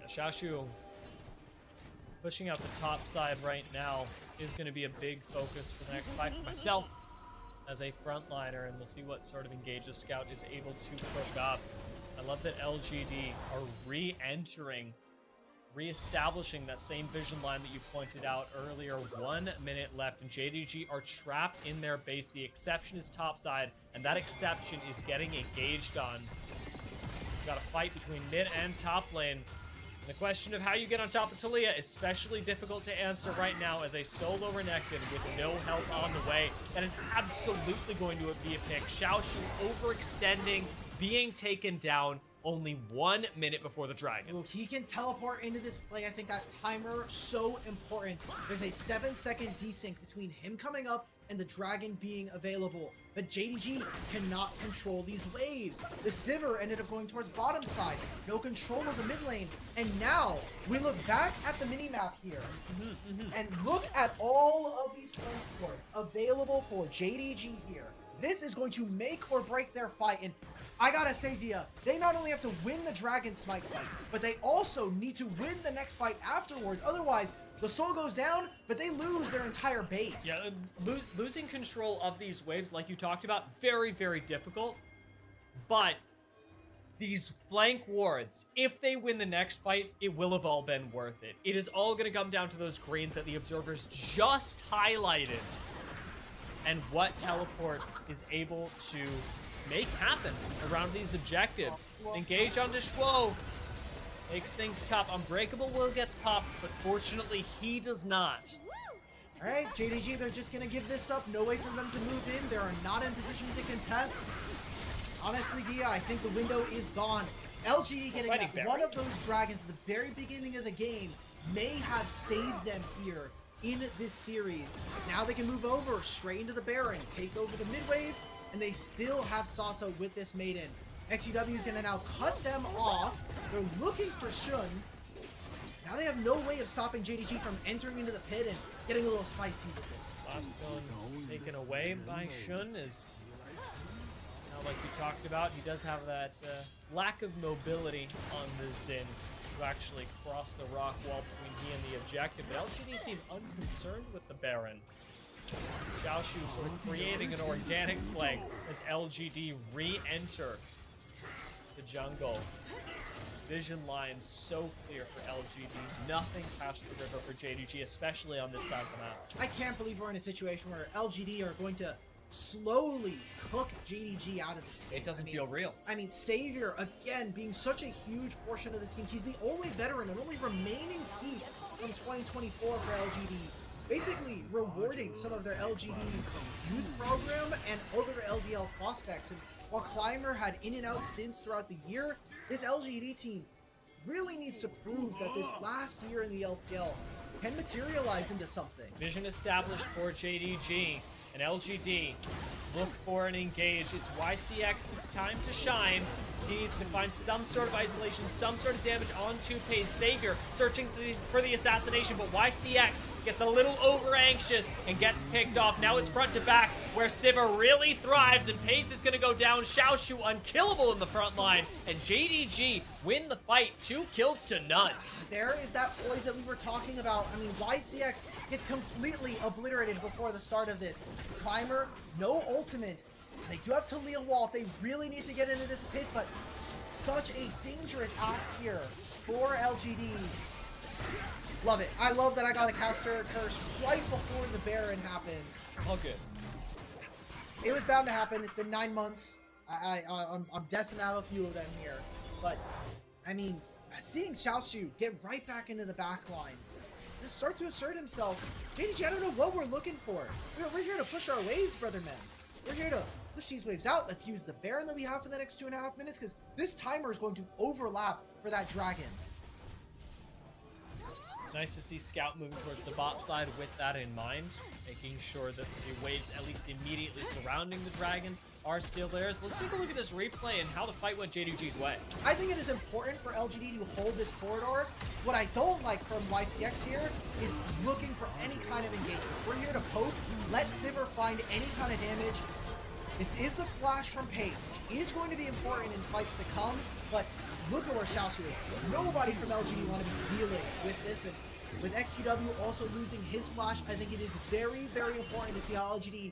Yeah, Xiaoshu pushing out the top side right now is going to be a big focus for the next fight for myself. as a frontliner, and we'll see what sort of engages Scout is able to cook up. I love that LGD are re-entering, re-establishing that same vision line that you pointed out earlier. 1 minute left, and JDG are trapped in their base. The exception is topside, and that exception is getting engaged on. We've got a fight between mid and top lane. The question of how you get on top of Talia is especially difficult to answer right now as a solo Renekton with no help on the way. That is absolutely going to be a pick. Xiaoshu overextending, being taken down only 1 minute before the dragon. Look, he can teleport into this play. I think that timer so important. There's a 7-second desync between him coming up and the dragon being available. But JDG cannot control these waves. The Sivir ended up going towards bottom side. No control of the mid lane. And now we look back at the minimap here and look at all of these flank swords available for JDG here. This is going to make or break their fight. And I gotta say, Dia, they not only have to win the Dragon Smite fight, but they also need to win the next fight afterwards. Otherwise, the soul goes down, but they lose their entire base. Yeah, losing control of these waves, like you talked about, very, very difficult. But these flank wards, if they win the next fight, it will have all been worth it. It is all going to come down to those greens that the observers just highlighted. And what Teleport is able to make happen around these objectives. Engage on Deshwo. Makes things tough. Unbreakable Will gets popped, but fortunately he does not. All right, JDG, they're just going to give this up. No way for them to move in. They are not in position to contest. Honestly, Dia, I think the window is gone. LGD getting that one of those dragons at the very beginning of the game may have saved them here in this series. Now they can move over straight into the Baron, take over the mid wave, and they still have Saso with this Maiden. XUW is going to now cut them off. They're looking for Shun. Now they have no way of stopping JDG from entering into the pit and getting a little spicy with it. Last villain taken away by Shun is, now like we talked about, he does have that lack of mobility on the Xin to actually cross the rock wall between he and the objective. But LGD seem unconcerned with the Baron. Xiaoshu sort of creating an organic flank as LGD re-enter the jungle. Vision line so clear for LGD. Nothing past the river for JDG, especially on this side of the map. I can't believe we're in a situation where LGD are going to slowly cook JDG out of this game. It doesn't feel real. I mean, Savior, again, being such a huge portion of this team. He's the only veteran and only remaining piece from 2024 for LGD. Basically rewarding some of their LGD youth program and other LDL prospects. And while Climber had in and out stints throughout the year, this LGD team really needs to prove that this last year in the LPL can materialize into something. Vision established for JDG and LGD. Look for an engage. It's YCX's time to shine. He needs to find some sort of isolation, some sort of damage onto Pay's Savior, searching for the assassination, but YCX gets a little over anxious and gets picked off. Now it's front to back where Sivir really thrives, and Pace is going to go down. Xiaoshu unkillable in the front line, and JDG win the fight 2 kills to none. There is that poise that we were talking about. I mean, YCX gets completely obliterated before the start of this. Climber, no ultimate. They do have Talia wall if they really need to get into this pit, but such a dangerous ask here for LGD. Love it. I love that I got a caster curse right before the Baron happens. All good. It was bound to happen. It's been 9 months. I'm destined to have a few of them here. But, I mean, seeing Xiaoshu get right back into the back line, just start to assert himself. JDG, I don't know what we're looking for. We're here to push our waves, brother men. We're here to push these waves out. Let's use the Baron that we have for the next 2.5 minutes, because this timer is going to overlap for that dragon. It's nice to see Scout moving towards the bot side with that in mind, making sure that the waves, at least immediately surrounding the dragon, are still there. So let's take a look at this replay and how the fight went JDG's way. I think it is important for LGD to hold this corridor. What I don't like from YCX here is looking for any kind of engagement. We're here to poke, let Sivir find any kind of damage. This is the flash from Page, which is going to be important in fights to come, but look at where Xiaoshu is. Nobody from LGD want to be dealing with this, and with XUW also losing his flash, I think it is very, very important to see how LGD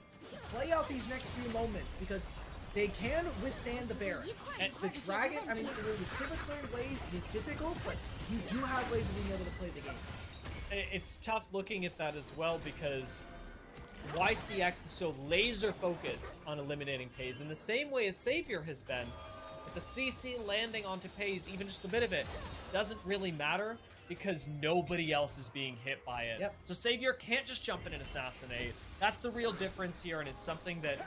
play out these next few moments because they can withstand the Baron. And the Dragon, I mean, the Sivir clearing ways is difficult, but you do have ways of being able to play the game. It's tough looking at that as well because YCX is so laser focused on eliminating Pays in the same way as Savior has been. But the CC landing onto Pays, even just a bit of it, doesn't really matter because nobody else is being hit by it. Yep. So Savior can't just jump in and assassinate. That's the real difference here, and it's something that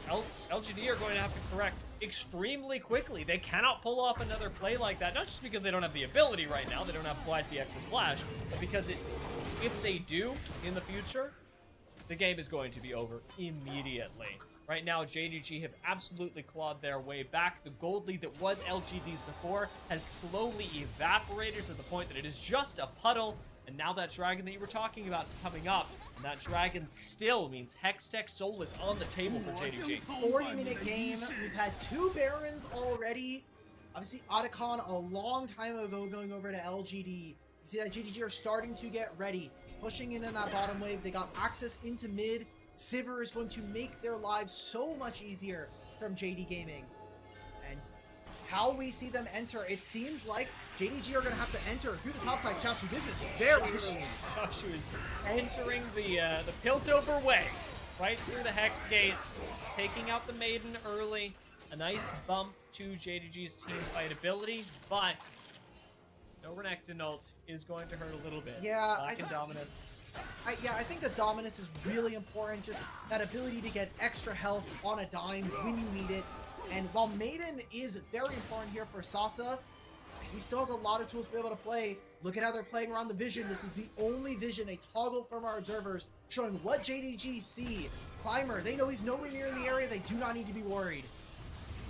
LGD are going to have to correct extremely quickly. They cannot pull off another play like that, not just because they don't have the ability right now, they don't have YCX's flash, but because if they do in the future, the game is going to be over immediately. Right now, JDG have absolutely clawed their way back. The gold lead that was LGD's before has slowly evaporated to the point that it is just a puddle. And now that dragon that you were talking about is coming up. And that dragon still means Hextech Soul is on the table for JDG. 40-minute game. We've had 2 Barons already. Obviously, Otacon a long time ago going over to LGD. You see that JDG are starting to get ready. Pushing in that bottom wave. They got access into mid. Sivir is going to make their lives so much easier from JD Gaming. And how we see them enter, it seems like JDG are going to have to enter through the top side. Xiaoshu, this is very early. Xiaoshu is entering the Piltover way, right through the Hex gates, taking out the Maiden early. A nice bump to JDG's team fight ability, but no Renekton ult is going to hurt a little bit. Yeah, Black and Dominus. I think the Dominus is really important. Just that ability to get extra health on a dime when you need it. And while Maiden is very important here for Sasa, he still has a lot of tools to be able to play. Look at how they're playing around the vision. This is the only vision, a toggle from our observers, showing what JDG see. Climber, they know he's nowhere near in the area. They do not need to be worried.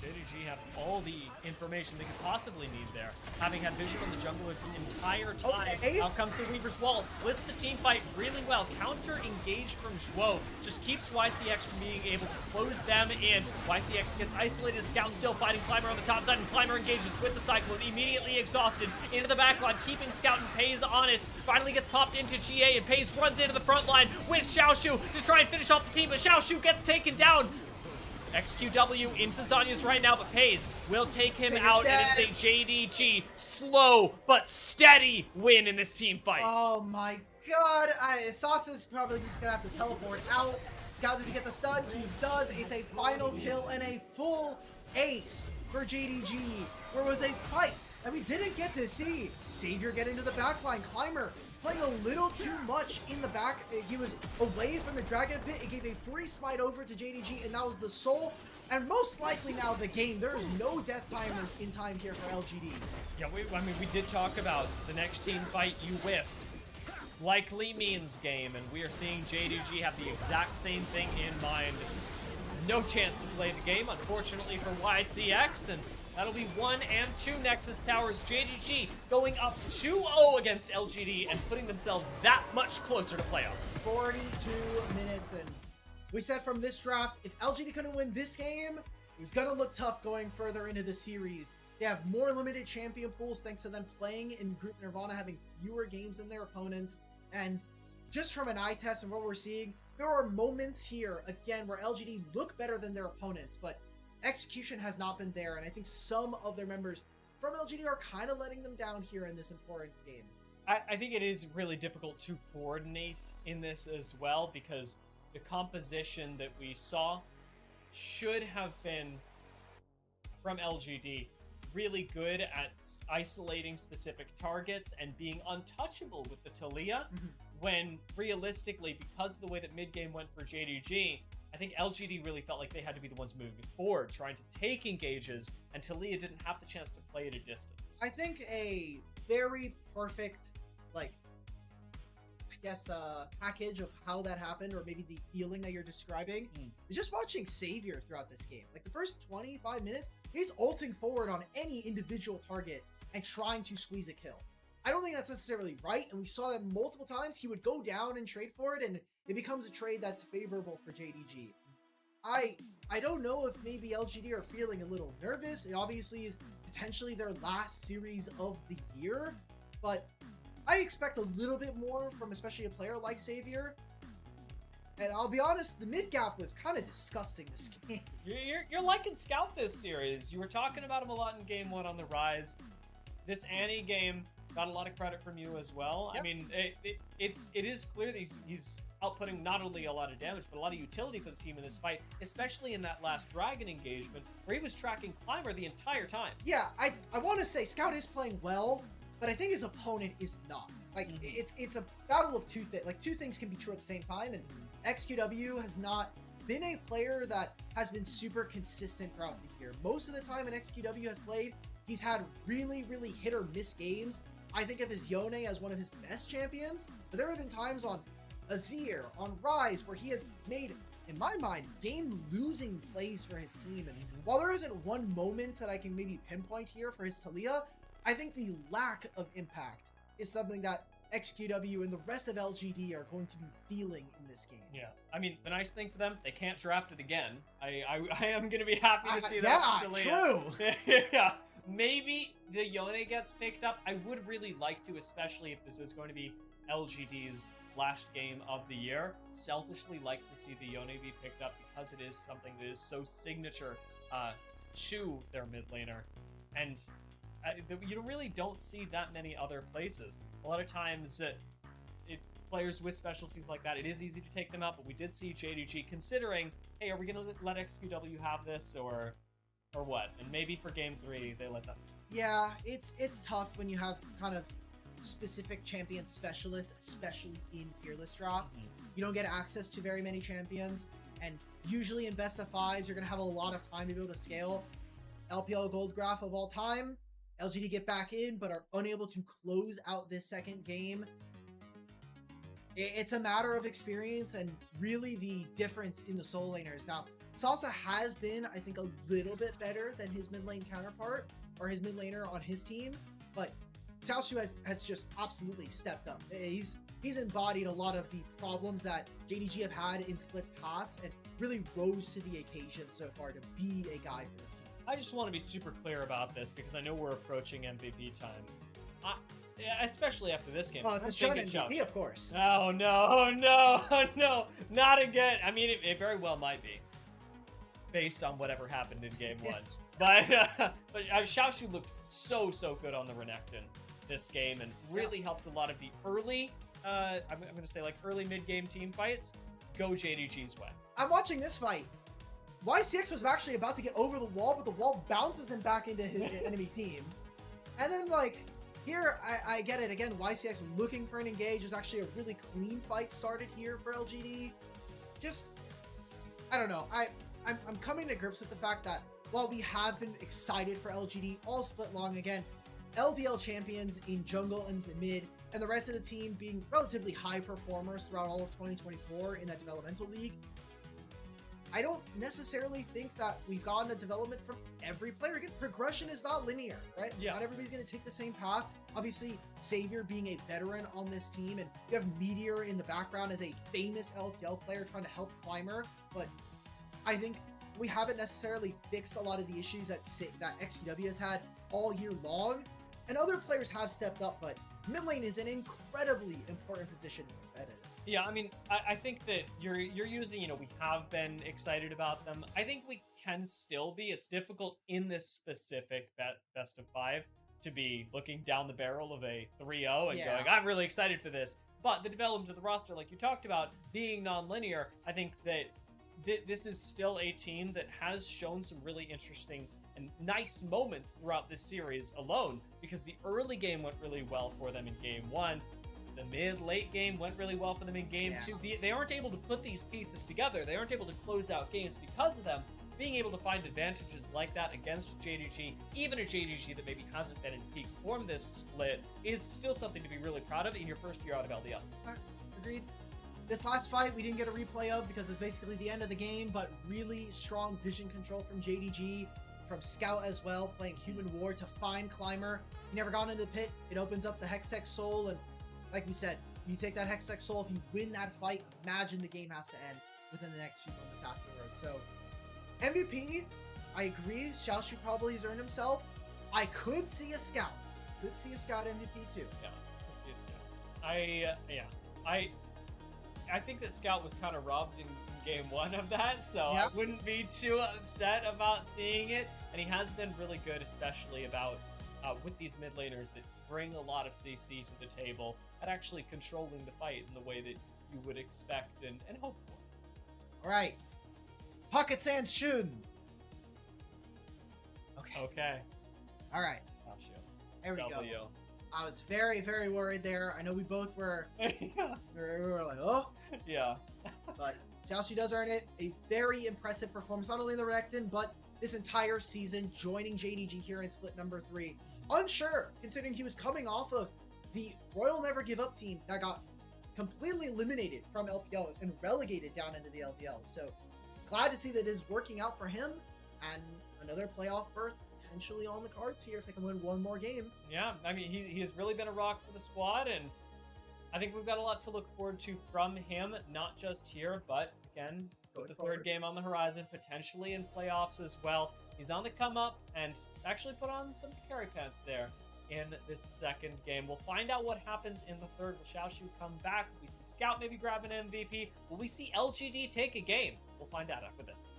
JDG have all the information they could possibly need there. Having had vision on the jungler the entire time. Okay. Out comes the Weaver's Wall. Splits the team fight really well. Counter engaged from Zhuo. Just keeps YCX from being able to close them in. YCX gets isolated. Scout still fighting Climber on the top side, and Climber engages with the Cyclone. Immediately exhausted. Into the backline, keeping Scout and Pays honest. Finally gets popped into GA, and Pays runs into the front line with Xiaoshu to try and finish off the team, but Xiaoshu gets taken down. XQW into Zanya's right now, but Pays will take him out, and it's a JDG slow but steady win in this team fight. Oh my god, Sasa's probably just gonna have to teleport out. Scout, does he get the stun? He does. It's a final kill and a full ace for JDG. There was a fight that we didn't get to see. Savior get into the backline. Climber playing a little too much in the back. He was away from the Dragon Pit. It gave a free smite over to JDG, and that was the soul. And most likely now the game. There is no death timers in time here for LGD. Yeah, we did talk about the next team fight you whiff. Likely means game, and we are seeing JDG have the exact same thing in mind. No chance to play the game, unfortunately, for YCX, and that'll be 1 and 2 Nexus Towers. JDG going up 2-0 against LGD and putting themselves that much closer to playoffs. 42 minutes, and we said from this draft, if LGD couldn't win this game, it was going to look tough going further into the series. They have more limited champion pools thanks to them playing in Group Nirvana, having fewer games than their opponents. And just from an eye test and what we're seeing, there are moments here, again, where LGD look better than their opponents, but execution has not been there, and I think some of their members from LGD are kind of letting them down here in this important game. I think it is really difficult to coordinate in this as well, because the composition that we saw should have been, from LGD, really good at isolating specific targets and being untouchable with the Taliyah, when realistically, because of the way that mid-game went for JDG, I think LGD really felt like they had to be the ones moving forward, trying to take engages, and Taliyah didn't have the chance to play at a distance. I think a very perfect, package of how that happened, or maybe the feeling that you're describing, is just watching Savior throughout this game. Like, the first 25 minutes, he's ulting forward on any individual target and trying to squeeze a kill. I don't think that's necessarily right, and we saw that multiple times. He would go down and trade for it, and it becomes a trade that's favorable for JDG. I don't know if maybe LGD are feeling a little nervous. It obviously is potentially their last series of the year, but I expect a little bit more from especially a player like Savior. And I'll be honest, the mid gap was kind of disgusting this game. You're liking Scout this series. You were talking about him a lot in game 1 on the rise. This Annie game got a lot of credit from you as well. Yep. I mean, it is clear that he's outputting not only a lot of damage, but a lot of utility for the team in this fight, especially in that last Dragon engagement, where he was tracking Climber the entire time. Yeah, I want to say Scout is playing well, but I think his opponent is not. Like, it's a battle of two things. Like, two things can be true at the same time, and XQW has not been a player that has been super consistent throughout the year. Most of the time when XQW has played, he's had really, really hit or miss games. I think of his Yone as one of his best champions, but there have been times on Azir, on Rise, where he has made, in my mind, game-losing plays for his team. And while there isn't one moment that I can maybe pinpoint here for his Taliyah, I think the lack of impact is something that XQW and the rest of LGD are going to be feeling in this game. Yeah, I mean, the nice thing for them, they can't draft it again. I am going to be happy to see yeah, that. True. Yeah, maybe the Yone gets picked up. I would really like to, especially if this is going to be LGD's last game of the year. Selfishly like to see the Yone be picked up because it is something that is so signature to their mid laner. And you really don't see that many other places. A lot of times, players with specialties like that, it is easy to take them out, but we did see JDG considering, hey, are we going to let XQW have this, or what? And maybe for Game 3, they let them. Yeah, it's tough when you have kind of specific champion specialists, especially in Fearless Draft. You don't get access to very many champions, and usually in best of 5s, you're going to have a lot of time to be able to scale. LPL Gold Graph of all time, LGD get back in, but are unable to close out this second game. It's a matter of experience and really the difference in the solo laners. Now, Salsa has been, I think, a little bit better than his mid lane counterpart, or his mid laner on his team, but Xiaoshu has just absolutely stepped up. He's embodied a lot of the problems that JDG have had in Split's past and really rose to the occasion so far to be a guy for this team. I just want to be super clear about this because I know we're approaching MVP time. Especially after this game. Oh, it's Sean MVP, of course. Oh, no, not again. I mean, it very well might be, based on whatever happened in Game 1. But Xiaoshu looked so good on the Renekton this game and really helped a lot of the early, I'm going to say like early mid-game team fights go JDG's way. I'm watching this fight. YCX was actually about to get over the wall, but the wall bounces him back into his enemy team. And then, like, here, I get it. Again, YCX looking for an engage. It was actually a really clean fight started here for LGD. Just, I don't know. I'm coming to grips with the fact that while we have been excited for LGD all split long again, LDL champions in jungle and the mid, and the rest of the team being relatively high performers throughout all of 2024 in that developmental league, I don't necessarily think that we've gotten a development from every player. Again, progression is not linear, right? Yeah. Not everybody's going to take the same path. Obviously, Savior being a veteran on this team, and you have Meteor in the background as a famous LPL player trying to help Climber, but I think we haven't necessarily fixed a lot of the issues that XQW has had all year long, and other players have stepped up, but mid lane is an incredibly important position in competitive. Yeah, I mean, I think that you're using, we have been excited about them. I think we can still be. It's difficult in this specific best of 5 to be looking down the barrel of a 3-0 and going, I'm really excited for this. But the development of the roster, like you talked about, being non-linear, I think that this is still a team that has shown some really interesting and nice moments throughout this series alone, because the early game went really well for them in Game 1. The mid-late game went really well for them in Game 2. They aren't able to put these pieces together. They aren't able to close out games because of them. Being able to find advantages like that against JDG, even a JDG that maybe hasn't been in peak form this split, is still something to be really proud of in your first year out of LDL. Agreed. This last fight we didn't get a replay of because it was basically the end of the game, but really strong vision control from JDG, from Scout as well, playing Human War to find Climber. He never got into the pit. It opens up the Hextech Soul, and like we said, you take that Hextech Soul, if you win that fight, imagine the game has to end within the next few moments afterwards. So, MVP, I agree, Xiaoshu probably has earned himself. I could see a Scout. Could see a Scout MVP too. Scout. Let's see a Scout. I think that Scout was kind of robbed in game 1 of that, so Yeah. I wouldn't be too upset about seeing it. And he has been really good, especially about with these mid laners that bring a lot of CC to the table at actually controlling the fight in the way that you would expect and hope for. All right. Pocket Sand Shun. Okay. Okay. All right. I'll show. There we W. go. I was very, very worried there. I know we both were. Yeah. We were like, oh. Yeah. But Xiaoxu does earn it. A very impressive performance, not only in the Renekton, but this entire season, joining JDG here in split number 3. Unsure, considering he was coming off of the Royal Never Give Up team that got completely eliminated from LPL and relegated down into the LPL. So glad to see that it is working out for him, and another playoff berth potentially on the cards here if they can win one more game. Yeah, I mean, he has really been a rock for the squad, and I think we've got a lot to look forward to from him, not just here, but again, with the third game on the horizon, potentially in playoffs as well. He's on the come up and actually put on some carry pants there in this second game. We'll find out what happens in the third. Will Xiaoxu come back? Will we see Scout maybe grab an MVP? Will we see LGD take a game? We'll find out after this.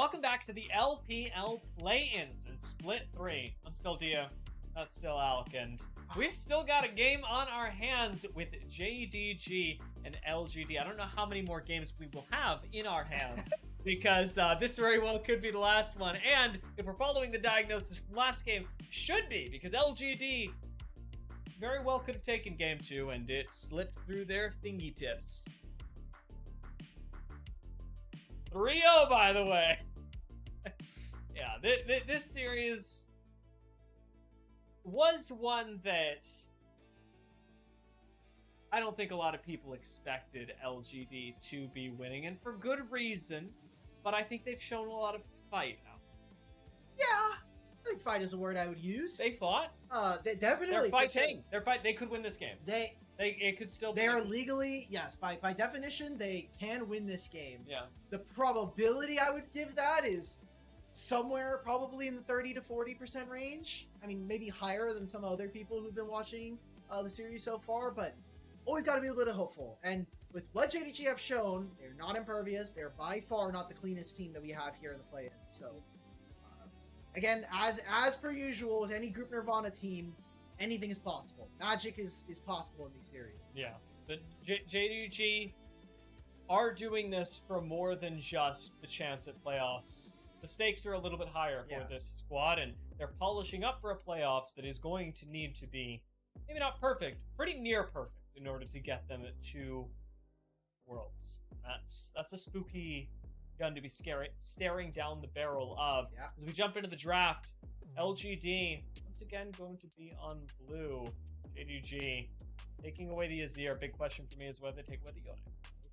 welcome back to the LPL play-ins in Split 3. I'm still Dio, that's still Alec, and we've still got a game on our hands with JDG and LGD. I don't know how many more games we will have in our hands, because this very well could be the last one, and if we're following the diagnosis from last game, should be, because LGD very well could have taken game 2, and it slipped through their fingertips. 3-0, by the way. Yeah, this series was one that I don't think a lot of people expected LGD to be winning, and for good reason, but I think they've shown a lot of fight now. Yeah, I think fight is a word I would use. They fought. They definitely. They're fighting. They could win this game. It could still be. They are legally, yes, by definition, they can win this game. Yeah. The probability I would give that is somewhere probably in the 30 to 40% range. I mean, maybe higher than some other people who've been watching the series so far, but always got to be a little bit hopeful. And with what JDG have shown, they're not impervious. They're by far not the cleanest team that we have here in the play-in. So, again, as per usual with any Group Nirvana team, anything is possible. Magic is possible in these series. Yeah. The JDG are doing this for more than just the chance at playoffs. The stakes are a little bit higher for this squad, and they're polishing up for a playoffs that is going to need to be, maybe not perfect, pretty near perfect in order to get them at 2 worlds. That's a spooky gun to be staring down the barrel of. Yeah. As we jump into the draft, LGD once again going to be on blue. JDG taking away the Azir. Big question for me is whether they take away the Yone.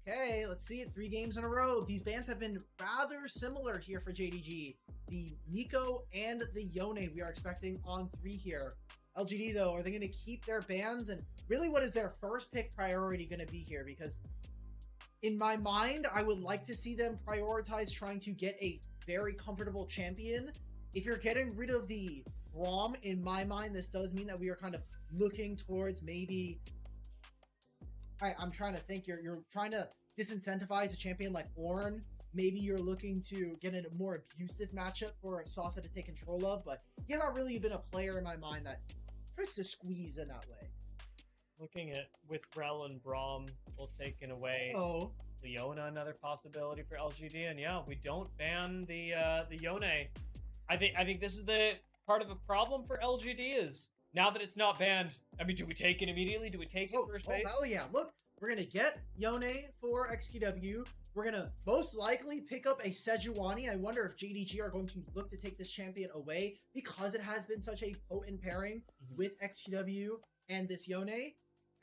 Okay, let's see it. 3 games in a row. These bans have been rather similar here for JDG. The Nico and the Yone we are expecting on 3 here. LGD, though, are they going to keep their bans? And really, what is their first pick priority going to be here? Because in my mind, I would like to see them prioritize trying to get a very comfortable champion. If you're getting rid of the ROM, in my mind, this does mean that we are kind of looking towards maybe... I'm trying to think. You're trying to disincentivize a champion like Ornn. Maybe you're looking to get a more abusive matchup for Sasa to take control of, but he has not really been a player in my mind that tries to squeeze in that way. Looking at with Rel and Braum will taken away. Oh, Leona, another possibility for LGD, and yeah, we don't ban the Yone. I think this is the part of a problem for LGD is now that it's not banned. I mean, do we take it immediately? Do we take it first base? Oh, hell yeah. Look, we're going to get Yone for XQW. We're going to most likely pick up a Sejuani. I wonder if JDG are going to look to take this champion away because it has been such a potent pairing with XQW and this Yone.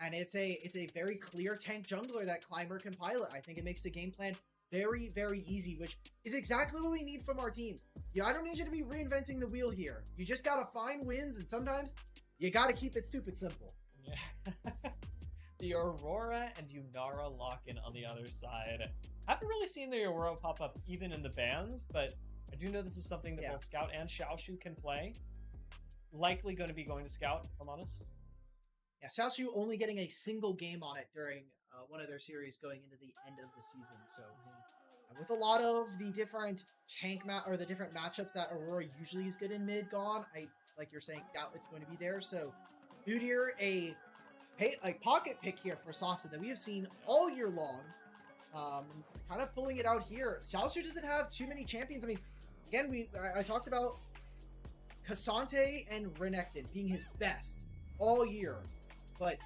And it's a very clear tank jungler that Climber can pilot. I think it makes the game plan very, very easy, which is exactly what we need from our teams. You know, I don't need you to be reinventing the wheel here. You just got to find wins, and sometimes you got to keep it stupid simple. Yeah. The Aurora and Yunara lock-in on the other side. I haven't really seen the Aurora pop up even in the bans, but I do know this is something that both Scout and Xiaoshu can play. Likely going to be going to Scout, if I'm honest. Yeah, Xiaoshu only getting a single game on it during one of their series going into the end of the season. So with a lot of the different the different matchups that Aurora usually is good in mid gone, like you're saying, doubt it's going to be there. So Udyr, a pocket pick here for Sasa that we have seen all year long. Kind of pulling it out here. Xiaoshu doesn't have too many champions. I mean, again, I talked about Cassante and Renekton being his best all year, but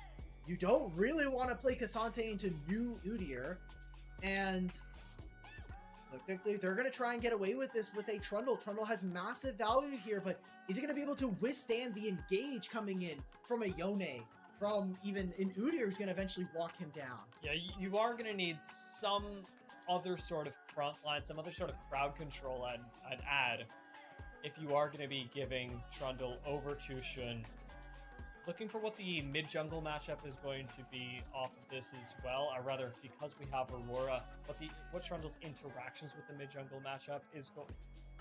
you don't really want to play Cassante into new Udyr, and look, they're going to try and get away with this with a Trundle. Trundle has massive value here, but is he going to be able to withstand the engage coming in from a Yone? From even an Udyr who's going to eventually walk him down. Yeah, you are going to need some other sort of front line, some other sort of crowd control I'd add if you are going to be giving Trundle over to Shun. Looking for what the mid-jungle matchup is going to be off of this as well, or rather, because we have Aurora, what Trundle's interactions with the mid-jungle matchup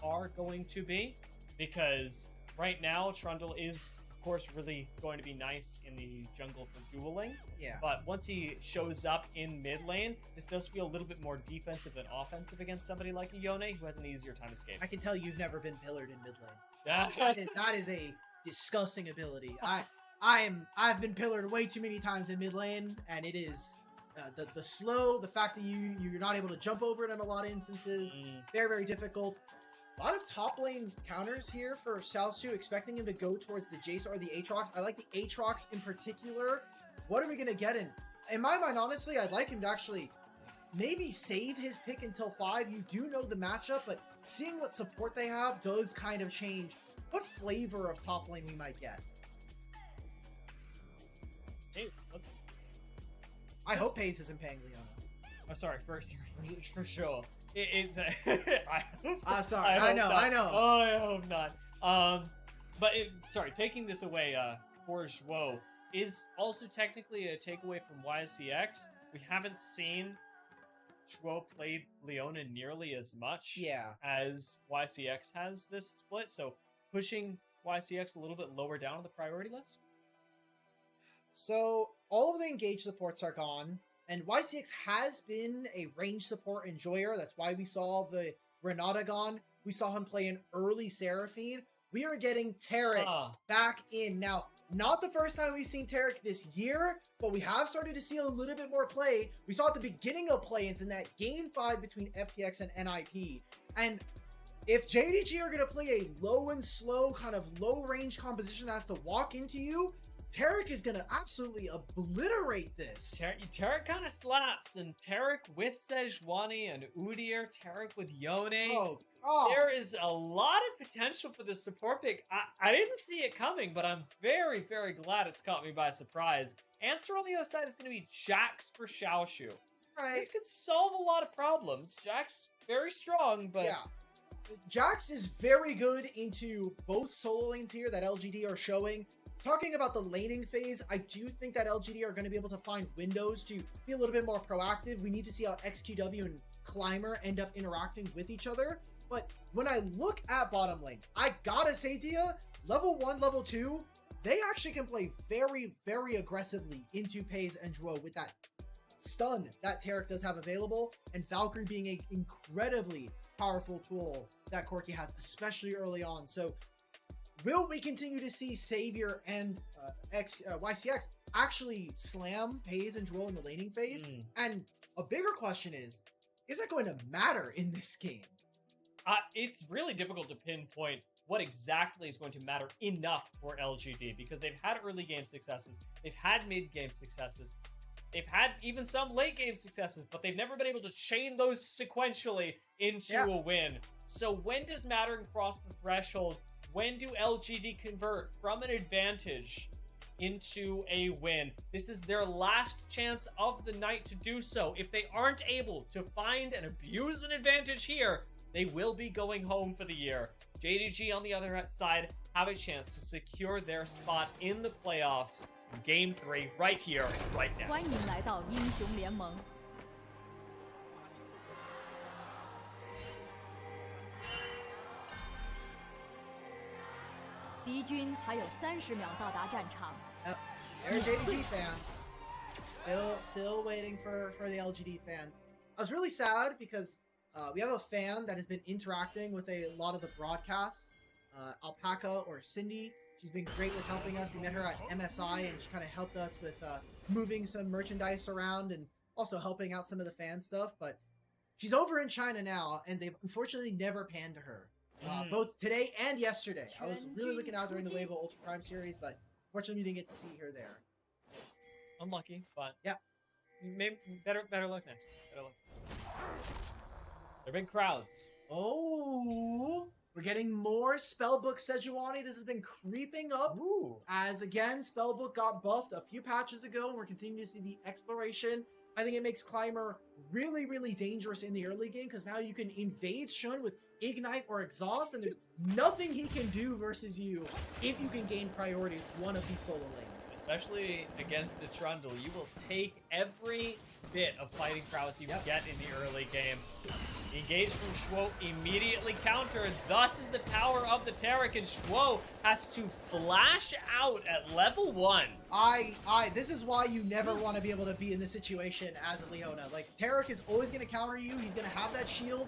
are going to be, because right now Trundle is course, really going to be nice in the jungle for dueling. Yeah. But once he shows up in mid lane, this does feel a little bit more defensive than offensive against somebody like a Yone, who has an easier time escaping. I can tell you've never been pillared in mid lane. Yeah. That is a disgusting ability. I've been pillared way too many times in mid lane, and it is the fact that you're not able to jump over it in a lot of instances, very, very difficult. A lot of top lane counters here for Xiaoshu, expecting him to go towards the Jace or the Aatrox. I like the Aatrox in particular. What are we gonna get in my mind, honestly, I'd like him to actually maybe save his pick until 5. You do know the matchup, but seeing what support they have does kind of change what flavor of top lane we might get. Hey, I hope Paze isn't paying Leona. I'm sorry, for sure. It's sorry. I know. Oh, I hope not. But taking this away, for Zhuo is also technically a takeaway from YCX. We haven't seen Zhuo play Leona nearly as much as YCX has this split, so pushing YCX a little bit lower down on the priority list. So all of the engaged supports are gone, and YCX has been a range support enjoyer. That's why we saw the Renata gone. We saw him play an early Seraphine. We are getting Taric back in. Now, not the first time we've seen Taric this year, but we have started to see a little bit more play. We saw at the beginning of play-ins in that game 5 between FPX and NIP. And if JDG are going to play a low and slow, kind of low-range composition that has to walk into you, Taric is going to absolutely obliterate this. Taric kind of slaps, and Taric with Sejuani and Udyr, Taric with Yone. Oh, God. There is a lot of potential for this support pick. I didn't see it coming, but I'm very, very glad it's caught me by surprise. Answer on the other side is going to be Jax for Xiaoshu. Right. This could solve a lot of problems. Jax, very strong, but... Yeah. Jax is very good into both solo lanes here that LGD are showing. Talking about the laning phase, I do think that LGD are going to be able to find windows to be a little bit more proactive. We need to see how XQW and Climber end up interacting with each other. But when I look at bottom lane, I gotta say to you, level 1, level 2, they actually can play very, very aggressively into Paze and Zhuo with that stun that Taric does have available, and Valkyrie being an incredibly powerful tool that Corki has, especially early on. So will we continue to see Savior and YCX actually slam Paze and Zhuo in the laning phase? And a bigger question is that going to matter in this game? It's really difficult to pinpoint what exactly is going to matter enough for LGD, because they've had early game successes, they've had mid game successes, they've had even some late game successes, but they've never been able to chain those sequentially into a win. So when does mattering cross the threshold? When do LGD convert from an advantage into a win? This is their last chance of the night to do so. If they aren't able to find and abuse an advantage here, they will be going home for the year. JDG, on the other side, have a chance to secure their spot in the playoffs. Game 3 right here, right now. 欢迎来到英雄联盟。敌军还有30秒到达战场。There are JDG fans. Still waiting for the LGD fans. I was really sad because we have a fan that has been interacting with a lot of the broadcast. Alpaca or Cindy. She's been great with helping us. We met her at MSI and she kind of helped us with moving some merchandise around and also helping out some of the fan stuff. But she's over in China now, and they've unfortunately never panned to her. Both today and yesterday. I was really looking out during the Wave of Ultra Prime series, but fortunately we didn't get to see her there. Unlucky, but yeah, maybe better luck next. Better luck. There've been crowds. Oh, we're getting more Spellbook Sejuani. This has been creeping up. As again, Spellbook got buffed a few patches ago, and we're continuing to see the exploration. I think it makes Climber really, really dangerous in the early game, because now you can invade Shun with Ignite or Exhaust, and there's nothing he can do versus you if you can gain priority with one of these solo lanes. Especially against a Trundle, you will take every bit of fighting prowess you get in the early game. Engage from Schwo, immediately countered. Thus is the power of the Taric, and Schwo has to flash out at level 1. This is why you never want to be able to be in this situation as a Leona. Like, Taric is always going to counter you. He's going to have that shield,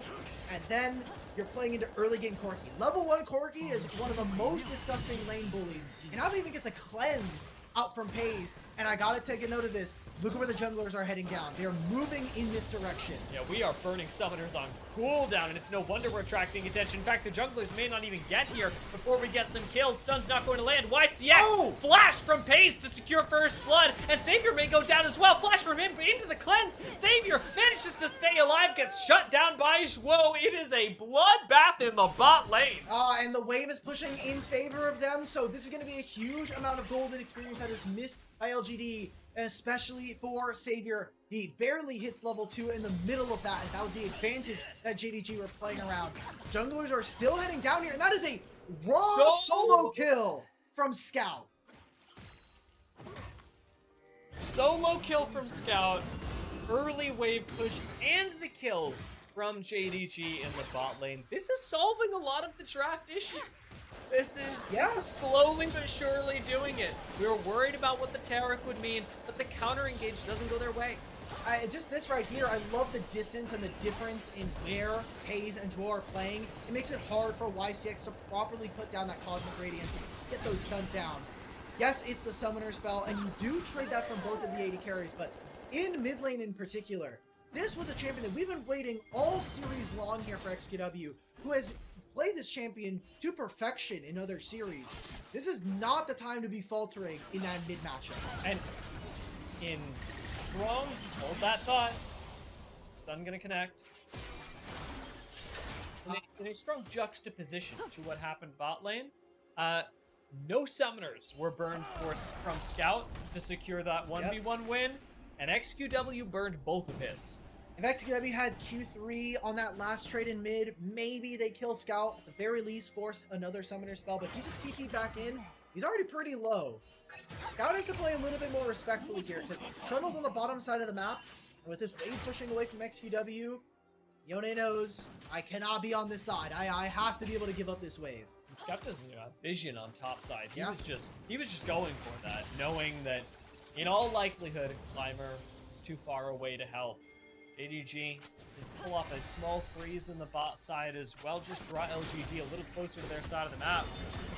and then you're playing into early game Corki. Level 1 Corki is one of the most disgusting lane bullies. And now they even get the cleanse out from Pays, and I gotta take a note of this. Look at where the junglers are heading down. They're moving in this direction. Yeah, we are burning summoners on cooldown, and it's no wonder we're attracting attention. In fact, the junglers may not even get here before we get some kills. Stun's not going to land. YCX flash from Pays to secure first blood, and Savior may go down as well. Flash from him into the cleanse. Savior manages to stay alive, gets shut down by Schwo. It is a bloodbath in the bot lane. And the wave is pushing in favor of them, so this is going to be a huge amount of golden experience that is missed by LGD, especially for Savior. He barely hits level 2 in the middle of that, and that was the advantage that JDG were playing around. Junglers are still heading down here, and that is a raw solo kill from Scout. Solo kill from Scout, early wave push, and the kills from JDG in the bot lane. This is solving a lot of the draft issues. This is slowly but surely doing it. We were worried about what the Taric would mean, but the counter engage doesn't go their way. Just this right here, I love the distance and the difference in where Pays and Schwo are playing. It makes it hard for YCX to properly put down that Cosmic Radiance, get those stuns down. Yes, it's the Summoner spell, and you do trade that from both of the AD carries, but in mid lane in particular, this was a champion that we've been waiting all series long here for XQW, who has played this champion to perfection in other series. This is not the time to be faltering in that mid matchup. And in strong, hold that thought. Stun gonna connect. In a strong juxtaposition to what happened bot lane, no summoners were burned from Scout to secure that 1v1 win, and XQW burned both of his. If XQW had Q3 on that last trade in mid, maybe they kill Scout, at the very least force another summoner spell, but if he just TP back in, he's already pretty low. Scout has to play a little bit more respectfully here, because Trundle's on the bottom side of the map, and with this wave pushing away from XQW, Yone knows, I cannot be on this side. I have to be able to give up this wave. Scout doesn't have vision on top side. He was just going for that, knowing that in all likelihood, Climber is too far away to help. JDG can pull off a small freeze in the bot side as well, just draw LGD a little closer to their side of the map.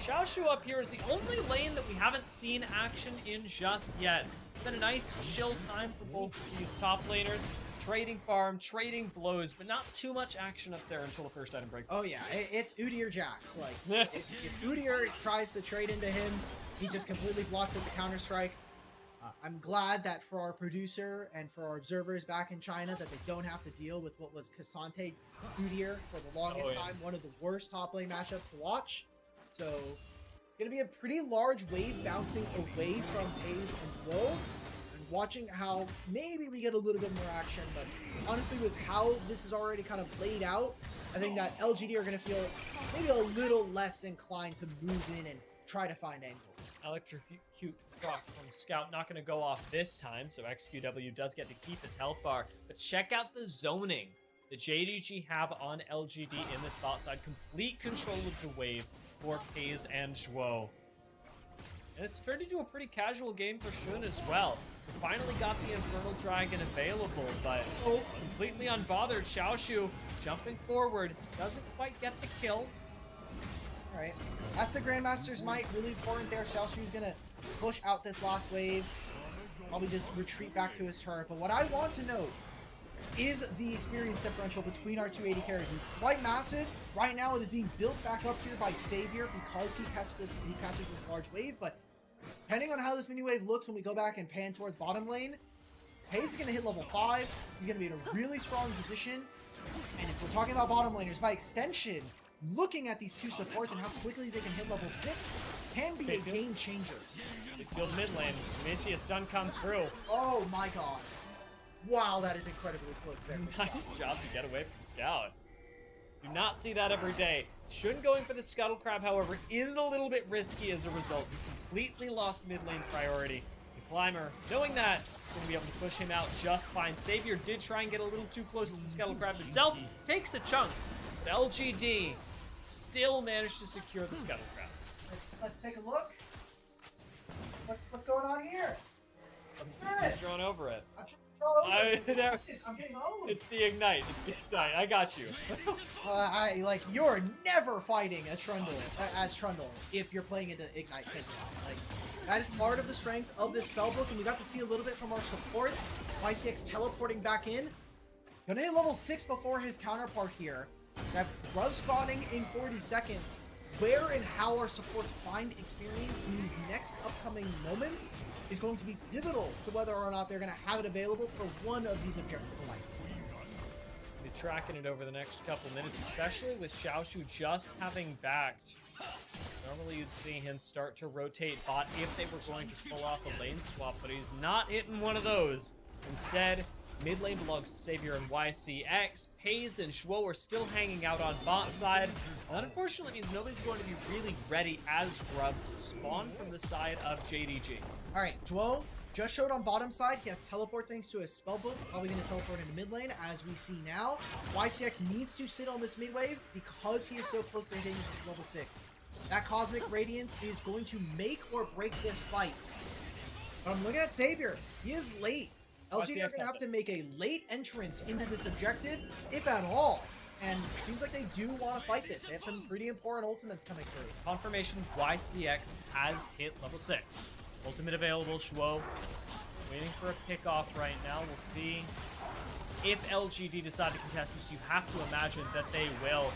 Xiaoshu up here is the only lane that we haven't seen action in just yet. It's been a nice chill time for both of these top laners. Trading farm, trading blows, but not too much action up there until the first item break. Oh yeah, it's Udyr Jax. Like, if Udyr tries to trade into him, he just completely blocks it with the counter-strike. I'm glad that for our producer and for our observers back in China that they don't have to deal with what was Cassante Udyr for the longest time, one of the worst top lane matchups to watch. So it's going to be a pretty large wave bouncing away from Pays and Schwo, and watching how maybe we get a little bit more action, but honestly with how this is already kind of laid out, I think that LGD are going to feel maybe a little less inclined to move in and try to find angles. Electrocute proc from Scout not going to go off this time, so XQW does get to keep his health bar. But check out the zoning the JDG have on LGD in this bot side. Complete control of the wave for Pays and Schwo. And it's turned into a pretty casual game for Shun as well. We finally got the Infernal Dragon available, but completely unbothered. Xiaoshu jumping forward, doesn't quite get the kill. Alright, that's the Grandmaster's might, really important there. Xiaoshu's gonna push out this last wave, probably just retreat back to his turret. But what I want to note is the experience differential between our two AD carries. It's quite massive. Right now it is being built back up here by Savior because he catches this large wave, but depending on how this mini wave looks when we go back and pan towards bottom lane, Pays is gonna hit level 5, he's gonna be in a really strong position, and if we're talking about bottom laners, by extension, looking at these two supports and how quickly they can hit level 6 can be a game changer. Big field mid lane. You may see a stun come through. Oh my god. Wow, that is incredibly close there. Nice job to get away from the Scout. Do not see that every day. Shun going for the Scuttle Crab, however, is a little bit risky as a result. He's completely lost mid lane priority. He Climber, knowing that, going to be able to push him out just fine. Savior did try and get a little too close to the Scuttle Crab himself. Takes a chunk. But LGD still managed to secure the Scuttle Crab. Let's take a look. What's going on here? Let's thrown over it. I'm trying to throw over it. I'm getting owned. It's the Ignite. It's the Ignite. I got you. You're never fighting a Trundle as Trundle if you're playing into Ignite Pentagon. Like, that is part of the strength of this spellbook, and we got to see a little bit from our supports. YCX teleporting back in. Gonna hit level 6 before his counterpart here. That Grub spawning in 40 seconds. Where and how our supports find experience in these next upcoming moments is going to be pivotal to whether or not they're going to have it available for one of these objective points. Be tracking it over the next couple minutes, especially with Xiaoshu just having backed. Normally you'd see him start to rotate bot if they were going to pull off a lane swap, but he's not hitting one of those. Instead, mid lane belongs to Savior and YCX. Pays and Shuo are still hanging out on bot side. That unfortunately means nobody's going to be really ready as Grubs spawn from the side of JDG. Alright, Shuo just showed on bottom side. He has teleport thanks to his spellbook. Probably going to teleport into mid lane as we see now. YCX needs to sit on this mid wave because he is so close to hitting level 6. That Cosmic Radiance is going to make or break this fight. But I'm looking at Savior. He is late. LGD are going to have to make a late entrance into this objective, if at all. And it seems like they do want to fight this. They have some pretty important ultimates coming through. Confirmation, YCX has hit level 6. Ultimate available, Shuo. Waiting for a pickoff right now. We'll see if LGD decide to contest this. You have to imagine that they will.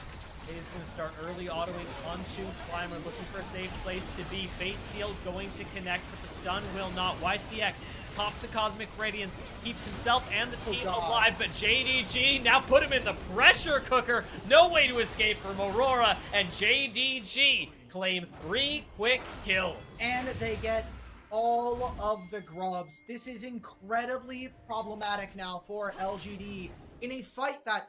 It is going to start early autoing onto Climber, looking for a safe place to be. Fate Seal going to connect, but the stun will not. YCX pops the Cosmic Radiance, keeps himself and the team alive, but JDG now put him in the pressure cooker. No way to escape from Aurora, and JDG claim 3 quick kills. And they get all of the grubs. This is incredibly problematic now for LGD in a fight that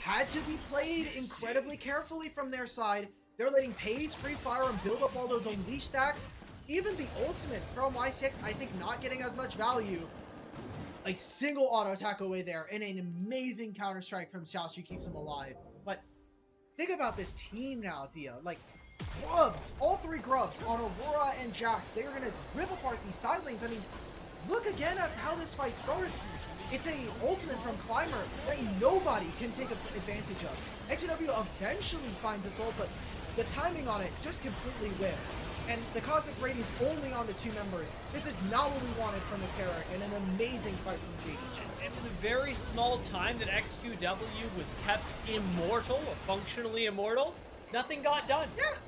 had to be played incredibly carefully from their side. They're letting Pays free fire and build up all those Unleash stacks. Even the ultimate from YCX, I think, not getting as much value. A single auto attack away there and an amazing counter strike from Xiaoshu keeps him alive. But think about this team now, Dia. Like, Grubs, all 3 Grubs on Aurora and Jax. They are going to rip apart these side lanes. I mean, look again at how this fight starts. It's a ultimate from Climber that nobody can take advantage of. XW eventually finds this ult, but the timing on it just completely whiffed. And the Cosmic Radiance only on the 2 members. This is not what we wanted from the Terror, and an amazing fight from JDG. And for the very small time that XQW was kept immortal, or functionally immortal, nothing got done.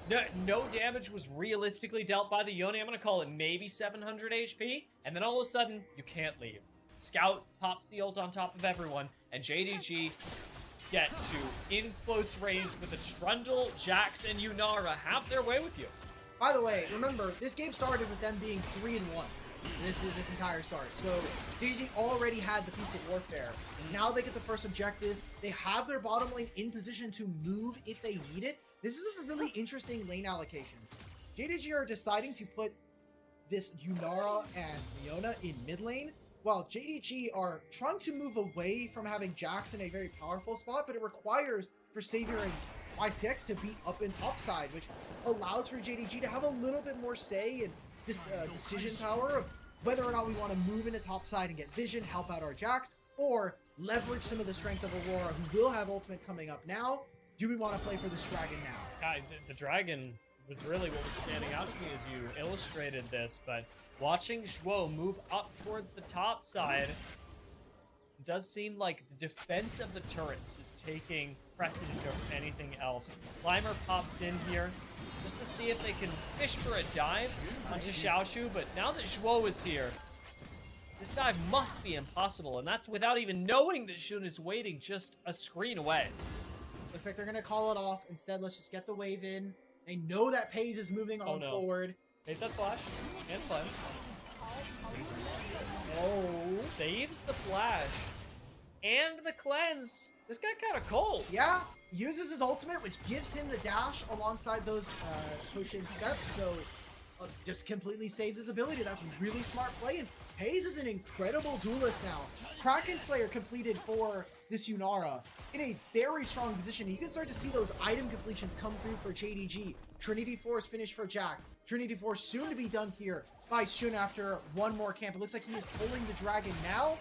Yeah. No damage was realistically dealt by the Yone. I'm going to call it maybe 700 HP. And then all of a sudden, you can't leave. Scout pops the ult on top of everyone, and JDG get to in close range with the Trundle, Jax, and Yunara have their way with you. By the way, remember, this game started with them being 3-1. This entire start. So JDG already had the piece of warfare. Now they get the first objective. They have their bottom lane in position to move if they need it. This is a really interesting lane allocations. JDG are deciding to put this Yunara and Leona in mid lane, while JDG are trying to move away from having Jax in a very powerful spot, but it requires for Savior and YCX to be up in top side, which allows for JDG to have a little bit more say and decision power of whether or not we want to move into top side and get vision, help out our Jax, or leverage some of the strength of Aurora, who will have ultimate coming up now. Do we want to play for this dragon now? The dragon was really what was standing out to me as you illustrated this, but watching Shuo move up towards the top side, it does seem like the defense of the turrets is taking precedent over anything else. Climber pops in here just to see if they can fish for a dive onto Xiaoshu, but now that Shuo is here, this dive must be impossible, and that's without even knowing that Shun is waiting just a screen away. Looks like they're going to call it off. Instead, let's just get the wave in. They know that Pays is moving on forward. Pays has flash and cleanse. Oh. Saves the flash and the cleanse. This got kind of cold. Yeah. Uses his ultimate, which gives him the dash alongside those potion steps. So just completely saves his ability. That's really smart play. And Hayes is an incredible duelist now. Kraken Slayer completed for this Yunara in a very strong position. You can start to see those item completions come through for JDG. Trinity Force finished for Jax. Trinity Force soon to be done here by Shun after one more camp. It looks like he is pulling the dragon now.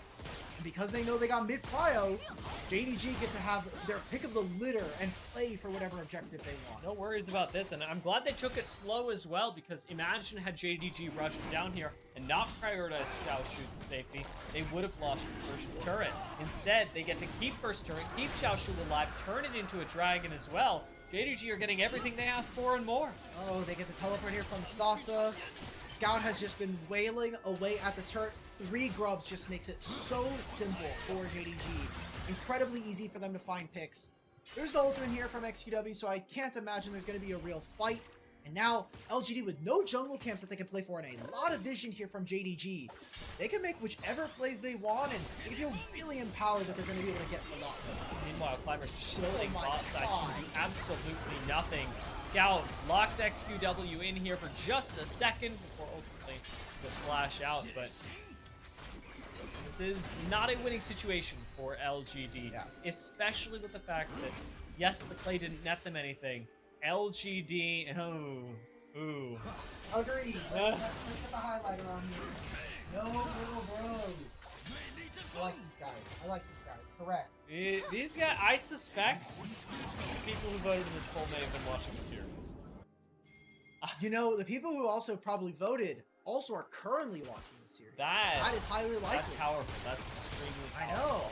And because they know they got mid-prio, JDG get to have their pick of the litter and play for whatever objective they want. No worries about this, and I'm glad they took it slow as well, because imagine had JDG rushed down here and not prioritized Xiaoshu's safety, they would have lost the first turret. Instead, they get to keep first turret, keep Xiaoshu alive, turn it into a dragon as well. JDG are getting everything they asked for and more. Oh, they get the teleport here from Sasa. Scout has just been wailing away at this turret. 3 grubs just makes it so simple for JDG. Incredibly easy for them to find picks. There's the ultimate here from XQW, so I can't imagine there's going to be a real fight. And now, LGD with no jungle camps that they can play for, and a lot of vision here from JDG. They can make whichever plays they want, and they feel really empowered that they're going to be able to get a lot more. Meanwhile, Climber's chilling bot side, can do absolutely nothing. Scout locks XQW in here for just a second before ultimately the splash out, but this is not a winning situation for LGD, especially with the fact that, yes, the play didn't net them anything. LGD, ooh. Agreed. Let's get the highlighter on here. No little bros. I like these guys. Correct. These guys, I suspect people who voted in this poll may have been watching the series. You know, the people who also probably voted also are currently watching the series. That is highly likely. That's powerful. That's extremely powerful.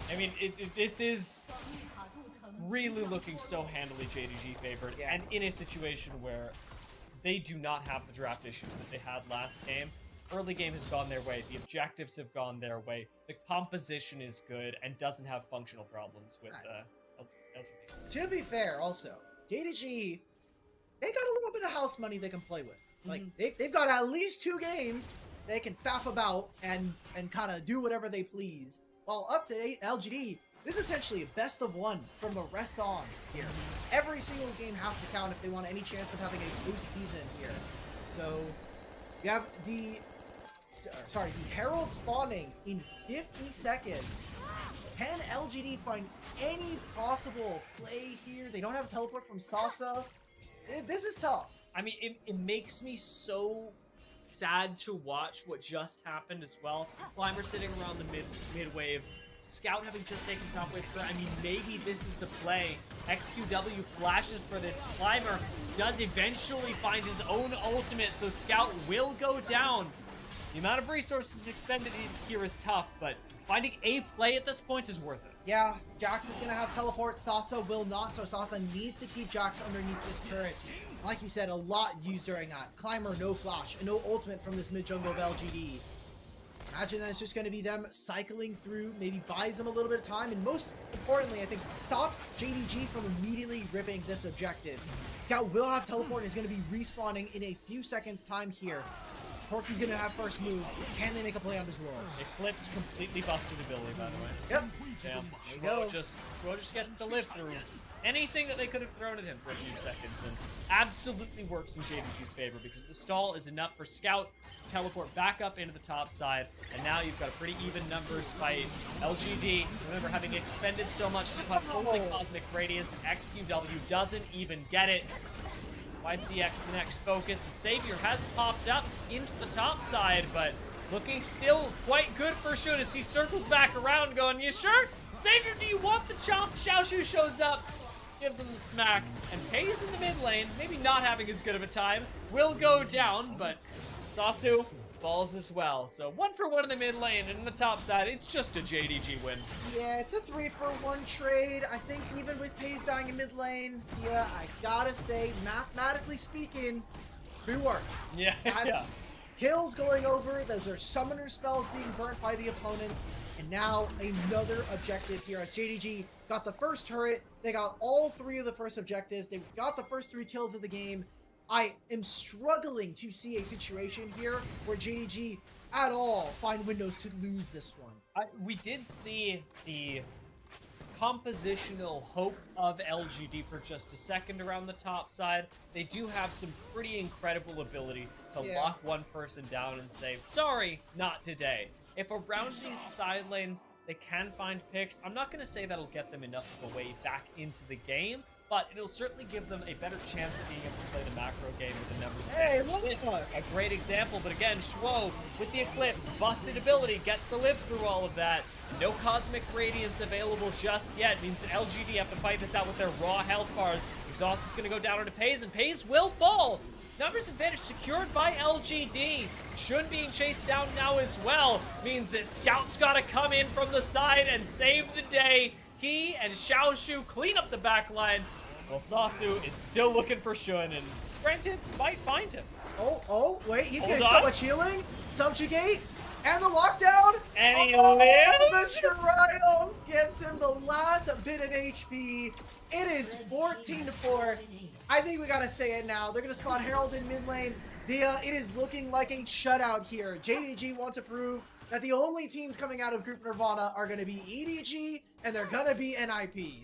I know. I mean, this is really looking so handily JDG favored, and in a situation where they do not have the draft issues that they had last game. Early game has gone their way, the objectives have gone their way, the composition is good, and doesn't have functional problems with LGD. To be fair, also, JDG, they got a little bit of house money they can play with. Like, they've got at least 2 games they can faff about and kind of do whatever they please. While up to LGD, this is essentially a best of 1 from the rest on here. Every single game has to count if they want any chance of having a postseason here. So, you have the Herald spawning in 50 seconds. Can LGD find any possible play here? They don't have a teleport from Sasa. This is tough. I mean, it makes me so sad to watch what just happened as well. Climber sitting around the mid wave. Scout having just taken top wave. I mean, maybe this is the play. XQW flashes for this. Climber does eventually find his own ultimate, so Scout will go down. The amount of resources expended here is tough, but finding a play at this point is worth it. Yeah, Jax is going to have teleport. Sasa will not, so Sasa needs to keep Jax underneath this turret. Like you said, a lot used during that. Climber, no flash, and no ultimate from this mid-jungle of LGD. Imagine that it's just going to be them cycling through, maybe buys them a little bit of time, and most importantly, I think, stops JDG from immediately ripping this objective. Scout will have teleport and is going to be respawning in a few seconds time here. Porky's going to have first move. Can they make a play on this roll? Eclipse completely busted ability, by the way. Yep. Damn. Shro just gets to live through anything that they could have thrown at him for a few seconds, and absolutely works in JDG's favor because the stall is enough for Scout to teleport back up into the top side, and now you've got a pretty even numbers fight. LGD, remember, having expended so much to put only Cosmic Radiance, and XQW doesn't even get it. YCX the next focus. The Savior has popped up into the top side, but looking still quite good for Shun as he circles back around going, you sure? Savior, do you want the chomp? Xiaoshu shows up, gives him the smack, and Pays in the mid lane, maybe not having as good of a time, will go down, but Sasu falls as well. So 1 for 1 in the mid lane, and in the top side, it's just a JDG win. Yeah, it's a 3-for-1 trade. I think even with Pays dying in mid lane, yeah, I gotta say, mathematically speaking, it's pretty work. Yeah, yeah. Kills going over, those are summoner spells being burnt by the opponents, and now another objective here as JDG got the first turret, they got all 3 of the first objectives, they got the first 3 kills of the game. I am struggling to see a situation here where JDG at all find windows to lose this one. We did see the compositional hope of LGD for just a second around the top side. They do have some pretty incredible ability to lock one person down and say, sorry, not today. If around these side lanes they can find picks, I'm not going to say that'll get them enough of a way back into the game, but it'll certainly give them a better chance of being able to play the macro game with the numbers. Hey, look This at a great example, but again, Schwo with the Eclipse, busted ability, gets to live through all of that. No Cosmic Radiance available just yet. Means that LGD have to fight this out with their raw health bars. Exhaust is going to go down onto Pays, and Pays will fall. Numbers advantage secured by LGD. Shun being chased down now as well means that Scout's got to come in from the side and save the day. He and Xiaoshu clean up the back line, while Sasu is still looking for Shun, and granted, might find him. Oh, wait, he's Hold getting on. so much healing. Subjugate, and the lockdown. And he The lives. Shirado gives him the last bit of HP. It is 14-4. I think we gotta say it now. They're gonna spawn Herald in mid lane. It is looking like a shutout here. JDG want to prove that the only teams coming out of Group Nirvana are gonna be EDG, and they're gonna be NIP.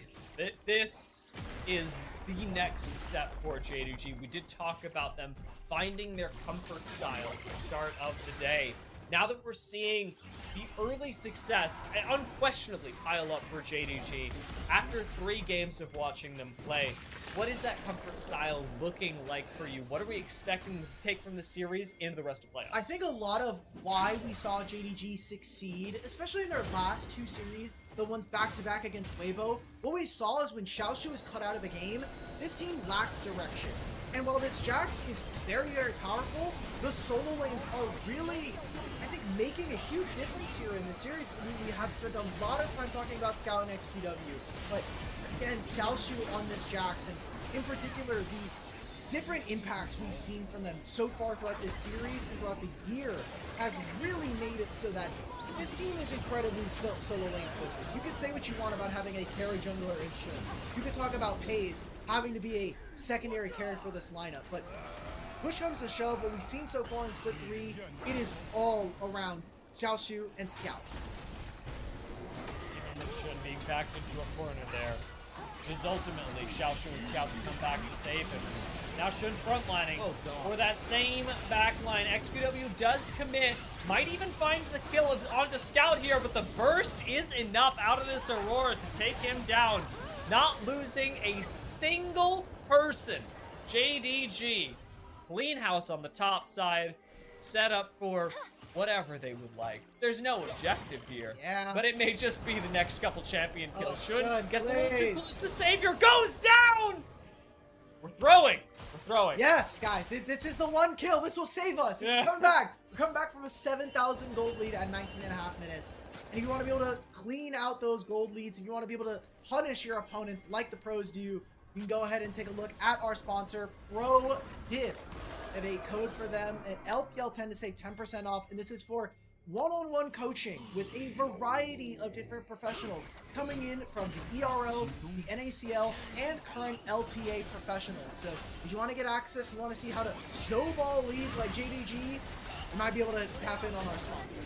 This is the next step for JDG. We did talk about them finding their comfort style at the start of the day. Now that we're seeing the early success unquestionably pile up for JDG after 3 games of watching them play, what is that comfort style looking like for you? What are we expecting to take from the series into the rest of playoffs? I think a lot of why we saw JDG succeed, especially in their last 2 series, the ones back-to-back against Weibo, what we saw is when Xiaoshu is cut out of a game, this team lacks direction. And while this Jax is very, very powerful, the solo lanes are really, I think, making a huge difference here in this series. We have spent a lot of time talking about Scout and XQW, but again, Xiaoshu on this Jax, and in particular, the different impacts we've seen from them so far throughout this series and throughout the year has really made it so that this team is incredibly solo lane focused. You could say what you want about having a carry jungler in Shun. You could talk about Pays having to be a secondary carry for this lineup, but push comes to shove, what we've seen so far in Split 3, it is all around Xiaoshu and Scout. Even with Shun being backed into a corner there, it is ultimately Xiaoshu and Scout to come back and save him. Now Shun frontlining for that same backline. XQW does commit, might even find the kill onto Scout here, but the burst is enough out of this Aurora to take him down. Not losing a single person. JDG, clean house on the top side, set up for whatever they would like. There's no objective here, but it may just be the next couple champion kills. Shun gets a little too close to Savior, goes down! We're throwing. Yes, guys, this is the one kill. This will save us. It's coming back. We're coming back from a 7,000 gold lead at 19.5 minutes. And if you want to be able to clean out those gold leads, if you want to be able to punish your opponents like the pros do, you can go ahead and take a look at our sponsor, ProDiff. We have a code for them at LPL 10 to save 10% off, and this is for one-on-one coaching with a variety of different professionals coming in from the ERLs, the NACL, and current LTA professionals. So if you want to get access, you want to see how to snowball leads like JDG, you might be able to tap in on our sponsor.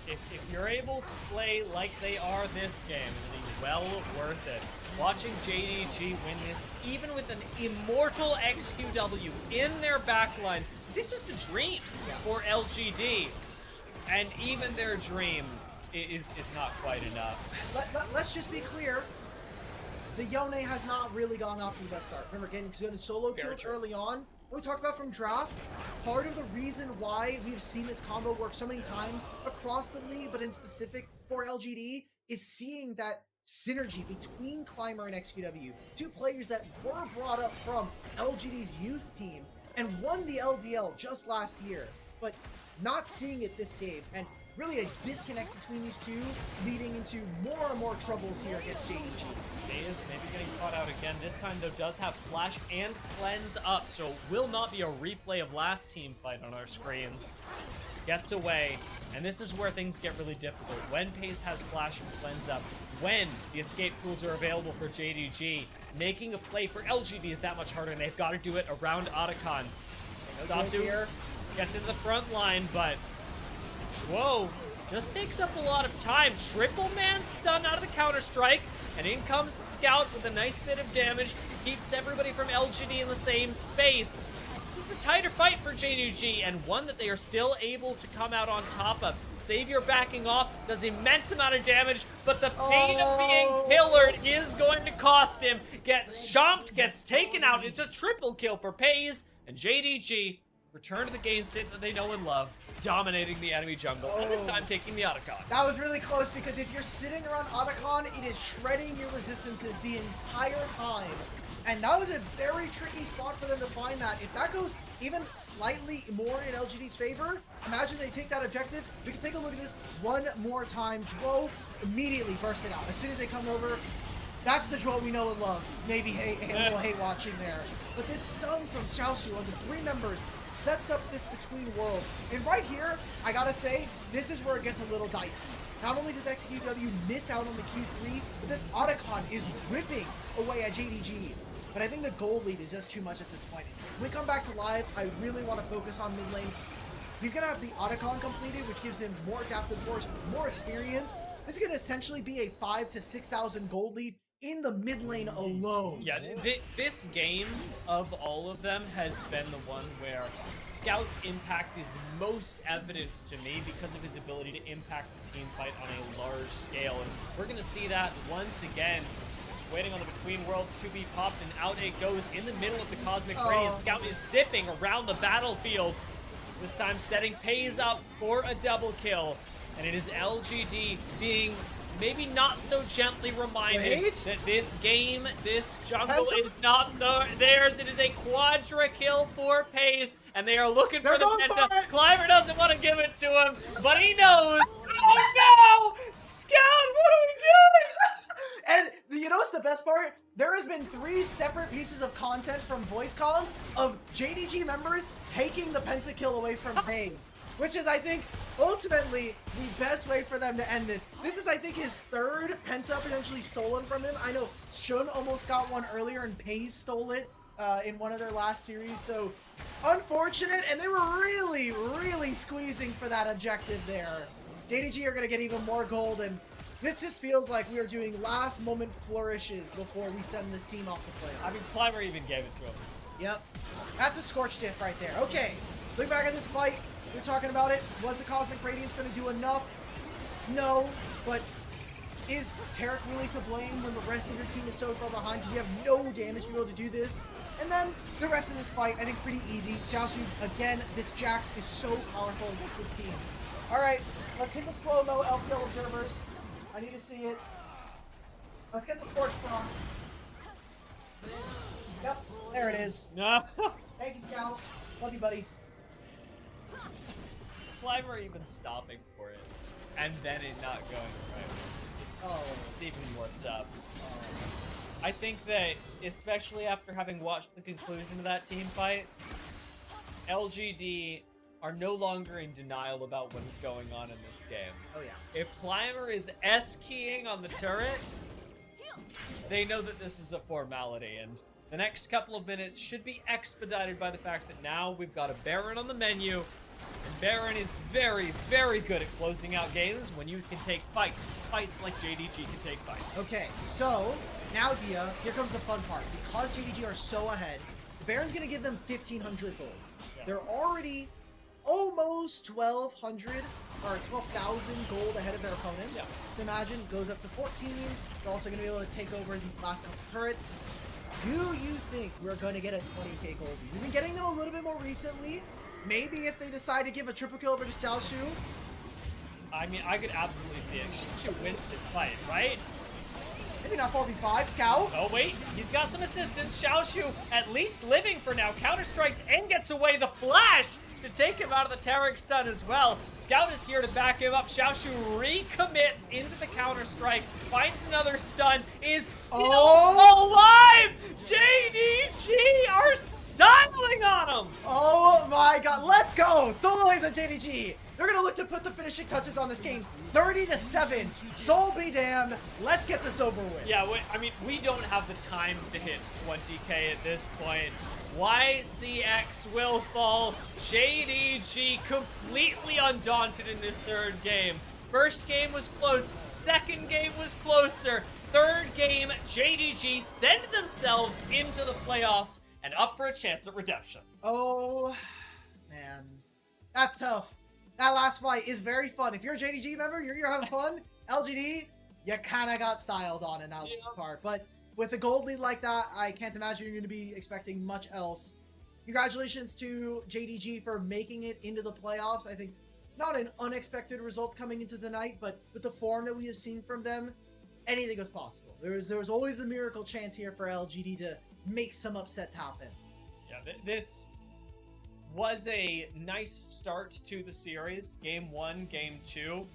If you're able to play like they are this game, it'll be well worth it. Watching JDG win this, even with an immortal XQW in their backline, this is the dream for LGD. And even their dream is not quite enough. Let's just be clear. The Yone has not really gone off to the best start. Remember, getting solo killed early on. What we talked about from draft, part of the reason why we've seen this combo work so many times across the league, but in specific for LGD, is seeing that synergy between Climber and XQW. 2 players that were brought up from LGD's youth team and won the LDL just last year, but not seeing it this game, and really a disconnect between these two, leading into more and more troubles here against JDG. Is maybe getting caught out again. This time, though, does have Flash and Cleanse up, so will not be a replay of last team fight on our screens. Gets away, and this is where things get really difficult. When Pace has Flash and Cleanse up, when the escape tools are available for JDG, making a play for LGD is that much harder, and they've got to do it around Otacon. Sasu gets into the front line, but Schwo just takes up a lot of time. Triple man stun out of the Counter-Strike, and in comes Scout with a nice bit of damage. Keeps everybody from LGD in the same space. This is a tighter fight for JDG, and one that they are still able to come out on top of. Savior backing off, does immense amount of damage, but the pain of being pillared is going to cost him. Gets chomped, gets taken out. It's a triple kill for FaZe, and JDG return to the game state that they know and love, dominating the enemy jungle, and this time taking the Otacon. That was really close, because if you're sitting around Otacon, it is shredding your resistances the entire time. And that was a very tricky spot for them to find that. If that goes even slightly more in LGD's favor, imagine they take that objective. We can take a look at this one more time. Dwo immediately bursts it out. As soon as they come over, that's the Dwo we know and love. Maybe a little hate watching there. But this stun from Xiaoshu on the 3 members sets up this between worlds. And right here, I gotta say, this is where it gets a little dicey. Not only does XQW miss out on the Q3, but this Otacon is ripping away at JDG. But I think the gold lead is just too much at this point. When we come back to live, I really want to focus on mid lane. He's going to have the Otacon completed, which gives him more adaptive force, more experience. This is going to essentially be a 5,000 to 6,000 gold lead in the mid lane alone. Yeah, this game of all of them has been the one where Scout's impact is most evident to me because of his ability to impact the team fight on a large scale. And we're going to see that once again. Waiting on the between worlds to be popped, and out it goes in the middle of the Cosmic Radiant. Scout is zipping around the battlefield, this time setting FaZe up for a double kill, and it is LGD being maybe not so gently reminded that this game, this jungle is not theirs. It is a quadra kill for FaZe, and they are looking for the penta. Climber doesn't want to give it to him, but he knows. Oh no! Scout, what are we doing? And you know what's the best part? There has been 3 separate pieces of content from voice comms of JDG members taking the pentakill away from FaZe, which is, I think, ultimately the best way for them to end this. This is, I think, his 3rd penta potentially stolen from him. I know Shun almost got one earlier, and FaZe stole it in one of their last series. So unfortunate, and they were really, really squeezing for that objective there. JDG are going to get even more gold, and this just feels like we are doing last moment flourishes before we send this team off the playoffs. I mean, Climber even gave it to him. Yep. That's a scorch diff right there. Okay. Look back at this fight. We're talking about it. Was the Cosmic Radiance going to do enough? No. But is Tarek really to blame when the rest of your team is so far behind? Because you have no damage to be able to do this. And then the rest of this fight, I think, pretty easy. Xiaoshu, again, this Jax is so powerful against this team. All right. Let's hit the slow-mo LPL observers. I need to see it. Let's get the sports from. Yep, there it is. No. Thank you, Scout. Love you, buddy. Climber even stopping for it, and then it not going right. It's even worked up. I think that, especially after having watched the conclusion of that team fight, LGD are no longer in denial about what is going on in this game. Oh yeah. If Climber is S-keying on the turret, they know that this is a formality, and the next couple of minutes should be expedited by the fact that now we've got a Baron on the menu, and Baron is very, very good at closing out games when you can take fights. Fights like JDG can take fights. Okay, so now Dia, here comes the fun part. Because JDG are so ahead, the Baron's gonna give them 1,500 gold. Yeah. They're already almost 1,200 or 12,000 gold ahead of their opponents. Yeah. So imagine goes up to 14. They're also going to be able to take over these last couple turrets. Do you think we're going to get a 20k gold? We've been getting them a little bit more recently. Maybe if they decide to give a triple kill over to Xiaoshu. I mean, I could absolutely see it. Xiaoshu wins this fight, right? Maybe not 4v5. Scout. Oh wait, he's got some assistance. Xiaoshu at least living for now. Counter strikes and gets away the flash to take him out of the Tarek stun as well. Scout is here to back him up. Xiaoshu recommits into the counter-strike, finds another stun, is still alive! JDG are styling on him! Oh my god, let's go! Solo lanes on JDG. They're gonna look to put the finishing touches on this game. 30-7. Soul be damned. Let's get this over with. Yeah, I mean, we don't have the time to hit 20k at this point. YCX will fall. JDG completely undaunted in this third game. First game was close. Second game was closer. Third game, JDG send themselves into the playoffs and up for a chance at redemption. Oh, man. That's tough. That last fight is very fun. If you're a JDG member, you're having fun. LGD, you kind of got styled on in that last part. But with a gold lead like that, I can't imagine you're going to be expecting much else. Congratulations to JDG for making it into the playoffs. I think not an unexpected result coming into the night, but with the form that we have seen from them, anything is possible. There was always a miracle chance here for LGD to make some upsets happen. Yeah, this was a nice start to the series. Game 1, Game 2.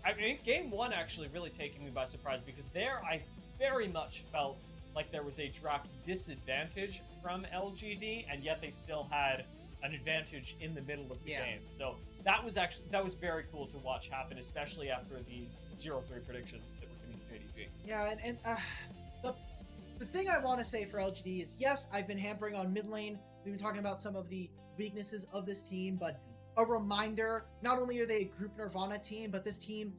I mean, Game 1 actually really taking me by surprise because there I very much felt like there was a draft disadvantage from LGD, and yet they still had an advantage in the middle of the game. So that was very cool to watch happen, especially after the 0-3 predictions that were coming to JDG. Yeah, and the thing I want to say for LGD is, yes, I've been hampering on mid lane. We've been talking about some of the weaknesses of this team, but a reminder, not only are they a Group Nirvana team, but this team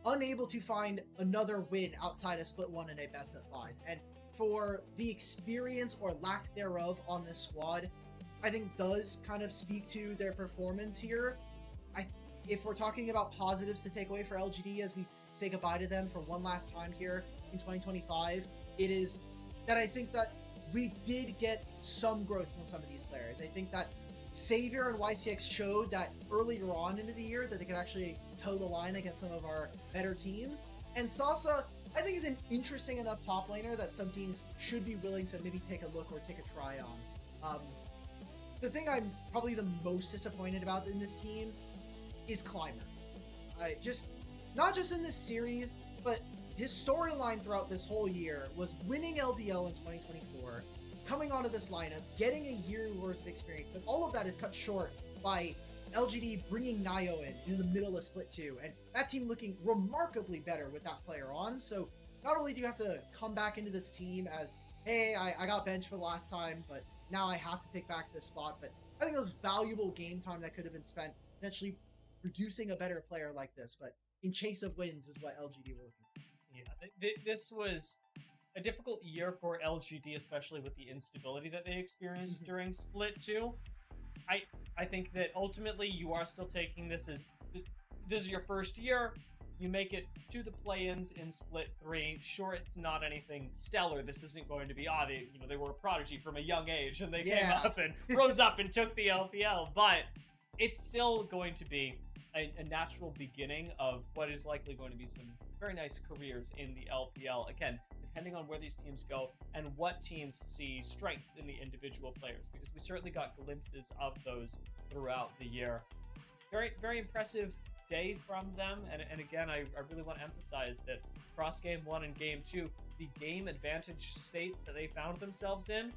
unable to find another win outside of Split 1 in a best of 5. And for the experience or lack thereof on this squad, I think does kind of speak to their performance here. If we're talking about positives to take away for LGD as we say goodbye to them for one last time here in 2025, it is that I think that we did get some growth from some of these players. I think that Savior and YCX showed that earlier on into the year that they could actually toe the line against some of our better teams. And Sasa, I think, is an interesting enough top laner that some teams should be willing to maybe take a look or take a try on. The thing I'm probably the most disappointed about in this team is Climber. Not just in this series, but his storyline throughout this whole year was winning LDL in 2024, coming onto this lineup, getting a year's worth of experience, but all of that is cut short by LGD bringing Nio in the middle of Split 2, and that team looking remarkably better with that player on. So not only do you have to come back into this team as, hey, I got benched for the last time, but now I have to take back this spot, but I think it was valuable game time that could have been spent potentially producing a better player like this, but in chase of wins is what LGD were looking for. Yeah, this was a difficult year for LGD, especially with the instability that they experienced during Split 2. I think that ultimately you are still taking this as, this is your first year, you make it to the play-ins in Split 3. Sure, it's not anything stellar. This isn't going to be, they were a prodigy from a young age, and they came up and rose up and took the LPL, but it's still going to be a natural beginning of what is likely going to be some very nice careers in the LPL. Again, depending on where these teams go and what teams see strengths in the individual players, because we certainly got glimpses of those throughout the year. Very, very impressive day from them, and again, I really want to emphasize that across Game 1 and Game 2, the game advantage states that they found themselves in